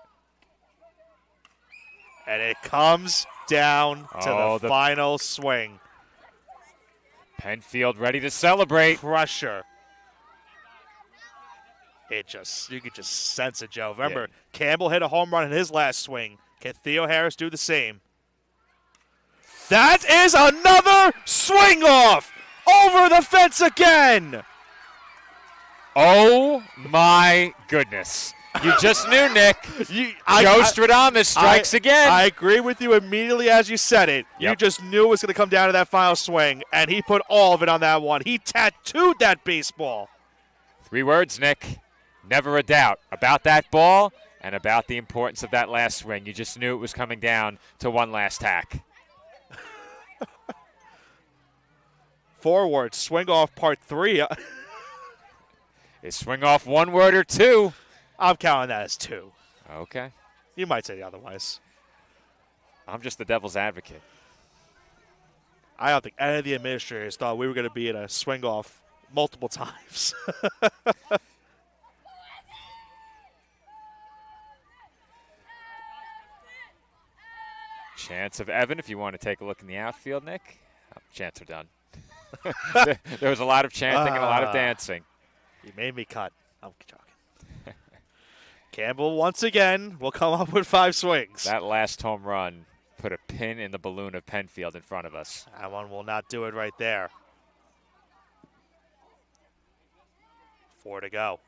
S3: And it comes down to the final swing.
S1: Penfield ready to celebrate.
S3: Pressure. You could just sense it, Joe. Remember, Campbell hit a home run in his last swing. Can Theo Harris do the same? That is another swing off over the fence again.
S1: Oh, my goodness. You just knew, Nick. Joe Stradamus strikes again.
S3: I agree with you immediately as you said it.
S1: Yep.
S3: You just knew it was going to come down to that final swing, and he put all of it on that one. He tattooed that baseball.
S1: 3 words, Nick. Never a doubt about that ball and about the importance of that last swing. You just knew it was coming down to one last hack.
S3: 4 words, swing off part 3.
S1: Is swing off 1 word or 2?
S3: I'm counting that as 2.
S1: Okay.
S3: You might say otherwise.
S1: I'm just the devil's advocate.
S3: I don't think any of the administrators thought we were going to be in a swing off multiple times.
S1: Chance of Evan, if you want to take a look in the outfield, Nick. Oh, chants are done. There was a lot of chanting and a lot of dancing.
S3: You made me cut. I'm joking. Campbell, once again, will come up with 5 swings.
S1: That last home run put a pin in the balloon of Penfield in front of us.
S3: That one will not do it right there. 4 to go.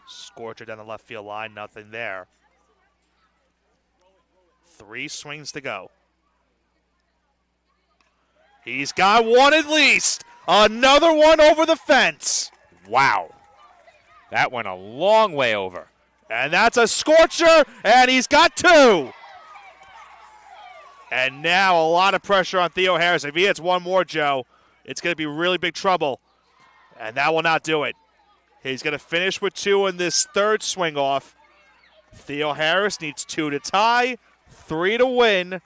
S3: Scorcher down the left field line, nothing there. 3 swings to go. He's got 1 at least. Another one over the fence.
S1: Wow. That went a long way over.
S3: And that's a scorcher, and he's got 2. And now a lot of pressure on Theo Harris. If he hits 1 more, Joe, it's going to be really big trouble. And that will not do it. He's going to finish with 2 in this 3rd swing off. Theo Harris needs 2 to tie, 3 to win.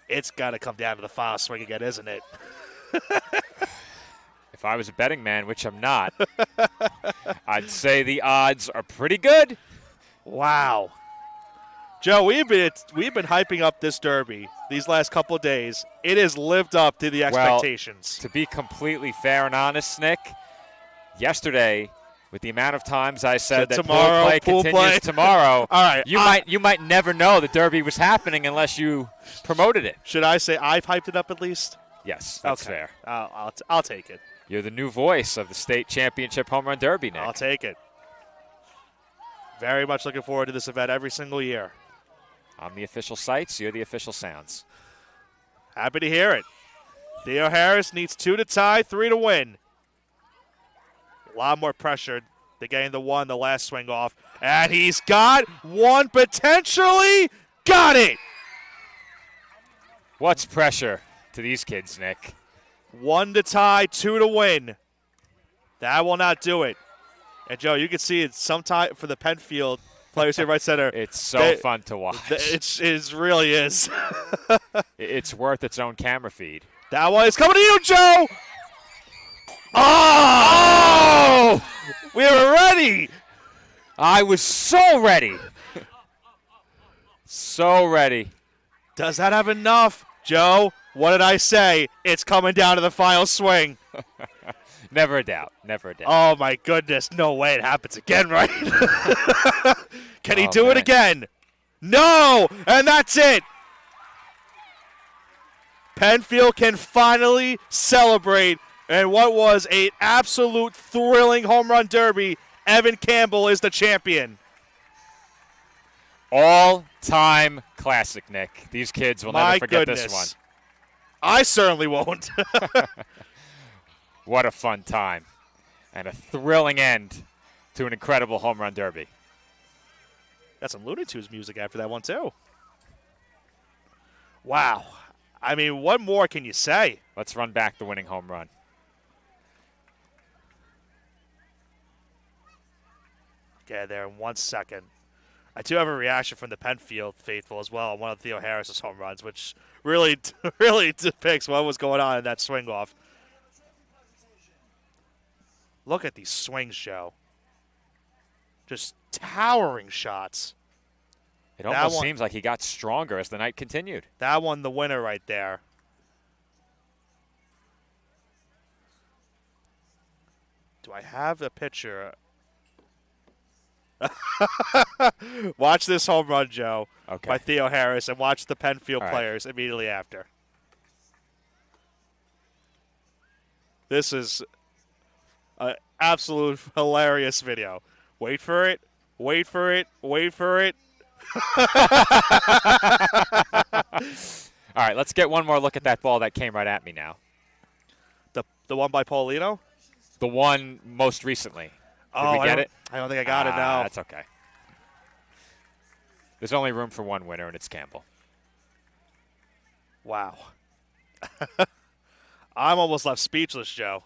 S3: It's got to come down to the final swing again, isn't it?
S1: If I was a betting man, which I'm not, I'd say the odds are pretty good.
S3: Wow. Joe, we've been hyping up this derby these last couple of days. It has lived up to the expectations.
S1: Well, to be completely fair and honest, Nick, yesterday, with the amount of times I said that
S3: tomorrow,
S1: pool play continues tomorrow,
S3: all right,
S1: you might never know the derby was happening unless you promoted it.
S3: Should I say I've hyped it up at least?
S1: Yes, that's
S3: okay.
S1: fair.
S3: I'll take it.
S1: You're the new voice of the state championship home run derby, Nick.
S3: I'll take it. Very much looking forward to this event every single year.
S1: I'm the official sights. You're the official sounds.
S3: Happy to hear it. Theo Harris needs 2 to tie, 3 to win. A lot more pressure. They're getting the 1, the last swing off. And he's got 1 potentially. Got it.
S1: What's pressure to these kids, Nick?
S3: 1 to tie, 2 to win. That will not do it. And, Joe, you can see it sometime for the Penfield players here right center.
S1: It's so fun to watch.
S3: It really is.
S1: It's worth its own camera feed.
S3: That one is coming to you, Joe. Oh! We were ready.
S1: I was so ready. So ready.
S3: Does that have enough? Joe, what did I say? It's coming down to the final swing.
S1: Never a doubt. Never a doubt.
S3: Oh, my goodness. No way it happens again, right? Can he do it again? No! And that's it. Penfield can finally celebrate. And what was an absolute thrilling home run derby, Evan Campbell is the champion.
S1: All-time classic, Nick. These kids will never forget this one.
S3: I certainly won't.
S1: What a fun time. And a thrilling end to an incredible home run derby.
S3: Got some Looney Tunes music after that one, too. Wow. I mean, what more can you say?
S1: Let's run back the winning home run.
S3: Get there in 1 second. I do have a reaction from the Penfield faithful as well on one of Theo Harris's home runs, which really, really depicts what was going on in that swing off. Look at these swings, Joe. Just towering shots.
S1: It almost seems like he got stronger as the night continued.
S3: That one, the winner right there. Do I have a picture? Watch this home run, Joe, by Theo Harris, and watch the Penfield players immediately after. This is an absolute hilarious video. Wait for it. Wait for it. Wait for it.
S1: All right, let's get one more look at that ball that came right at me now.
S3: The one by Paulino?
S1: The one most recently. Did we get it?
S3: I don't think I got it now.
S1: That's okay. There's only room for one winner, and it's Campbell.
S3: Wow. I'm almost left speechless, Joe.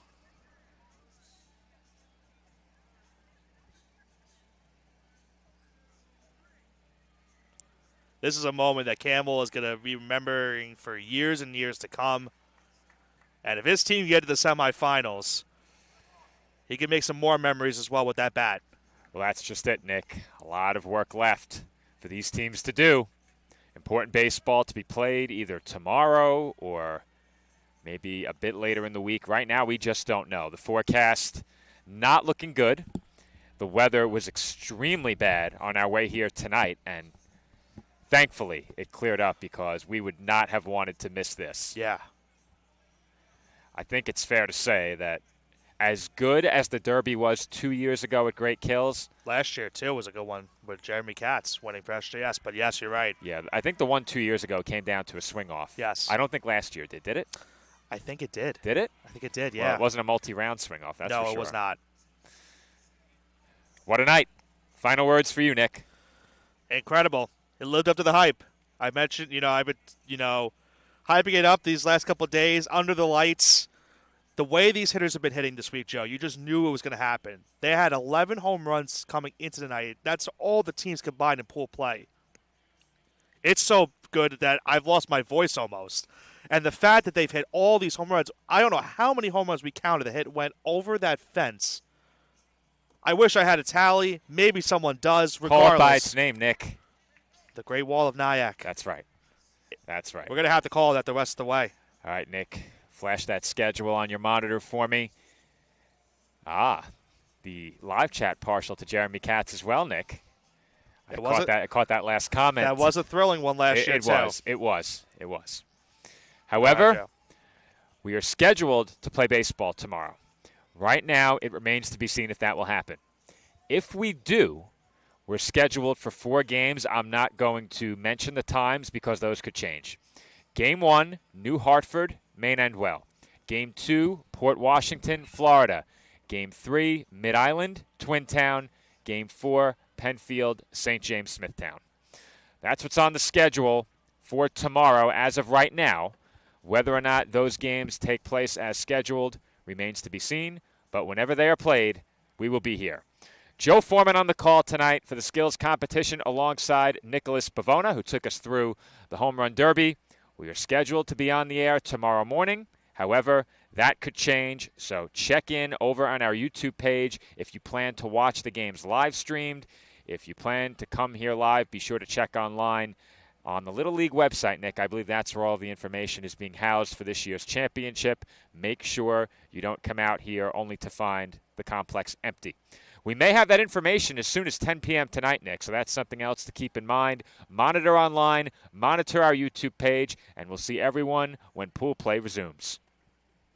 S3: This is a moment that Campbell is going to be remembering for years and years to come. And if his team get to the semifinals, he can make some more memories as well with that bat.
S1: Well, that's just it, Nick. A lot of work left for these teams to do. Important baseball to be played either tomorrow or maybe a bit later in the week. Right now, we just don't know. The forecast not looking good. The weather was extremely bad on our way here tonight, and thankfully it cleared up because we would not have wanted to miss this.
S3: Yeah.
S1: I think it's fair to say that as good as the Derby was 2 years ago at Great Kills.
S3: Last year, too, was a good one with Jeremy Katz winning for SJS. But, yes, you're right.
S1: Yeah, I think the one 2 years ago came down to a swing-off.
S3: Yes.
S1: I don't think last year did it?
S3: I think it did.
S1: Did it?
S3: I think it did, yeah.
S1: Well, it wasn't a multi-round swing-off, that's for sure.
S3: No, it was not.
S1: What a night. Final words for you, Nick.
S3: Incredible. It lived up to the hype. I mentioned, I've been, hyping it up these last couple of days under the lights. The way these hitters have been hitting this week, Joe, you just knew it was going to happen. They had 11 home runs coming into the night. That's all the teams combined in pool play. It's so good that I've lost my voice almost. And the fact that they've hit all these home runs, I don't know how many home runs we counted the hit went over that fence. I wish I had a tally. Maybe someone does, regardless.
S1: Call it by its name, Nick.
S3: The Great Wall of Nyack.
S1: That's right. That's right.
S3: We're going to have to call that the rest of the way.
S1: All right, Nick. Flash that schedule on your monitor for me. The live chat partial to Jeremy Katz as well, Nick. I caught that last comment.
S3: That was a thrilling one last year, too.
S1: It was. However, we are scheduled to play baseball tomorrow. Right now, it remains to be seen if that will happen. If we do, we're scheduled for 4 games. I'm not going to mention the times because those could change. Game 1, New Hartford, Maine Endwell. Game 2, Port Washington, Florida. Game 3, Mid-Island, Twin Town. Game 4, Penfield, St. James, Smithtown. That's what's on the schedule for tomorrow as of right now. Whether or not those games take place as scheduled remains to be seen, but whenever they are played, we will be here. Joe Foreman on the call tonight for the skills competition alongside Nicholas Pavona, who took us through the Home Run Derby. We are scheduled to be on the air tomorrow morning. However, that could change, so check in over on our YouTube page if you plan to watch the games live streamed. If you plan to come here live, be sure to check online on the Little League website, Nick. I believe that's where all the information is being housed for this year's championship. Make sure you don't come out here only to find the complex empty. We may have that information as soon as 10 p.m. tonight, Nick, so that's something else to keep in mind. Monitor online, monitor our YouTube page, and we'll see everyone when pool play resumes.